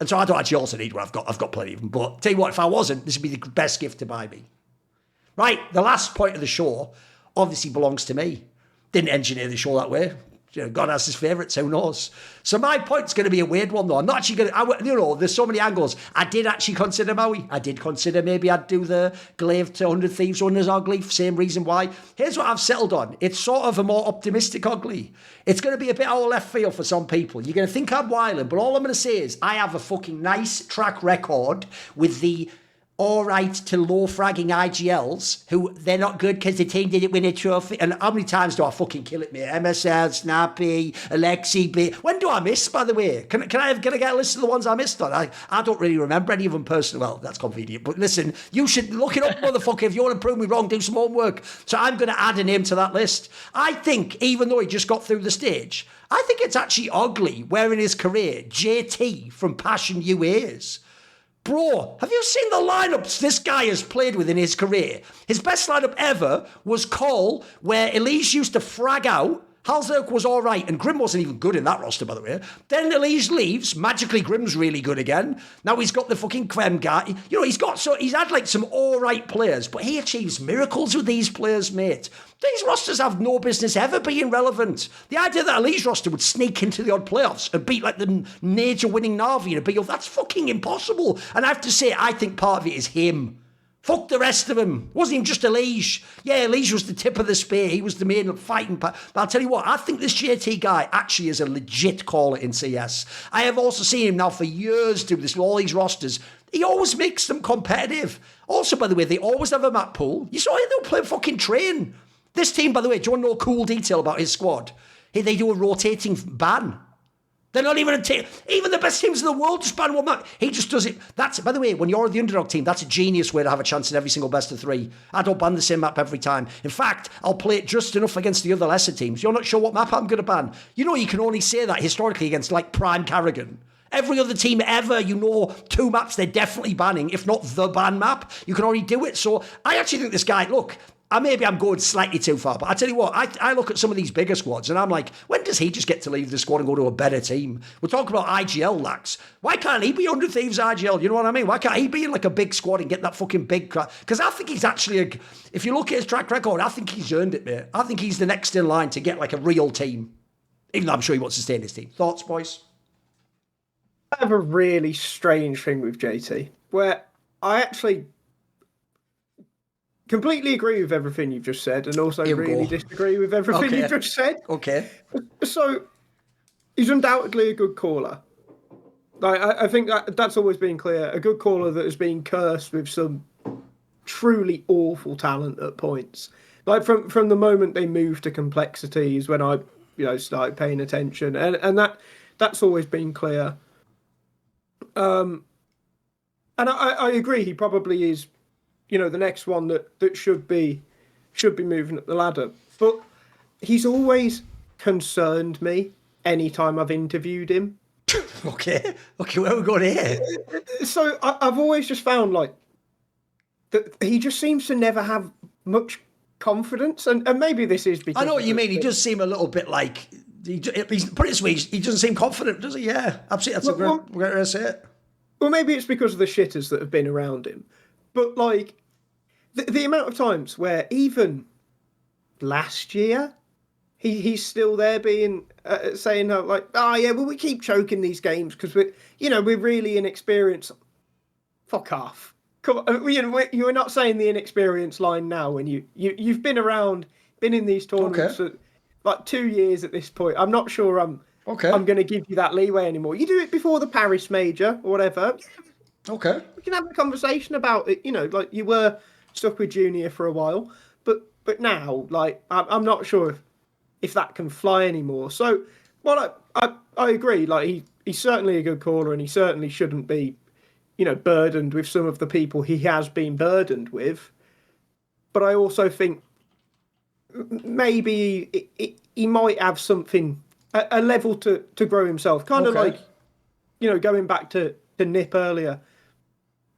And so I don't actually also need one. I've got plenty of them. But tell you what, if I wasn't, this would be the best gift to buy me. Right, the last point of the show obviously belongs to me. Didn't engineer the show that way. You know, God has his favourites, who knows? So my point's going to be a weird one, though. I'm not actually going to, there's so many angles. I did actually consider Maui. I did consider maybe I'd do the Glaive to 100 Thieves runners ugly, same reason why. Here's what I've settled on. It's sort of a more optimistic ugly. It's going to be a bit out of left field for some people. You're going to think I'm wilding, but all I'm going to say is I have a fucking nice track record with the all right to low fragging IGLs who they're not good because the team didn't win a trophy. And how many times do I fucking kill it, mate? MSL, Snappy, Alexi B. When do I miss, by the way? Can I get a list of the ones I missed on? I don't really remember any of them personally. Well, that's convenient. But listen, you should look it up, motherfucker. If you want to prove me wrong, do some homework. So I'm going to add a name to that list. I think, even though he just got through the stage, I think it's actually ugly where in his career JT from Passion UAs. Bro, have you seen the lineups this guy has played with in his career? His best lineup ever was Cole, where Elise used to frag out. Halzerk was all right, and Grim wasn't even good in that roster, by the way. Then Elise leaves. Magically, Grim's really good again. Now he's got the fucking Quem guy. You know, he's had like some all right players, but he achieves miracles with these players, mate. These rosters have no business ever being relevant. The idea that Elise roster would sneak into the odd playoffs and beat like the major winning Na'Vi and be, that's fucking impossible. And I have to say, I think part of it is him. Fuck the rest of him. Wasn't even just Elige. Yeah, Elige was the tip of the spear. He was the main fighting part. But I'll tell you what, I think this JT guy actually is a legit caller in CS. I have also seen him now for years do this with all these rosters. He always makes them competitive. Also, by the way, they always have a map pool. You saw him, they'll play fucking train. This team, by the way, do you want to know a cool detail about his squad? They do a rotating ban. They're not even a team. Even the best teams in the world just ban one map. He just does it. That's, by the way, when you're the underdog team, that's a genius way to have a chance in every single best of 3. I don't ban the same map every time. In fact, I'll play it just enough against the other lesser teams. You're not sure what map I'm going to ban. You know, you can only say that historically against like Prime Carrigan. Every other team ever, 2 maps they're definitely banning, if not the ban map. You can already do it. So I actually think this guy, look, maybe I'm going slightly too far, but I tell you what, I look at some of these bigger squads and I'm like, when does he just get to leave the squad and go to a better team? We're talking about IGL lax. Why can't he be under Thieves IGL? You know what I mean? Why can't he be in like a big squad and get that fucking big crowd? Because I think he's actually, if you look at his track record, I think he's earned it, mate. I think he's the next in line to get like a real team. Even though I'm sure he wants to stay in his team. Thoughts, boys? I have a really strange thing with JT, where I actually completely agree with everything you've just said, and also really disagree with everything you've just said. Okay. So, he's undoubtedly a good caller. Like, I think that's always been clear. A good caller that has been cursed with some truly awful talent at points. Like, from the moment they moved to complexity is when I, started paying attention. And that's always been clear. And I agree, he probably is, the next one that should be moving up the ladder. But he's always concerned me anytime I've interviewed him. Okay, where are we going here? So I've always just found like that he just seems to never have much confidence, and maybe this is because I know what you mean. He does seem a little bit like put it this way. He doesn't seem confident, does he? Yeah, absolutely. That's a great way to say it. Well, maybe it's because of the shitters that have been around him, but like the amount of times where even last year he's still there being saying like, we keep choking these games because we're really inexperienced. Fuck off. Come on, you're not saying the inexperienced line now when you've been around, been in these tournaments for like 2 years at this point. I'm not sure I'm going to give you that leeway anymore. You do it before the Paris Major or whatever. Okay. We can have a conversation about it. Like you were stuck with Junior for a while, but now, like, I'm not sure if that can fly anymore. So, well, I agree. Like, he's certainly a good caller, and he certainly shouldn't be, burdened with some of the people he has been burdened with. But I also think maybe he might have something, a level to grow himself. Kind of like, going back to Nip earlier.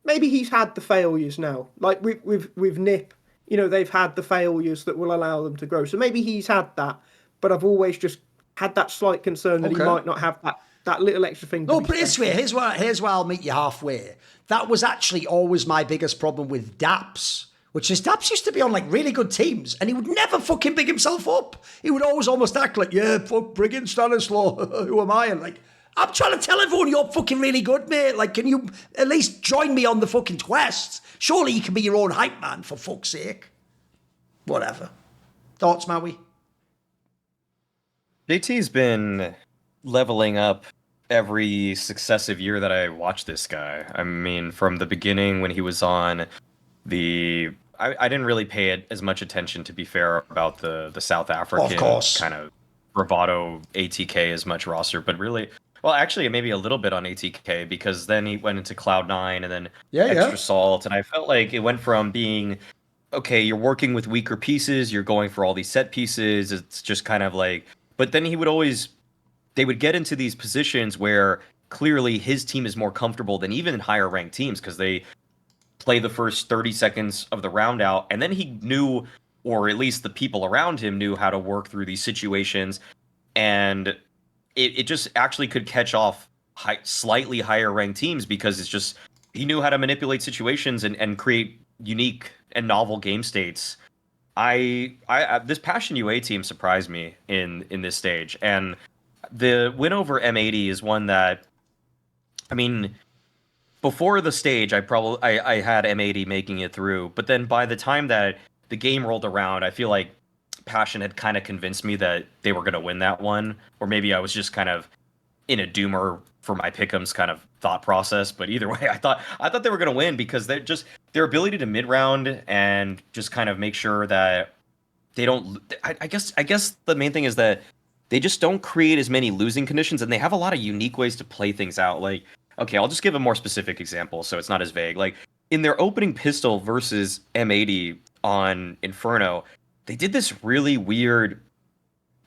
Maybe he's had the failures now. Like with Nip, they've had the failures that will allow them to grow. So maybe he's had that, but I've always just had that slight concern that he might not have that little extra thing. No, but this way, here's where I'll meet you halfway. That was actually always my biggest problem with Daps, which is Daps used to be on like really good teams, and he would never fucking big himself up. He would always almost act like, fuck, bring in Stanislaw. Who am I? And like, I'm trying to tell everyone you're fucking really good, mate. Like, can you at least join me on the fucking Twistzz? Surely you can be your own hype man, for fuck's sake. Whatever. Thoughts, Maui? JT's been leveling up every successive year that I watched this guy. I mean, from the beginning when he was on I didn't really pay it as much attention, to be fair, about the South African kind of bravado ATK as much roster, but really, well, actually, maybe a little bit on ATK, because then he went into Cloud9 and then Extra Salt, and I felt like it went from being, okay, you're working with weaker pieces, you're going for all these set pieces, it's just kind of like, but then they would get into these positions where clearly his team is more comfortable than even higher ranked teams, because they play the first 30 seconds of the round out, and then he knew, or at least the people around him knew, how to work through these situations, and it just actually could catch off slightly higher ranked teams, because it's just, he knew how to manipulate situations and create unique and novel game states. This Passion UA team surprised me in this stage, and the win over M80 is one that, I mean, before the stage, I had M80 making it through, but then by the time that the game rolled around, I feel like Passion had kind of convinced me that they were going to win that one, or maybe I was just kind of in a doomer for my pick'ems kind of thought process. But either way, I thought they were going to win, because they're just, their ability to mid round and just kind of make sure that they don't. I guess the main thing is that they just don't create as many losing conditions, and they have a lot of unique ways to play things out. Like, okay, I'll just give a more specific example so it's not as vague. Like, in their opening pistol versus M80 on Inferno, they did this really weird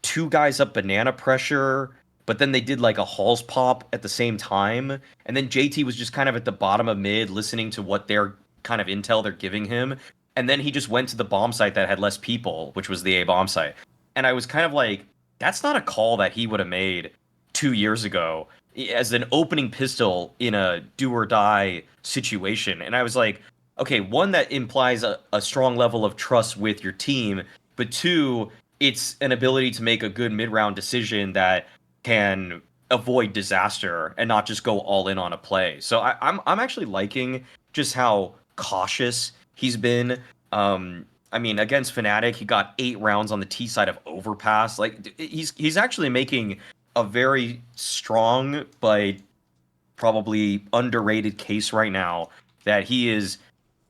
2 guys up banana pressure, but then they did like a Halls pop at the same time. And then JT was just kind of at the bottom of mid, listening to what their kind of intel they're giving him. and then he just went to the bomb site that had less people, which was the A bomb site. And I was kind of like, that's not a call that he would have made 2 years ago as an opening pistol in a do or die situation. And I was like, okay, one, that implies a strong level of trust with your team, but two, it's an ability to make a good mid-round decision that can avoid disaster and not just go all in on a play. So I'm actually liking just how cautious he's been. I mean, against Fnatic, he got 8 rounds on the T side of overpass. Like, he's actually making a very strong but probably underrated case right now that he is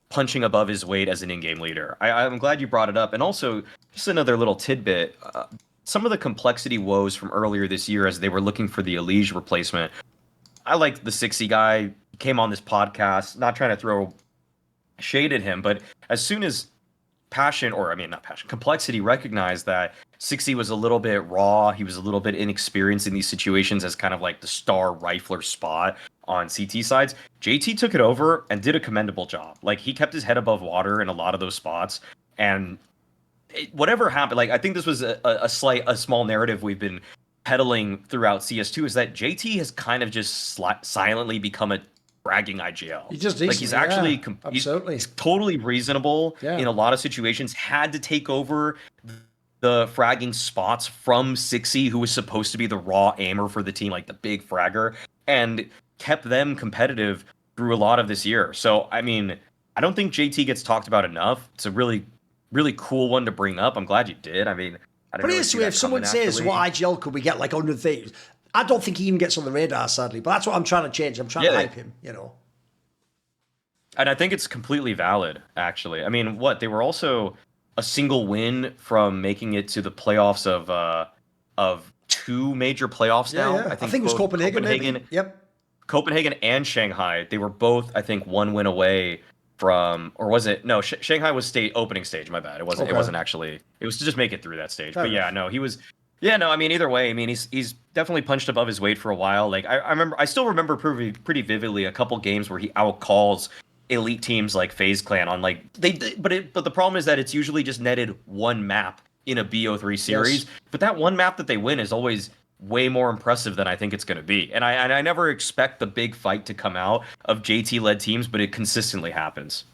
punching above his weight as an in-game leader. I'm glad you brought it up. And also, just another little tidbit, some of the complexity woes from earlier this year as they were looking for the Elige replacement. I like the 60 guy, came on this podcast, not trying to throw shade at him, but as soon as Complexity recognized that 60 was a little bit raw, he was a little bit inexperienced in these situations as kind of like the star rifler spot on CT sides, JT took it over and did a commendable job. Like, he kept his head above water in a lot of those spots, and whatever happened, like, I think this was a small narrative we've been peddling throughout CS2, is that JT has kind of just silently become a bragging IGL. He's actually absolutely. He's totally reasonable in a lot of situations. Had to take over the fragging spots from Sixy, who was supposed to be the raw aimer for the team, like the big fragger, and kept them competitive through a lot of this year. So, I mean, I don't think JT gets talked about enough. It's a really, really cool one to bring up. I'm glad you did. I mean, I don't but know if someone says, what IGL could we get, like 100 Thieves? I don't think he even gets on the radar, sadly. But that's what I'm trying to change. I'm trying to hype him, you know. And I think it's completely valid, actually. I mean, they were also a single win from making it to the playoffs of 2 major playoffs now. Yeah. I think it was Copenhagen. Maybe. Yep. Copenhagen and Shanghai. They were both, I think, 1 win away from, or was it? No, Shanghai was opening stage. My bad. It wasn't. Okay. It wasn't actually. It was to just make it through that stage. But yeah, no, he was. Yeah, no, I mean, either way, I mean, he's definitely punched above his weight for a while. Like, I still remember pretty vividly a couple games where he outcalls elite teams like FaZe Clan on, like, but the problem is that it's usually just netted 1 map in a BO3 series. Yes. But that 1 map that they win is always way more impressive than I think it's going to be. And I never expect the big fight to come out of JT-led teams, but it consistently happens.